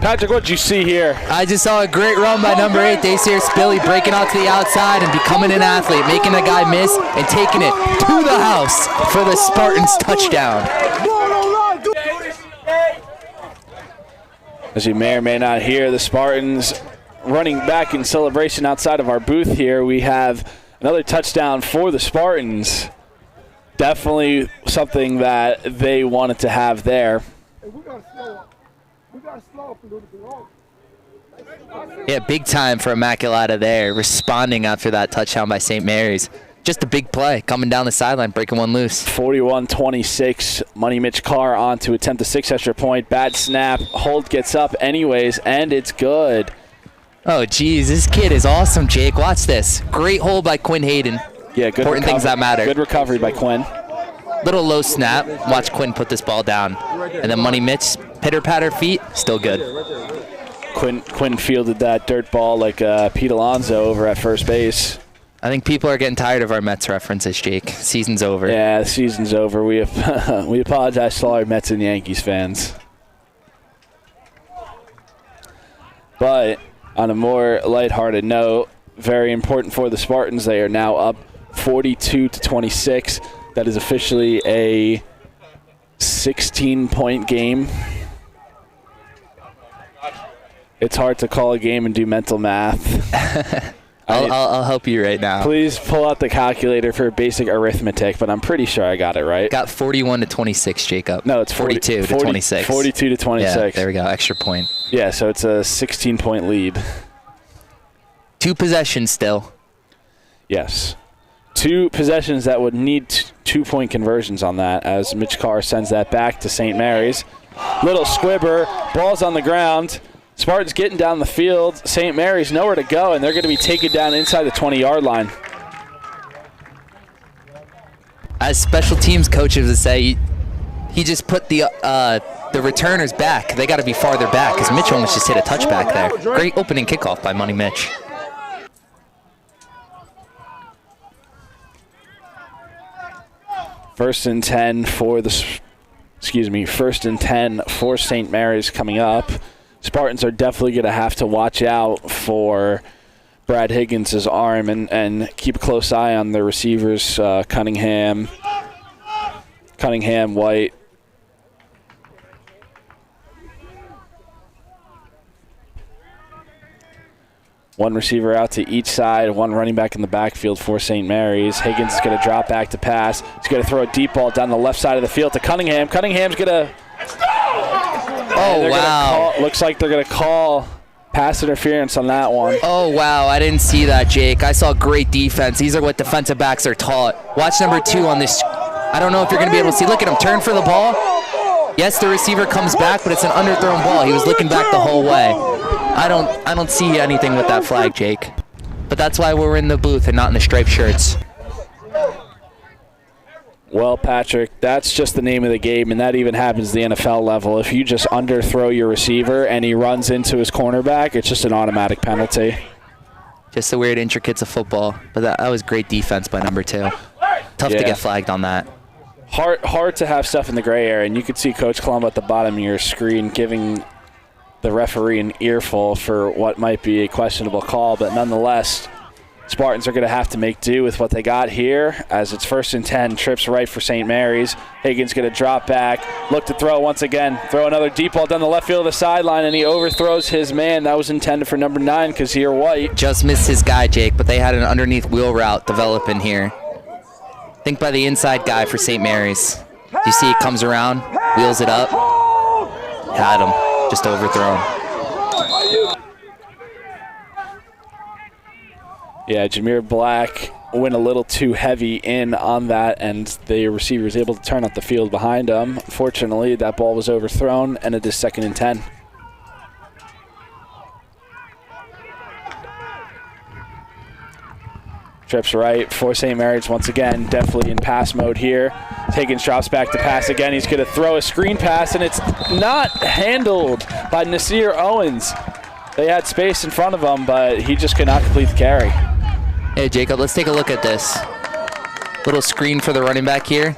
Speaker 2: Patrick, what'd you see here?
Speaker 3: I just saw a great run by number 8, Dacier Spilly, breaking out to the outside and becoming an athlete, making a guy miss and taking it to the house for the Spartans touchdown.
Speaker 2: As you may or may not hear, the Spartans running back in celebration outside of our booth here. We have another touchdown for the Spartans. Definitely something that they wanted to have there.
Speaker 3: Yeah, big time for Immaculata there, responding after that touchdown by St. Mary's. Just a big play, coming down the sideline, breaking one loose.
Speaker 2: 41-26, Money Mitch Carr on to attempt a 6 extra point. Bad snap, Holt gets up anyways, and it's good.
Speaker 3: Oh, geez, this kid is awesome, Jake. Watch this. Great hold by Quinn Hayden.
Speaker 2: Yeah, good
Speaker 3: important things that matter.
Speaker 2: Good recovery by Quinn.
Speaker 3: Little low snap. Watch Quinn put this ball down. And then Money Mitch, pitter-patter feet, still good.
Speaker 2: Quinn fielded that dirt ball like Pete Alonso over at first base.
Speaker 3: I think people are getting tired of our Mets references, Jake. Season's over.
Speaker 2: Yeah, the season's over. We apologize to all our Mets and Yankees fans. But on a more lighthearted note, very important for the Spartans. They are now up 42-26. That is officially a 16-point game. It's hard to call a game and do mental math.
Speaker 3: I'll help you right now.
Speaker 2: Please pull out the calculator for basic arithmetic, but I'm pretty sure I got it right.
Speaker 3: Got 41-26, Jacob.
Speaker 2: No, it's
Speaker 3: 42-26.
Speaker 2: 42-26.
Speaker 3: Yeah, there we go. Extra point.
Speaker 2: Yeah, so it's a 16-point lead.
Speaker 3: 2 possessions still.
Speaker 2: Yes. 2 possessions that would need 2-point conversions on that, as Mitch Carr sends that back to St. Mary's. Little squibber, ball's on the ground. Spartans getting down the field. St. Mary's nowhere to go, and they're going to be taken down inside the 20-yard line.
Speaker 3: As special teams coaches would say, he just put the returners back. They got to be farther back because Mitch almost just hit a touchback there. Great opening kickoff by Money Mitch.
Speaker 2: First and 10 for St. Mary's coming up. Spartans are definitely going to have to watch out for Brad Higgins' arm and keep a close eye on their receivers, Cunningham, White. One receiver out to each side, one running back in the backfield for St. Mary's. Higgins is going to drop back to pass. He's going to throw a deep ball down the left side of the field to Cunningham. Cunningham's going to...
Speaker 3: Oh, wow.
Speaker 2: Looks like they're going to call pass interference on that one.
Speaker 3: Oh, wow. I didn't see that, Jake. I saw great defense. These are what defensive backs are taught. Watch number 2 on this. I don't know if you're going to be able to see. Look at him. Turn for the ball. Yes, the receiver comes back, but it's an underthrown ball. He was looking back the whole way. I don't see anything with that flag, Jake. But that's why we're in the booth and not in the striped shirts.
Speaker 2: Well, Patrick, that's just the name of the game, and that even happens at the NFL level. If you just underthrow your receiver and he runs into his cornerback, it's just an automatic penalty.
Speaker 3: Just the weird intricacies of football. But that was great defense by number 2. Tough to get flagged on that.
Speaker 2: Hard to have stuff in the gray area, and you could see Coach Colombo at the bottom of your screen giving the referee an earful for what might be a questionable call, but nonetheless, Spartans are going to have to make do with what they got here as it's 1st and 10, trips right for St. Mary's. Higgins going to drop back, look to throw once again, throw another deep ball down the left field of the sideline, and he overthrows his man. That was intended for number 9, Kazir White.
Speaker 3: Just missed his guy, Jake, but they had an underneath wheel route developing here. Think by the inside guy for St. Mary's. You see it comes around, wheels it up, had him, just overthrown.
Speaker 2: Yeah, Jameer Black went a little too heavy in on that, and the receiver was able to turn up the field behind him. Unfortunately, that ball was overthrown, and it is 2nd and 10. Trips right for St. Mary's once again, definitely in pass mode here. Higgins drops back to pass again. He's going to throw a screen pass, and it's not handled by Nasir Owens. They had space in front of him, but he just could not complete the carry.
Speaker 3: Hey, Jacob, let's take a look at this. Little screen for the running back here.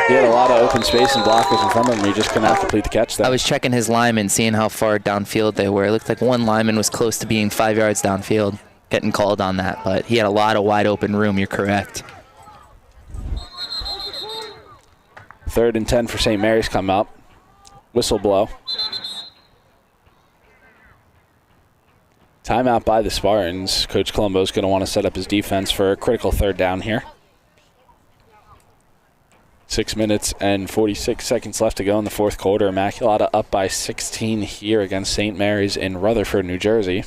Speaker 2: He had a lot of open space and blockers in front of him. He just could not complete the catch there.
Speaker 3: I was checking his linemen, seeing how far downfield they were. It looked like one lineman was close to being 5 yards downfield, getting called on that, but he had a lot of wide open room. You're correct.
Speaker 2: 3rd and 10 for St. Mary's come up. Whistle blow. Timeout by the Spartans. Coach Colombo's going to want to set up his defense for a critical 3rd down here. 6 minutes and 46 seconds left to go in the 4th quarter. Immaculata up by 16 here against St. Mary's in Rutherford, New Jersey.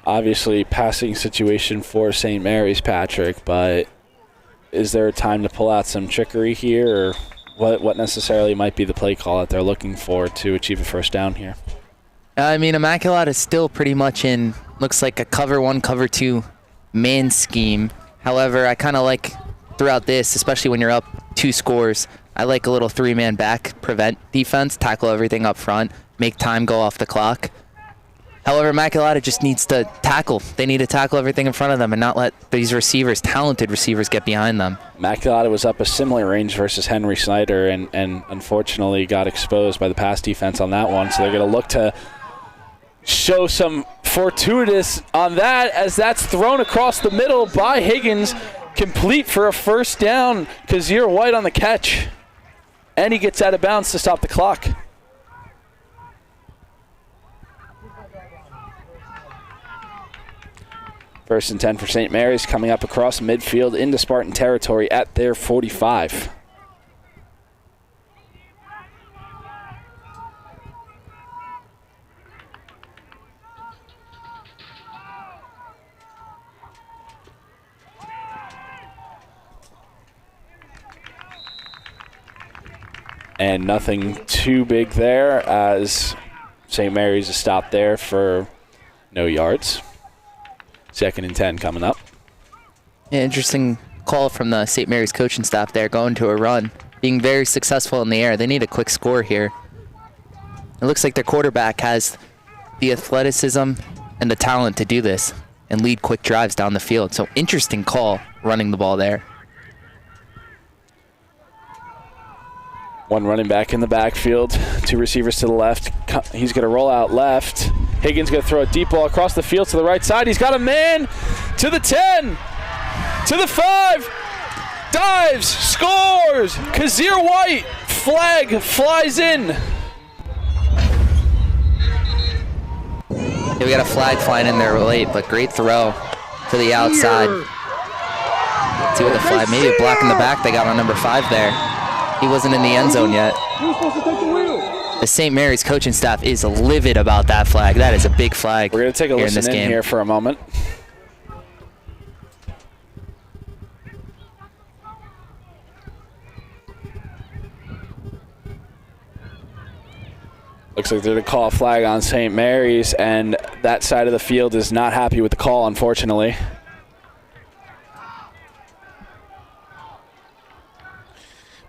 Speaker 2: Obviously, passing situation for St. Mary's, Patrick, but is there a time to pull out some trickery here, or what necessarily might be the play call that they're looking for to achieve a 1st down here?
Speaker 3: I mean, Immaculata is still pretty much in, looks like a cover 1, cover 2 man scheme. However, I kind of like throughout this, especially when you're up 2 scores, I like a little 3-man back prevent defense, tackle everything up front, make time go off the clock. However, Immaculata just needs to tackle. They need to tackle everything in front of them and not let these receivers, talented receivers, get behind them.
Speaker 2: Immaculata was up a similar range versus Henry Snyder and unfortunately got exposed by the pass defense on that one. So they're going to look to show some fortuitous on that as that's thrown across the middle by Higgins. Complete for a 1st down. Kazir White on the catch. And he gets out of bounds to stop the clock. First and 10 for St. Mary's, coming up across midfield into Spartan territory at their 45. And nothing too big there as St. Mary's is stopped there for no yards. 2nd and 10 coming up.
Speaker 3: Yeah, interesting call from the St. Mary's coaching staff there, going to a run, being very successful in the air. They need a quick score here. It looks like their quarterback has the athleticism and the talent to do this and lead quick drives down the field. So interesting call running the ball there.
Speaker 2: One running back in the backfield, two receivers to the left. He's going to roll out left. Higgins going to throw a deep ball across the field to the right side. He's got a man to the 10, to the 5, dives, scores. Kazir White, flag flies in.
Speaker 3: Yeah, we got a flag flying in there late, but great throw to the outside. Let's see what the flag, maybe a block in the back they got on number 5 there. He wasn't in the end zone yet. The St. Mary's coaching staff is livid about that flag. That is a big flag.
Speaker 2: We're going to take a listen in here for a moment. Looks like they're going to call a flag on St. Mary's, and that side of the field is not happy with the call, unfortunately.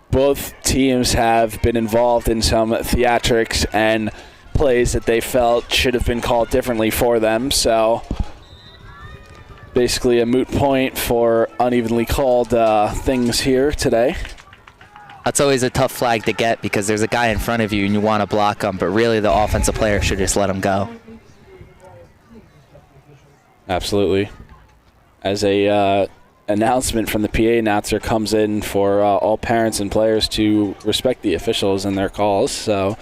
Speaker 2: Both teams have been involved in some theatrics and plays that they felt should have been called differently for them. So basically a moot point for unevenly called things here today.
Speaker 3: That's always a tough flag to get because there's a guy in front of you and you want to block him, but really the offensive player should just let him go.
Speaker 2: Absolutely. As a announcement from the PA announcer comes in for all parents and players to respect the officials and their calls. So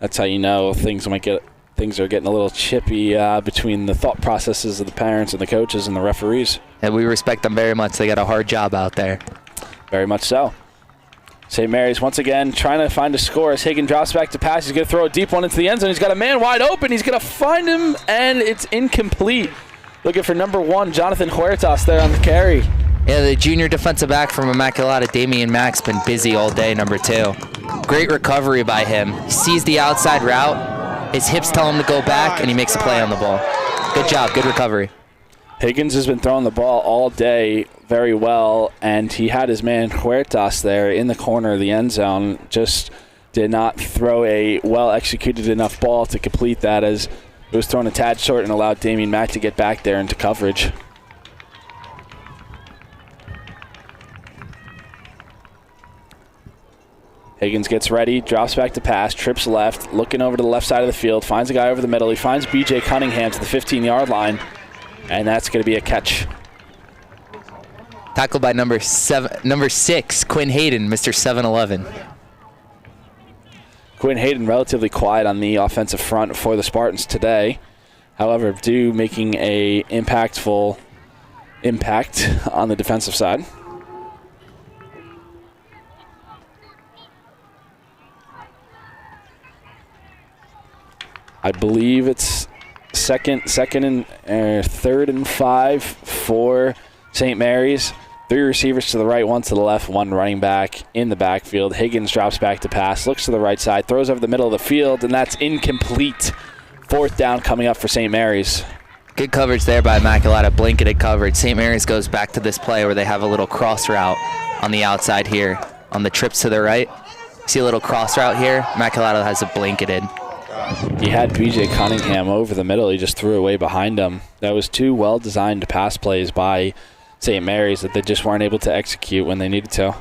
Speaker 2: that's how you know things are getting a little chippy between the thought processes of the parents and the coaches and the referees.
Speaker 3: And we respect them very much. They got a hard job out there.
Speaker 2: Very much so. St. Mary's once again trying to find a score as Higgins drops back to pass. He's going to throw a deep one into the end zone. He's got a man wide open. He's going to find him, and it's incomplete. Looking for number 1, Jonathan Huertas there on the carry.
Speaker 3: Yeah, the junior defensive back from Immaculata, Damian Mack's been busy all day, number 2. Great recovery by him. He sees the outside route. His hips tell him to go back, and he makes a play on the ball. Good job, good recovery.
Speaker 2: Higgins has been throwing the ball all day very well, and he had his man Huertas there in the corner of the end zone. Just did not throw a well-executed enough ball to complete that, as it was thrown a tad short and allowed Damian Mack to get back there into coverage. Higgins gets ready, drops back to pass, trips left, looking over to the left side of the field, finds a guy over the middle. He finds B.J. Cunningham to the 15-yard line, and that's going to be a catch.
Speaker 3: Tackled by number 6, Quinn Hayden, Mr. 7'11".
Speaker 2: Quinn Hayden relatively quiet on the offensive front for the Spartans today. However, making a impactful impact on the defensive side. I believe it's third and 5 for St. Mary's. 3 receivers to the right, 1 to the left, 1 running back in the backfield. Higgins drops back to pass, looks to the right side, throws over the middle of the field, and that's incomplete. 4th down coming up for St. Mary's.
Speaker 3: Good coverage there by Immaculata, blanketed coverage. St. Mary's goes back to this play where they have a little cross route on the outside here. On the trips to the right, see a little cross route here? Immaculata has it blanketed.
Speaker 2: He had B.J. Cunningham over the middle. He just threw away behind him. That was 2 well-designed pass plays by St. Mary's that they just weren't able to execute when they needed to.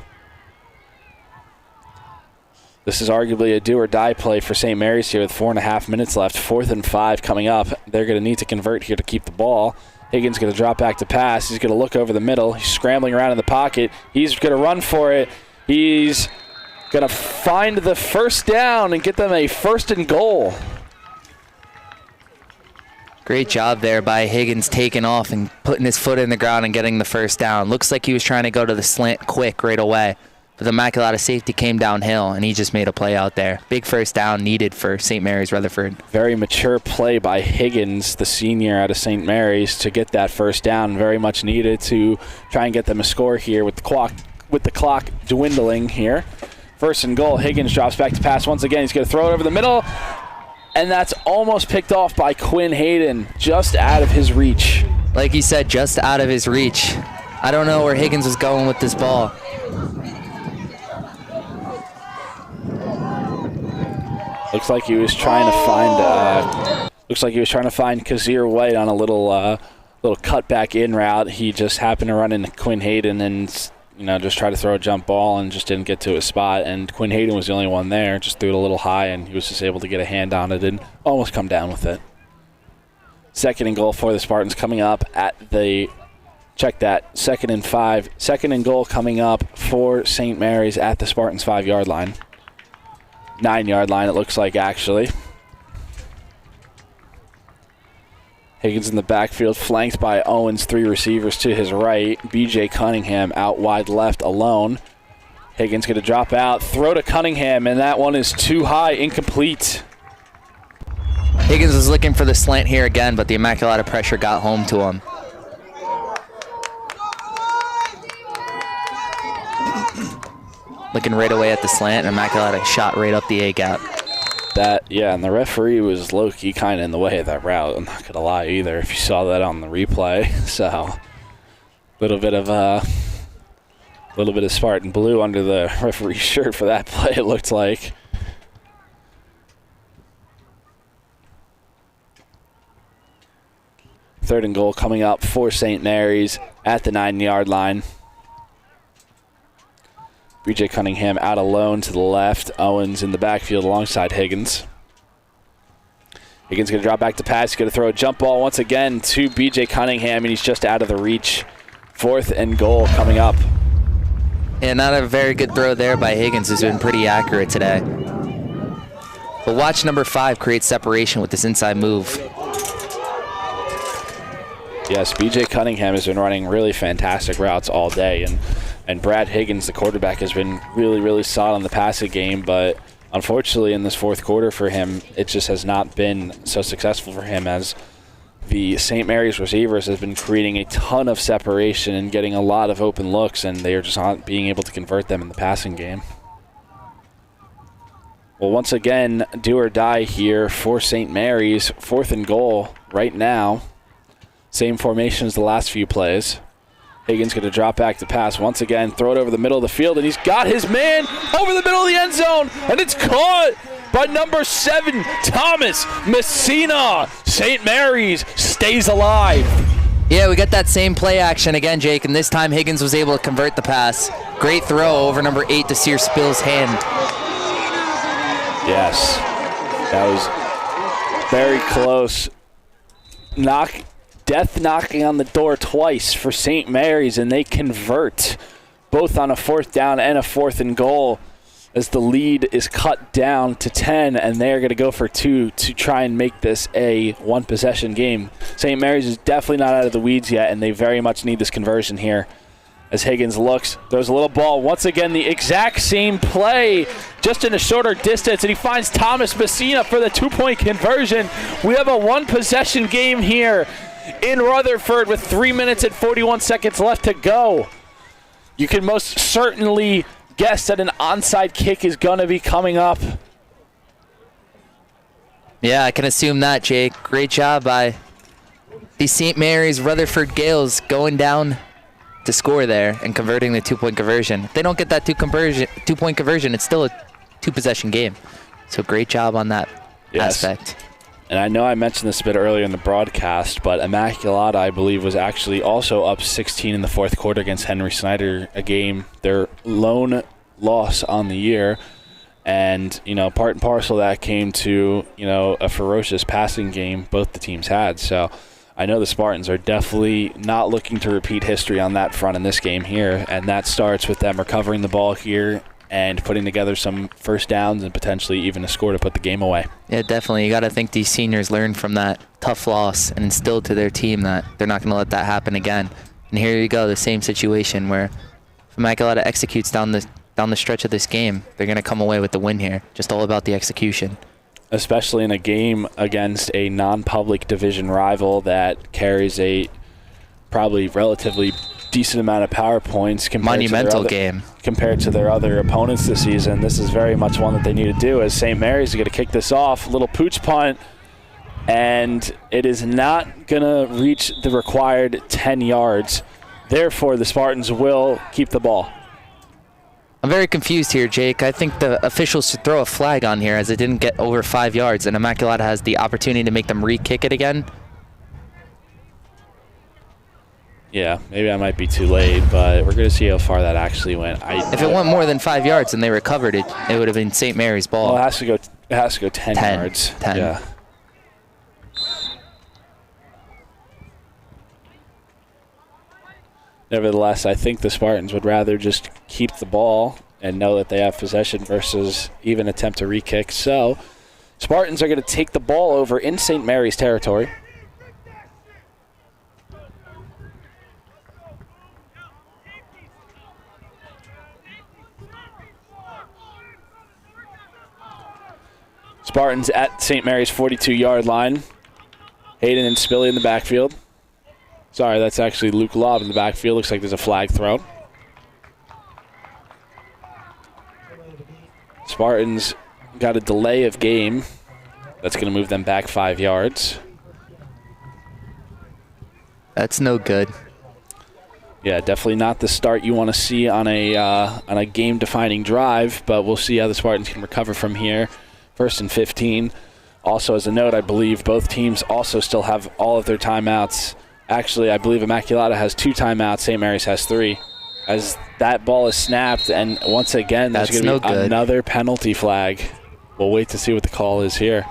Speaker 2: This is arguably a do-or-die play for St. Mary's here with 4.5 minutes left. 4th and 5 coming up. They're going to need to convert here to keep the ball. Higgins going to drop back to pass. He's going to look over the middle. He's scrambling around in the pocket. He's going to run for it. He's going to find the first down and get them a 1st and goal.
Speaker 3: Great job there by Higgins taking off and putting his foot in the ground and getting the first down. Looks like he was trying to go to the slant quick right away. But the Immaculata safety came downhill, and he just made a play out there. Big first down needed for St. Mary's Rutherford. Very
Speaker 2: mature play by Higgins, the senior out of St. Mary's, to get that first down. Very much needed to try and get them a score here with the clock dwindling here. 1st and goal. Higgins drops back to pass once again. He's going to throw it over the middle. And that's almost picked off by Quinn Hayden, just out of his reach.
Speaker 3: Like he said, just out of his reach. I don't know where Higgins was going with this ball.
Speaker 2: Looks like he was trying to find Kazir White on a little cutback in route. He just happened to run into Quinn Hayden and just try to throw a jump ball and just didn't get to a spot. And Quinn Hayden was the only one there, just threw it a little high, and he was just able to get a hand on it and almost come down with it. 2nd and goal for the Spartans coming up at the, check that, 2nd and 5. 2nd and goal coming up for St. Mary's at the Spartans' 5-yard line. 9-yard line, it looks like, actually. Higgins in the backfield, flanked by Owens, 3 receivers to his right. B.J. Cunningham out wide left alone. Higgins going to drop out, throw to Cunningham, and that one is too high, incomplete.
Speaker 3: Higgins was looking for the slant here again, but the Immaculata pressure got home to him. Looking right away at the slant, and Immaculata shot right up the A-gap.
Speaker 2: And the referee was low-key kind of in the way of that route. I'm not going to lie either, if you saw that on the replay. So, a little bit of Spartan blue under the referee's shirt for that play, it looked like. Third and goal coming up for St. Mary's at the 9-yard line. B.J. Cunningham out alone to the left. Owens in the backfield alongside Higgins. Higgins going to drop back to pass. He's going to throw a jump ball once again to B.J. Cunningham, and he's just out of the reach. 4th and goal coming up.
Speaker 3: Yeah, not a very good throw there by Higgins, who's been pretty accurate today. But watch number 5 create separation with this inside move.
Speaker 2: Yes, B.J. Cunningham has been running really fantastic routes all day, and Brad Higgins, the quarterback, has been really, really solid in the passing game, but unfortunately in this 4th quarter for him, it just has not been so successful for him, as the St. Mary's receivers have been creating a ton of separation and getting a lot of open looks, and they are just not being able to convert them in the passing game. Well, once again, do or die here for St. Mary's. 4th and goal right now. Same formation as the last few plays. Higgins going to drop back to pass once again, throw it over the middle of the field, and he's got his man over the middle of the end zone, and it's caught by number 7, Thomas Messina. St. Mary's stays alive.
Speaker 3: Yeah, we got that same play action again, Jake, and this time Higgins was able to convert the pass. Great throw over number 8 to Sear Spill's hand.
Speaker 2: Yes, that was very close. Death knocking on the door twice for St. Mary's, and they convert both on a 4th down and a 4th and goal as the lead is cut down to 10, and they're going to go for 2 to try and make this a 1-possession game. St. Mary's is definitely not out of the weeds yet, and they very much need this conversion here. As Higgins looks, throws a little ball. Once again, the exact same play, just in a shorter distance, and he finds Thomas Messina for the 2-point conversion. We have a 1-possession game here in Rutherford with 3 minutes and 41 seconds left to go. You can most certainly guess that an onside kick is going to be coming up.
Speaker 3: Yeah, I can assume that, Jake. Great job by the St. Mary's Rutherford Gales going down to score there and converting the 2-point conversion. If they don't get that 2-point conversion, it's still a 2-possession game. So great job on that aspect.
Speaker 2: And I know I mentioned this a bit earlier in the broadcast, but Immaculata, I believe, was actually also up 16 in the 4th quarter against Henry Snyder, a game, their lone loss on the year. And, part and parcel of that came to, a ferocious passing game both the teams had. So I know the Spartans are definitely not looking to repeat history on that front in this game here. And that starts with them recovering the ball here and putting together some first downs and potentially even a score to put the game away.
Speaker 3: Yeah, definitely. You got to think these seniors learned from that tough loss and instilled to their team that they're not going to let that happen again. And here you go, the same situation where if Immaculata executes down the stretch of this game, they're going to come away with the win here. Just all about the execution.
Speaker 2: Especially in a game against a non-public division rival that carries a probably relatively decent amount of power points compared to their other opponents this season. This is very much one that they need to do, as St. Mary's is going to kick this off. A little pooch punt, and it is not going to reach the required 10 yards. Therefore, the Spartans will keep the ball.
Speaker 3: I'm very confused here, Jake. I think the officials should throw a flag on here as it didn't get over 5 yards, and Immaculata has the opportunity to make them re-kick it again.
Speaker 2: Yeah, maybe I might be too late, but we're going to see how far that actually went.
Speaker 3: If it went more than 5 yards and they recovered it, it would have been St. Mary's ball.
Speaker 2: Well, it has to go 10 yards.
Speaker 3: 10.
Speaker 2: Yeah. Nevertheless, I think the Spartans would rather just keep the ball and know that they have possession versus even attempt to re-kick. So, Spartans are going to take the ball over in St. Mary's territory. Spartans at St. Mary's 42-yard line. Hayden and Spilly in the backfield. Sorry, that's actually Luke Lobb in the backfield. Looks like there's a flag thrown. Spartans got a delay of game. That's going to move them back 5 yards.
Speaker 3: That's no good.
Speaker 2: Yeah, definitely not the start you want to see on a game-defining drive, but we'll see how the Spartans can recover from here. 1st and 15. Also, as a note, I believe both teams also still have all of their timeouts. Actually, I believe Immaculata has 2 timeouts. St. Mary's has 3. As that ball is snapped, and once again, there's going to be another penalty flag. We'll wait to see what the call is here.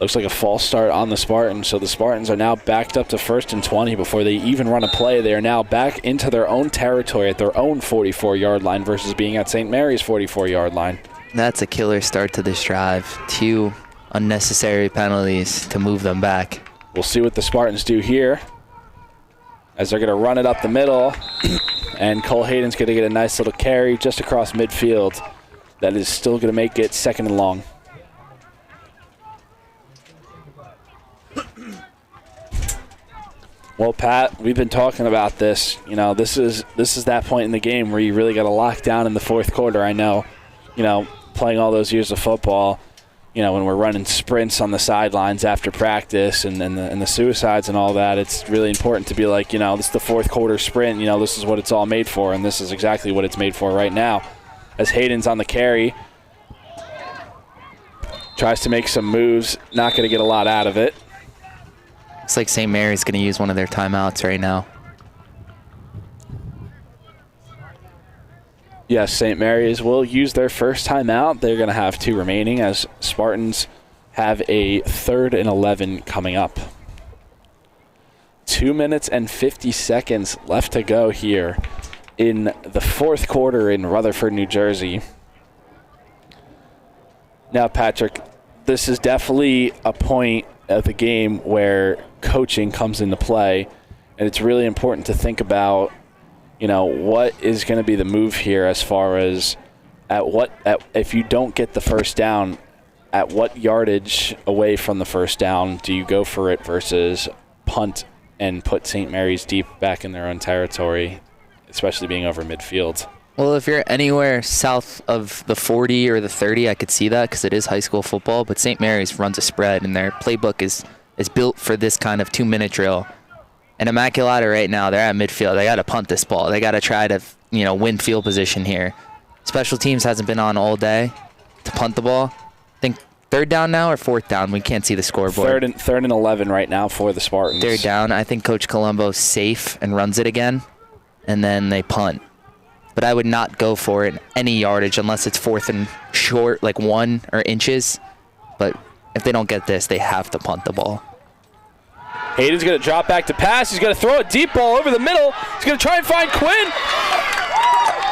Speaker 2: Looks like a false start on the Spartans, so the Spartans are now backed up to 1st and 20 before they even run a play. They are now back into their own territory at their own 44-yard line versus being at St. Mary's 44-yard line.
Speaker 3: That's a killer start to this drive. 2 unnecessary penalties to move them back.
Speaker 2: We'll see what the Spartans do here as they're going to run it up the middle, and Cole Hayden's going to get a nice little carry just across midfield. That is still going to make it 2nd and long. Well, Pat, we've been talking about this. You know, this is that point in the game where you really got to lock down in the 4th quarter. I know, playing all those years of football, when we're running sprints on the sidelines after practice and the suicides and all that, it's really important to be like, this is the 4th quarter sprint. This is what it's all made for, and this is exactly what it's made for right now. As Hayden's on the carry, tries to make some moves, not going to get a lot out of it.
Speaker 3: Looks like St. Mary's going to use one of their timeouts right now.
Speaker 2: Yes, St. Mary's will use their first timeout. They're going to have 2 remaining as Spartans have a 3rd and 11 coming up. 2 minutes and 50 seconds left to go here in the 4th quarter in Rutherford, New Jersey. Now, Patrick, this is definitely a point of the game where coaching comes into play, and it's really important to think about, what is going to be the move here as far as if you don't get the first down, at what yardage away from the first down do you go for it versus punt and put St. Mary's deep back in their own territory, especially being over midfield?
Speaker 3: Well, if you're anywhere south of the 40 or the 30, I could see that because it is high school football. But St. Mary's runs a spread, and their playbook is built for this kind of 2-minute drill. And Immaculata right now, they're at midfield. They got to punt this ball. They got to try to, win field position here. Special teams hasn't been on all day to punt the ball. I think 3rd down now or 4th down. We can't see the scoreboard.
Speaker 2: 3rd and 11 right now for the Spartans.
Speaker 3: 3rd down. I think Coach Colombo's safe and runs it again, and then they punt. But I would not go for it any yardage unless it's 4th and short, like 1 or inches. But if they don't get this, they have to punt the ball.
Speaker 2: Hayden's going to drop back to pass. He's going to throw a deep ball over the middle. He's going to try and find Quinn.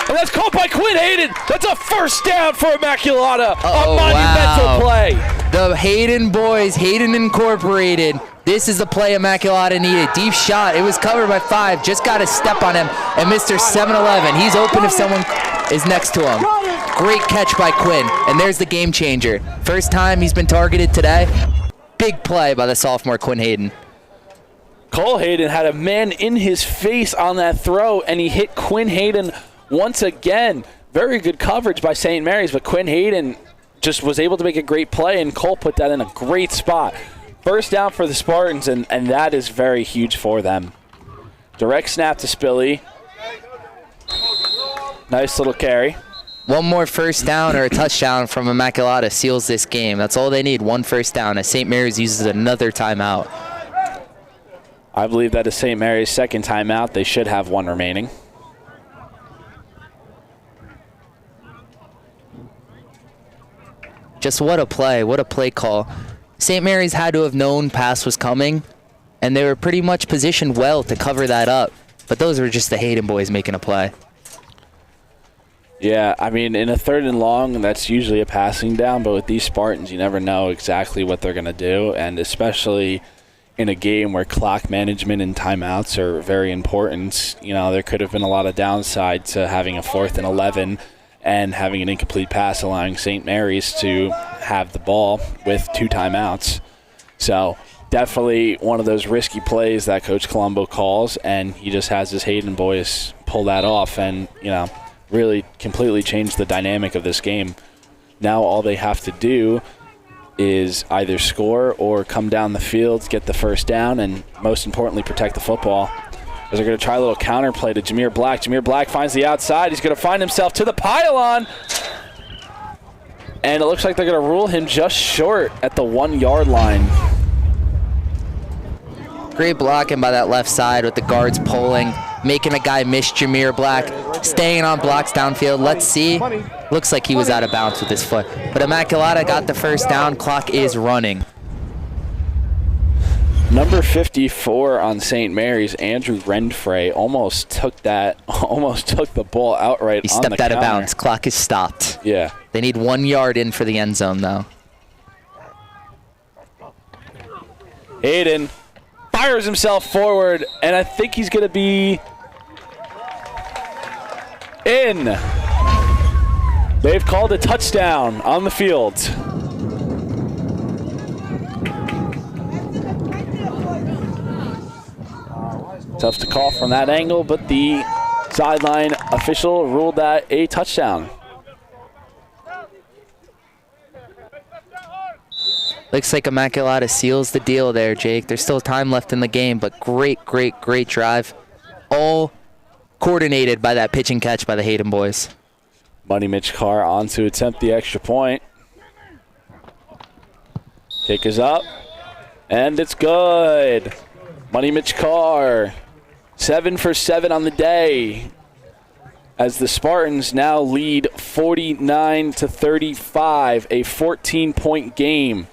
Speaker 2: And that's caught by Quinn Hayden. That's a 1st down for Immaculata. A monumental play.
Speaker 3: The Hayden boys, Hayden Incorporated. This is the play Immaculata needed. Deep shot. It was covered by 5. Just got to step on him. And Mr. 7-11, he's open if someone is next to him. Great catch by Quinn. And there's the game changer. First time he's been targeted today. Big play by the sophomore Quinn Hayden.
Speaker 2: Cole Hayden had a man in his face on that throw, and he hit Quinn Hayden once again. Very good coverage by St. Mary's, but Quinn Hayden just was able to make a great play, and Cole put that in a great spot. 1st down for the Spartans, and that is very huge for them. Direct snap to Spilly. Nice little carry.
Speaker 3: One more first down or a touchdown from Immaculata seals this game. That's all they need, one first down, as St. Mary's uses another timeout.
Speaker 2: I believe that is St. Mary's second timeout. They should have one remaining.
Speaker 3: Just what a play call. St. Mary's had to have known pass was coming, and they were pretty much positioned well to cover that up. But those were just the Hayden boys making a play.
Speaker 2: Yeah, I mean, in a 3rd and long, that's usually a passing down, but with these Spartans, you never know exactly what they're going to do, and especially in a game where clock management and timeouts are very important, you know, there could have been a lot of downside to having a 4th and 11 and having an incomplete pass, allowing St. Mary's to have the ball with 2 timeouts. So definitely one of those risky plays that Coach Colombo calls, and he just has his Hayden boys pull that off and, you know, really completely change the dynamic of this game. Now all they have to do is either score or come down the field, get the first down, and most importantly, protect the football. As they're going to try a little counter play to Jameer Black. Jameer Black finds the outside. He's going to find himself to the pylon. And it looks like they're going to rule him just short at the 1 yard line.
Speaker 3: Great blocking by that left side with the guards pulling, making a guy miss Jameer Black, staying on blocks downfield. Let's see. Looks like he was out of bounds with his foot. But Immaculata got the first down. Clock is running.
Speaker 2: Number 54 on St. Mary's, Andrew Renfrey, almost took the ball outright.
Speaker 3: He stepped out of bounds. Clock is stopped.
Speaker 2: Yeah.
Speaker 3: They need 1 yard in for the end zone, though.
Speaker 2: Hayden fires himself forward, and I think he's going to be in. They've called a touchdown on the field. Tough to call from that angle, but the sideline official ruled that a touchdown.
Speaker 3: Looks like Immaculata seals the deal there, Jake. There's still time left in the game, but great drive. All coordinated by that pitch and catch by the Hayden boys.
Speaker 2: Money Mitch Carr on to attempt the extra point. Kick is up, and it's good. Money Mitch Carr, 7 for 7 on the day, as the Spartans now lead 49-35, a 14-point game.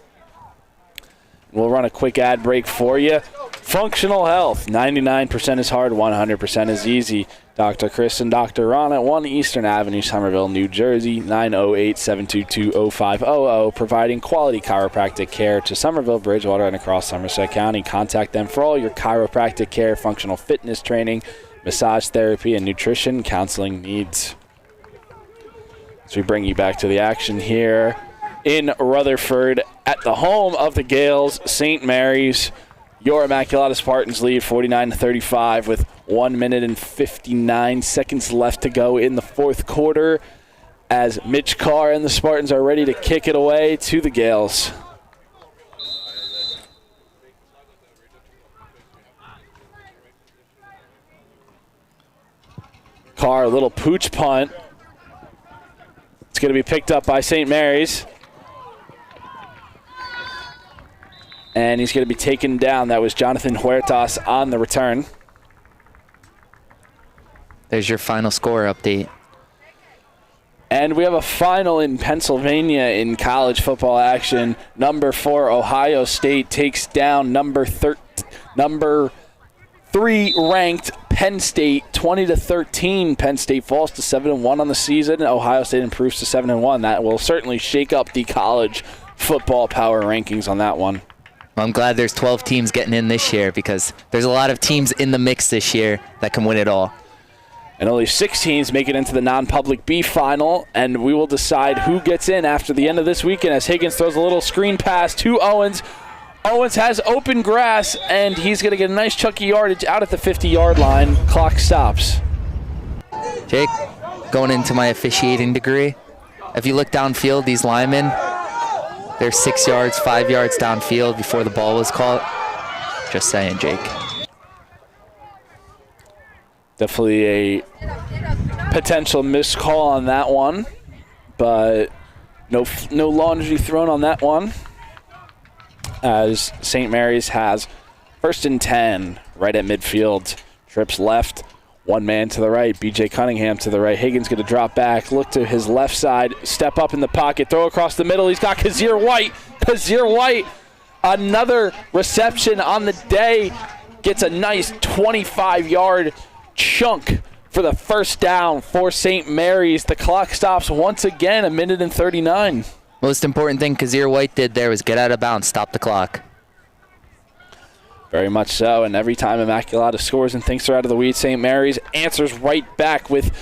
Speaker 2: We'll run a quick ad break for you. Functional Health, 99% is hard, 100% is easy. Dr. Chris and Dr. Ron at 1 Eastern Avenue, Somerville, New Jersey, 908-722-0500, providing quality chiropractic care to Somerville, Bridgewater, and across Somerset County. Contact them for all your chiropractic care, functional fitness training, massage therapy, and nutrition counseling needs. So we bring you back to the action here in Rutherford at the home of the Gales, St. Mary's. Your Immaculata Spartans lead 49-35 with 1 minute and 59 seconds left to go in the 4th quarter, as Mitch Carr and the Spartans are ready to kick it away to the Gales. Carr, a little pooch punt. It's going to be picked up by St. Mary's. And he's going to be taken down. That was Jonathan Huertas on the return.
Speaker 3: There's your final score update.
Speaker 2: And we have a final in Pennsylvania in college football action. Number 4, Ohio State takes down number 3 ranked Penn State, 20-13. Penn State falls to 7-1 on the season. Ohio State improves to 7-1. That will certainly shake up the college football power rankings on that one.
Speaker 3: Well, I'm glad there's 12 teams getting in this year, because there's a lot of teams in the mix this year that can win it all.
Speaker 2: And only 6 teams make it into the non-public B final, and we will decide who gets in after the end of this weekend as Higgins throws a little screen pass to Owens. Owens has open grass, and he's going to get a nice chunky yardage out at the 50-yard line. Clock stops.
Speaker 3: Jake, going into my officiating degree, if you look downfield, these linemen, they're 6 yards, 5 yards downfield before the ball was caught. Just saying, Jake.
Speaker 2: Definitely a potential missed call on that one. but no laundry thrown on that one, as St. Mary's has 1st and 10 right at midfield. Trips left, one man to the right, B.J. Cunningham to the right. Higgins going to drop back, look to his left side, step up in the pocket, throw across the middle. He's got Kazir White. Kazir White, another reception on the day, gets a nice 25-yard chunk for the first down for St. Mary's. The clock stops once again, 1:39.
Speaker 3: Most important thing Kazir White did there was get out of bounds, stop the clock.
Speaker 2: Very much so, and every time Immaculata scores and thinks they're out of the weeds, St. Mary's answers right back with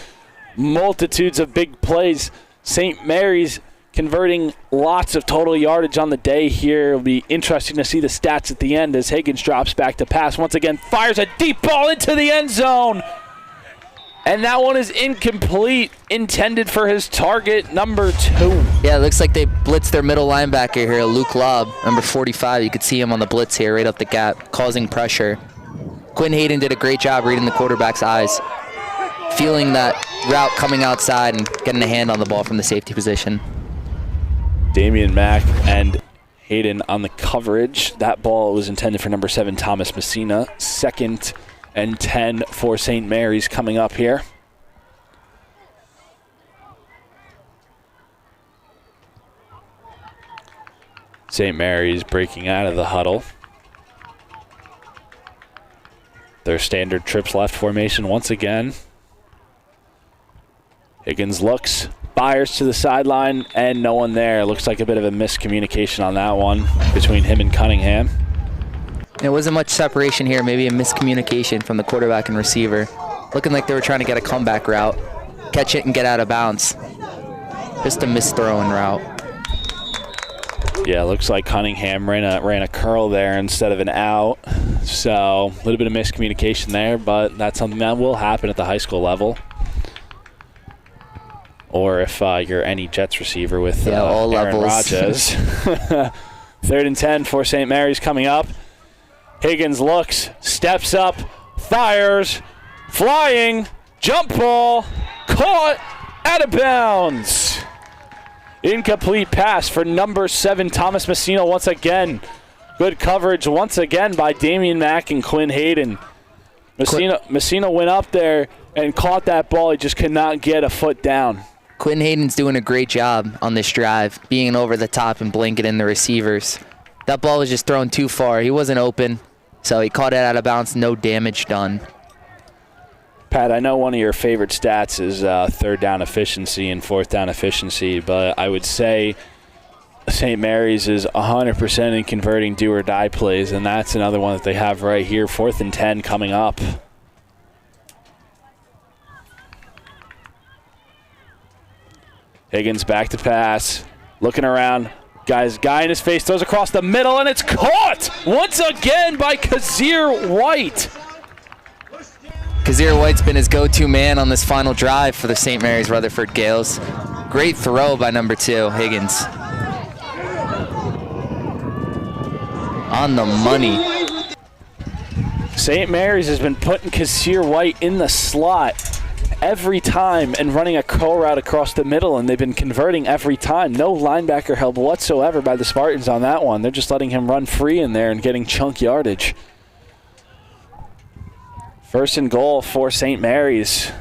Speaker 2: multitudes of big plays. St. Mary's converting lots of total yardage on the day here. It'll be interesting to see the stats at the end as Higgins drops back to pass. Once again, fires a deep ball into the end zone. And that one is incomplete, intended for his target, number 2.
Speaker 3: Yeah, it looks like they blitzed their middle linebacker here, Luke Lobb, number 45. You could see him on the blitz here, right up the gap, causing pressure. Quinn Hayden did a great job reading the quarterback's eyes, feeling that route coming outside and getting a hand on the ball from the safety position.
Speaker 2: Damian Mack and Hayden on the coverage. That ball was intended for number 7, Thomas Messina. 2nd and 10 for St. Mary's coming up here. St. Mary's breaking out of the huddle. Their standard trips left formation once again. Higgins looks, fires to the sideline, and no one there. Looks like a bit of a miscommunication on that one between him and Cunningham.
Speaker 3: There wasn't much separation here, maybe a miscommunication from the quarterback and receiver. Looking like they were trying to get a comeback route, catch it and get out of bounds. Just a misthrowing route.
Speaker 2: Yeah, looks like Cunningham ran a curl there instead of an out. So a little bit of miscommunication there, but that's something that will happen at the high school level. Or if you're any Jets receiver with
Speaker 3: all
Speaker 2: Aaron
Speaker 3: levels.
Speaker 2: Rodgers. 3rd and 10 for St. Mary's coming up. Higgins looks, steps up, fires, flying, jump ball, caught, out of bounds. Incomplete pass for number 7, Thomas Messina once again. Good coverage once again by Damian Mack and Quinn Hayden. Messina went up there and caught that ball. He just could not get a foot down.
Speaker 3: Quinn Hayden's doing a great job on this drive, being over the top and blanketing the receivers. That ball was just thrown too far. He wasn't open, so he caught it out of bounds, no damage done.
Speaker 2: Pat, I know one of your favorite stats is 3rd down efficiency and 4th down efficiency, but I would say St. Mary's is 100% in converting do-or-die plays, and that's another one that they have right here, 4th and 10 coming up. Higgins back to pass, looking around. Guy in his face, throws across the middle, and it's caught once again by Kazir White.
Speaker 3: Kazir White's been his go-to man on this final drive for the St. Mary's Rutherford Gales. Great throw by number 2, Higgins. On the money.
Speaker 2: St. Mary's has been putting Kazir White in the slot every time and running a curl route across the middle, and they've been converting every time. No linebacker help whatsoever by the Spartans on that one. They're just letting him run free in there and getting chunk yardage. 1st and goal for St. Mary's.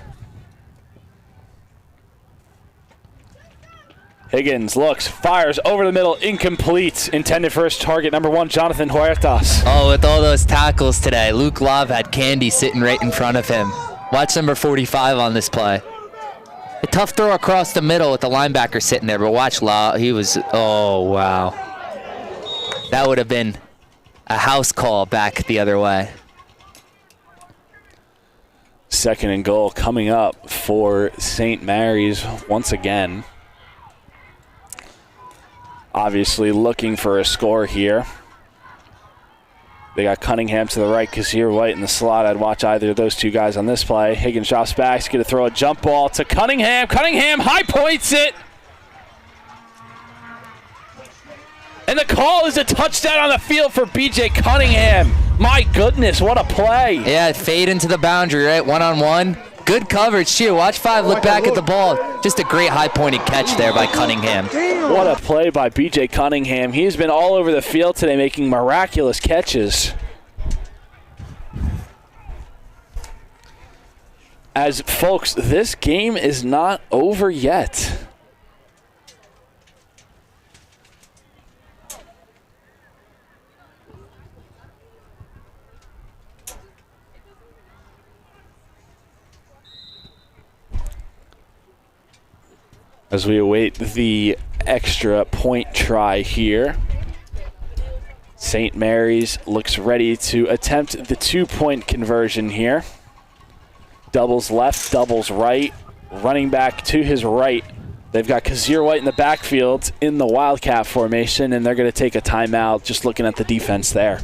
Speaker 2: Higgins looks, fires over the middle, incomplete. Intended for his target, number 1, Jonathan Huertas.
Speaker 3: Oh, with all those tackles today, Luke Lobb had candy sitting right in front of him. Watch number 45 on this play. A tough throw across the middle with the linebacker sitting there, but watch Lobb. He was, oh, wow. That would have been a house call back the other way.
Speaker 2: 2nd and goal coming up for St. Mary's once again. Obviously looking for a score here. They got Cunningham to the right, Kazir White in the slot. I'd watch either of those two guys on this play. Higgins drops back. He's going to throw a jump ball to Cunningham. Cunningham high points it. And the call is a touchdown on the field for B.J. Cunningham. My goodness, what a play.
Speaker 3: Yeah, fade into the boundary, right? One-on-one. Good coverage, too. Watch 5 look back at the ball. Just a great high-pointed catch there by Cunningham.
Speaker 2: What a play by B.J. Cunningham. He's been all over the field today making miraculous catches. As, folks, this game is not over yet. As we await the extra point try here, St. Mary's looks ready to attempt the 2-point conversion here. Doubles left, doubles right, running back to his right. They've got Kazir White in the backfield in the Wildcat formation, and they're going to take a timeout just looking at the defense there.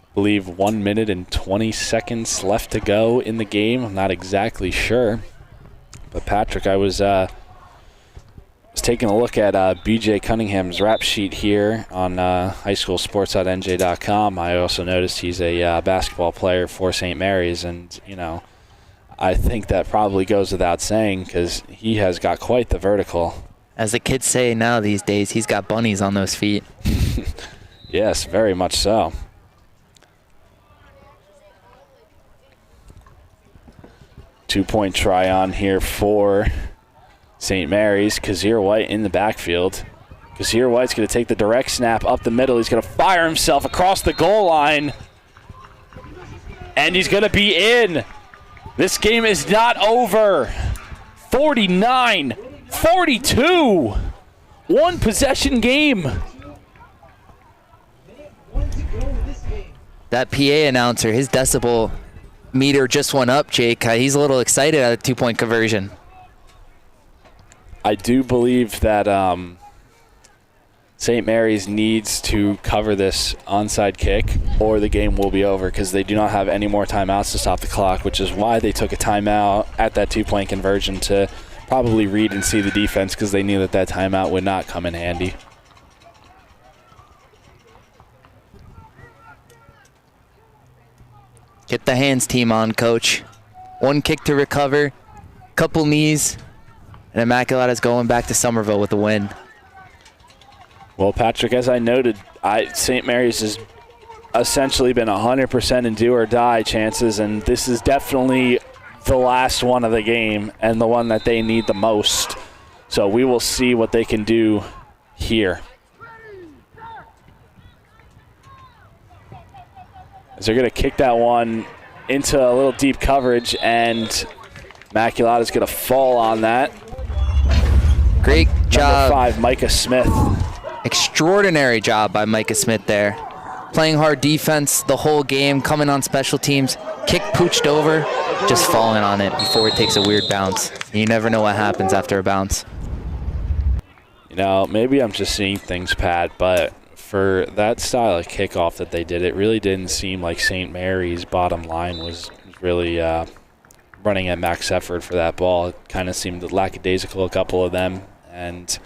Speaker 2: I believe 1 minute and 20 seconds left to go in the game. I'm not exactly sure. But Patrick, I was taking a look at B.J. Cunningham's rap sheet here on highschoolsports.nj.com. I also noticed he's a basketball player for St. Mary's, and, you know, I think that probably goes without saying because he has got quite the vertical.
Speaker 3: As the kids say now these days, he's got bunnies on those feet.
Speaker 2: Yes, very much so. Two-point try on here for St. Mary's. Kazir White in the backfield. Kazir White's going to take the direct snap up the middle. He's going to fire himself across the goal line. And he's going to be in. This game is not over. 49-42. One possession game.
Speaker 3: That PA announcer, his decibel meter just went up, Jake. He's a little excited at a 2-point conversion.
Speaker 2: I do believe that St. Mary's needs to cover this onside kick or the game will be over because they do not have any more timeouts to stop the clock, which is why they took a timeout at that 2-point conversion to probably read and see the defense because they knew that that timeout would not come in handy.
Speaker 3: Get the hands team on, coach. One kick to recover, couple knees, and Immaculata's going back to Somerville with a win.
Speaker 2: Well, Patrick, as I noted, St. Mary's has essentially been 100% in do-or-die chances, and this is definitely the last one of the game and the one that they need the most. So we will see what they can do here. As they're going to kick that one into a little deep coverage, and Immaculata is going to fall on that.
Speaker 3: Great job.
Speaker 2: Number 5, Micah Smith.
Speaker 3: Extraordinary job by Micah Smith there. Playing hard defense the whole game, coming on special teams. Kick pooched over, just falling on it before it takes a weird bounce. You never know what happens after a bounce.
Speaker 2: You know, maybe I'm just seeing things, Pat, but for that style of kickoff that they did, it really didn't seem like St. Mary's bottom line was really running at max effort for that ball. It kind of seemed lackadaisical, a couple of them, and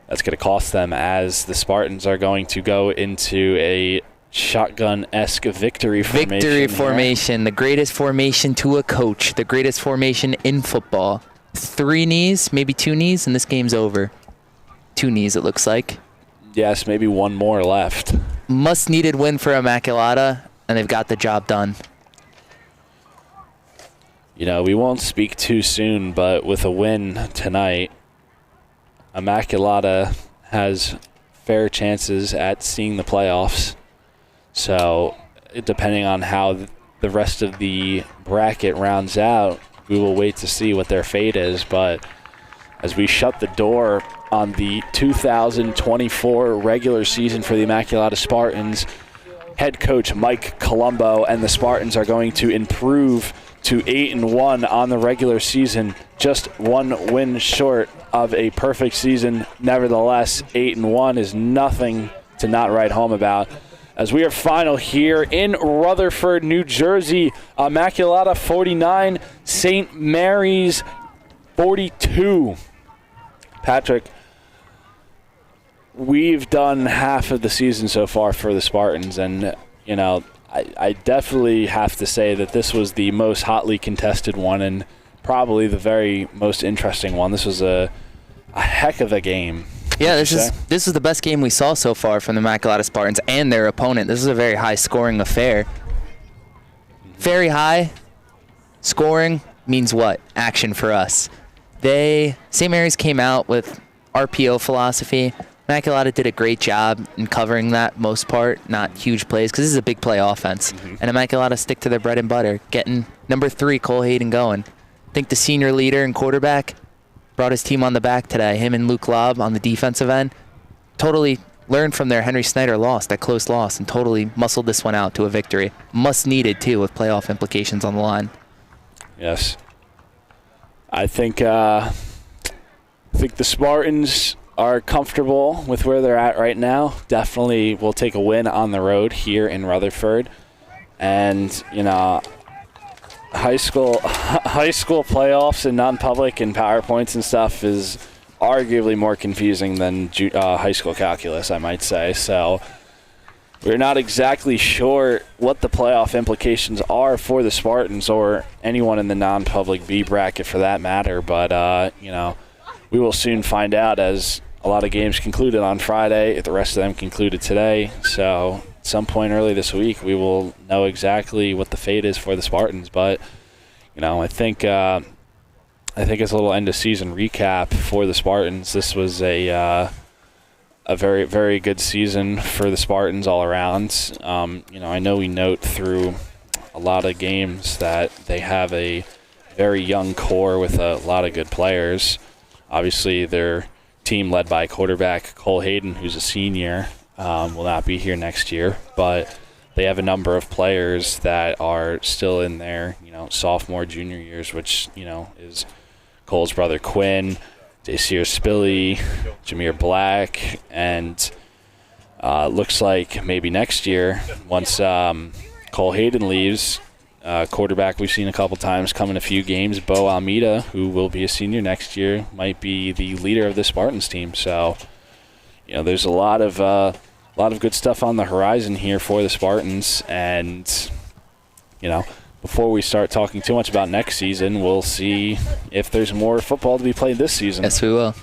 Speaker 2: that's going to cost them as the Spartans are going to go into a shotgun-esque victory formation.
Speaker 3: Victory formation, the greatest formation to a coach, the greatest formation in football. 3 knees, maybe 2 knees, and this game's over. 2 knees, it looks like.
Speaker 2: Yes, maybe one more left.
Speaker 3: Must-needed win for Immaculata, and they've got the job done.
Speaker 2: You know, we won't speak too soon, but with a win tonight, Immaculata has fair chances at seeing the playoffs. So, depending on how the rest of the bracket rounds out, we will wait to see what their fate is. But as we shut the door on the 2024 regular season for the Immaculata Spartans, head coach Mike Colombo and the Spartans are going to improve to 8-1 on the regular season, just 1 win short of a perfect season. Nevertheless, 8-1 is nothing to not write home about. As we are final here in Rutherford, New Jersey, Immaculata 49, St. Mary's 42. Patrick, we've done half of the season so far for the Spartans, and, you know, I definitely have to say that this was the most hotly contested one and probably the very most interesting one. This was a heck of a game.
Speaker 3: Yeah, this is the best game we saw so far from the Immaculata Spartans and their opponent. This is a very high-scoring affair. Very high scoring means what? Action for us. St. Mary's came out with RPO philosophy. Immaculata did a great job in covering that most part, not huge plays, because this is a big play offense. And Immaculata stick to their bread and butter, getting number 3, Cole Hayden, going. I think the senior leader and quarterback brought his team on the back today. Him and Luke Lobb on the defensive end totally learned from their Henry Snyder loss, that close loss, and totally muscled this one out to a victory. Must needed, too, with playoff implications on the line.
Speaker 2: Yes. I think the Spartans are comfortable with where they're at right now. Definitely will take a win on the road here in Rutherford. And, you know, high school playoffs and non-public and PowerPoints and stuff is arguably more confusing than high school calculus, I might say. So we're not exactly sure what the playoff implications are for the Spartans or anyone in the non-public B bracket for that matter. But, you know, we will soon find out as a lot of games concluded on Friday. The rest of them concluded today. So at some point early this week, we will know exactly what the fate is for the Spartans. But, you know, I think as a little end-of-season recap for the Spartans, this was a very, very good season for the Spartans all around. You know, I know we note through a lot of games that they have a very young core with a lot of good players. Obviously, their team led by quarterback Cole Hayden, who's a senior, will not be here next year. But they have a number of players that are still in their, you know, sophomore, junior years, which, you know, is Cole's brother Quinn, Dacier Spilly, Jameer Black, and looks like maybe next year, once Cole Hayden leaves, quarterback we've seen a couple times come in a few games, Bo Almeida, who will be a senior next year, might be the leader of the Spartans team. So, you know, there's a lot of good stuff on the horizon here for the Spartans. And, you know, before we start talking too much about next season, we'll see if there's more football to be played this season.
Speaker 3: Yes, we will.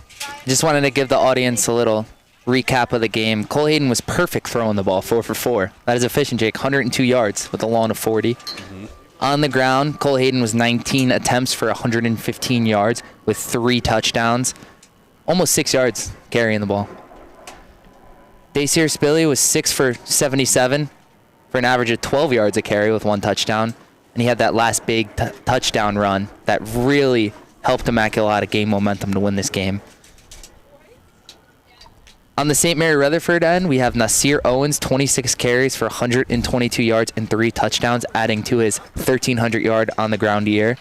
Speaker 3: Just wanted to give the audience a little recap of the game. Cole Hayden was perfect throwing the ball, 4 for 4. That is efficient, Jake. 102 yards with a lawn of 40. On the ground, Cole Hayden was 19 attempts for 115 yards with 3 touchdowns. Almost 6 yards carrying the ball. Dacier Spilly was 6 for 77 for an average of 12 yards a carry with 1 touchdown. And he had that last big touchdown run that really helped Immaculata gain momentum to win this game. On the St. Mary Rutherford end, we have Nasir Owens, 26 carries for 122 yards and 3 touchdowns, adding to his 1,300-yard on-the-ground year.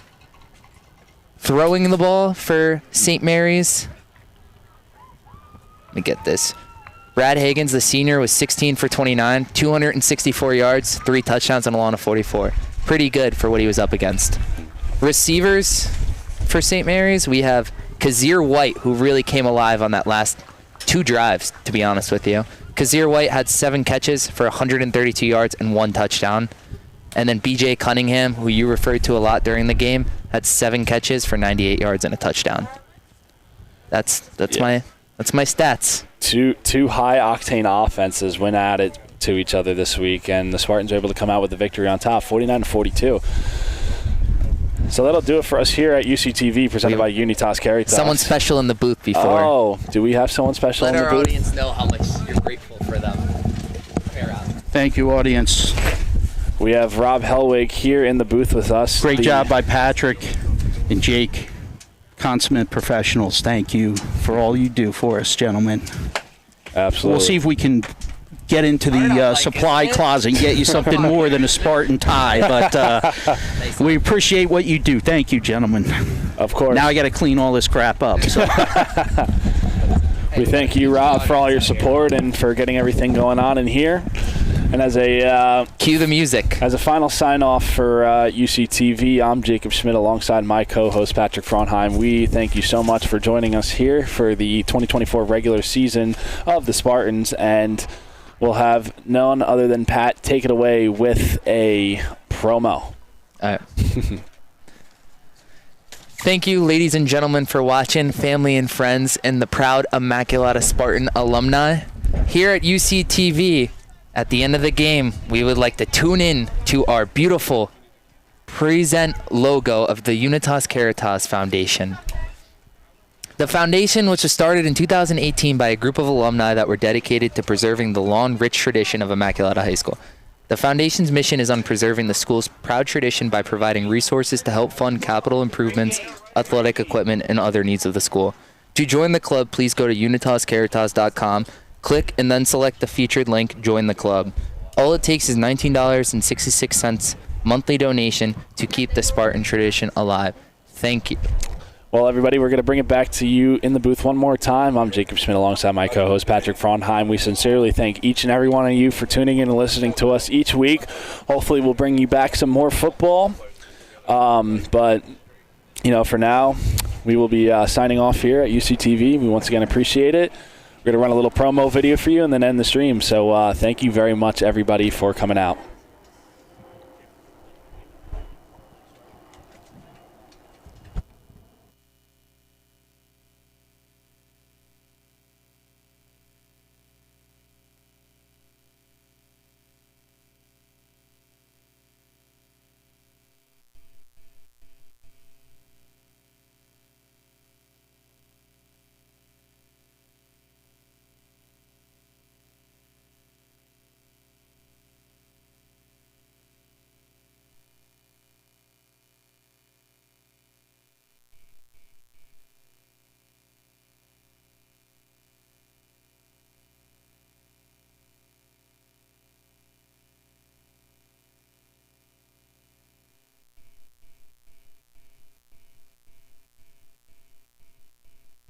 Speaker 3: Throwing the ball for St. Mary's, let me get this. Brad Hagens, the senior, was 16 for 29, 264 yards, 3 touchdowns, and a lawn of 44. Pretty good for what he was up against. Receivers for St. Mary's, we have Kazir White, who really came alive on that last 2 drives, to be honest with you. Kazir White had 7 catches for 132 yards and 1 touchdown. And then B.J. Cunningham, who you referred to a lot during the game, had 7 catches for 98 yards and a touchdown. That's my stats.
Speaker 2: Two high-octane offenses went at it to each other this week, and the Spartans were able to come out with the victory on top, 49-42. So that'll do it for us here at UCTV, presented by Unitas Caritas.
Speaker 3: Someone special in the booth before.
Speaker 2: Oh, do we have someone special in the booth?
Speaker 3: Let our audience know how much you're grateful for them.
Speaker 5: Thank you, audience.
Speaker 2: We have Rob Helwig here in the booth with us.
Speaker 5: Great job by Patrick and Jake. Consummate professionals. Thank you for all you do for us, gentlemen.
Speaker 2: Absolutely.
Speaker 5: We'll see if we can get into the supply closet and get you something more than a Spartan tie, but we appreciate what you do. Thank you, gentlemen.
Speaker 2: Of course.
Speaker 5: Now I got to clean all this crap up. So.
Speaker 2: We thank you, Rob, for all your support and for getting everything going on in here. And as a
Speaker 3: cue the music.
Speaker 2: As a final sign-off for UCTV, I'm Jacob Schmidt alongside my co-host Patrick Frauenheim. We thank you so much for joining us here for the 2024 regular season of the Spartans, and we'll have none other than Pat take it away with a promo.
Speaker 3: All right. Thank you, ladies and gentlemen, for watching, family and friends, and the proud Immaculata Spartan alumni. Here at UCTV, at the end of the game, we would like to tune in to our beautiful present logo of the Unitas Caritas Foundation. The foundation, which was started in 2018 by a group of alumni that were dedicated to preserving the long, rich tradition of Immaculata High School. The foundation's mission is on preserving the school's proud tradition by providing resources to help fund capital improvements, athletic equipment, and other needs of the school. To join the club, please go to unitascaritas.com, click, and then select the featured link, Join the Club. All it takes is $19.66 monthly donation to keep the Spartan tradition alive. Thank you.
Speaker 2: Well, everybody, we're going to bring it back to you in the booth one more time. I'm Jacob Schmidt alongside my co-host Patrick Frauenheim. We sincerely thank each and every one of you for tuning in and listening to us each week. Hopefully we'll bring you back some more football. But, you know, for now, we will be signing off here at UCTV. We once again appreciate it. We're going to run a little promo video for you and then end the stream. So thank you very much, everybody, for coming out.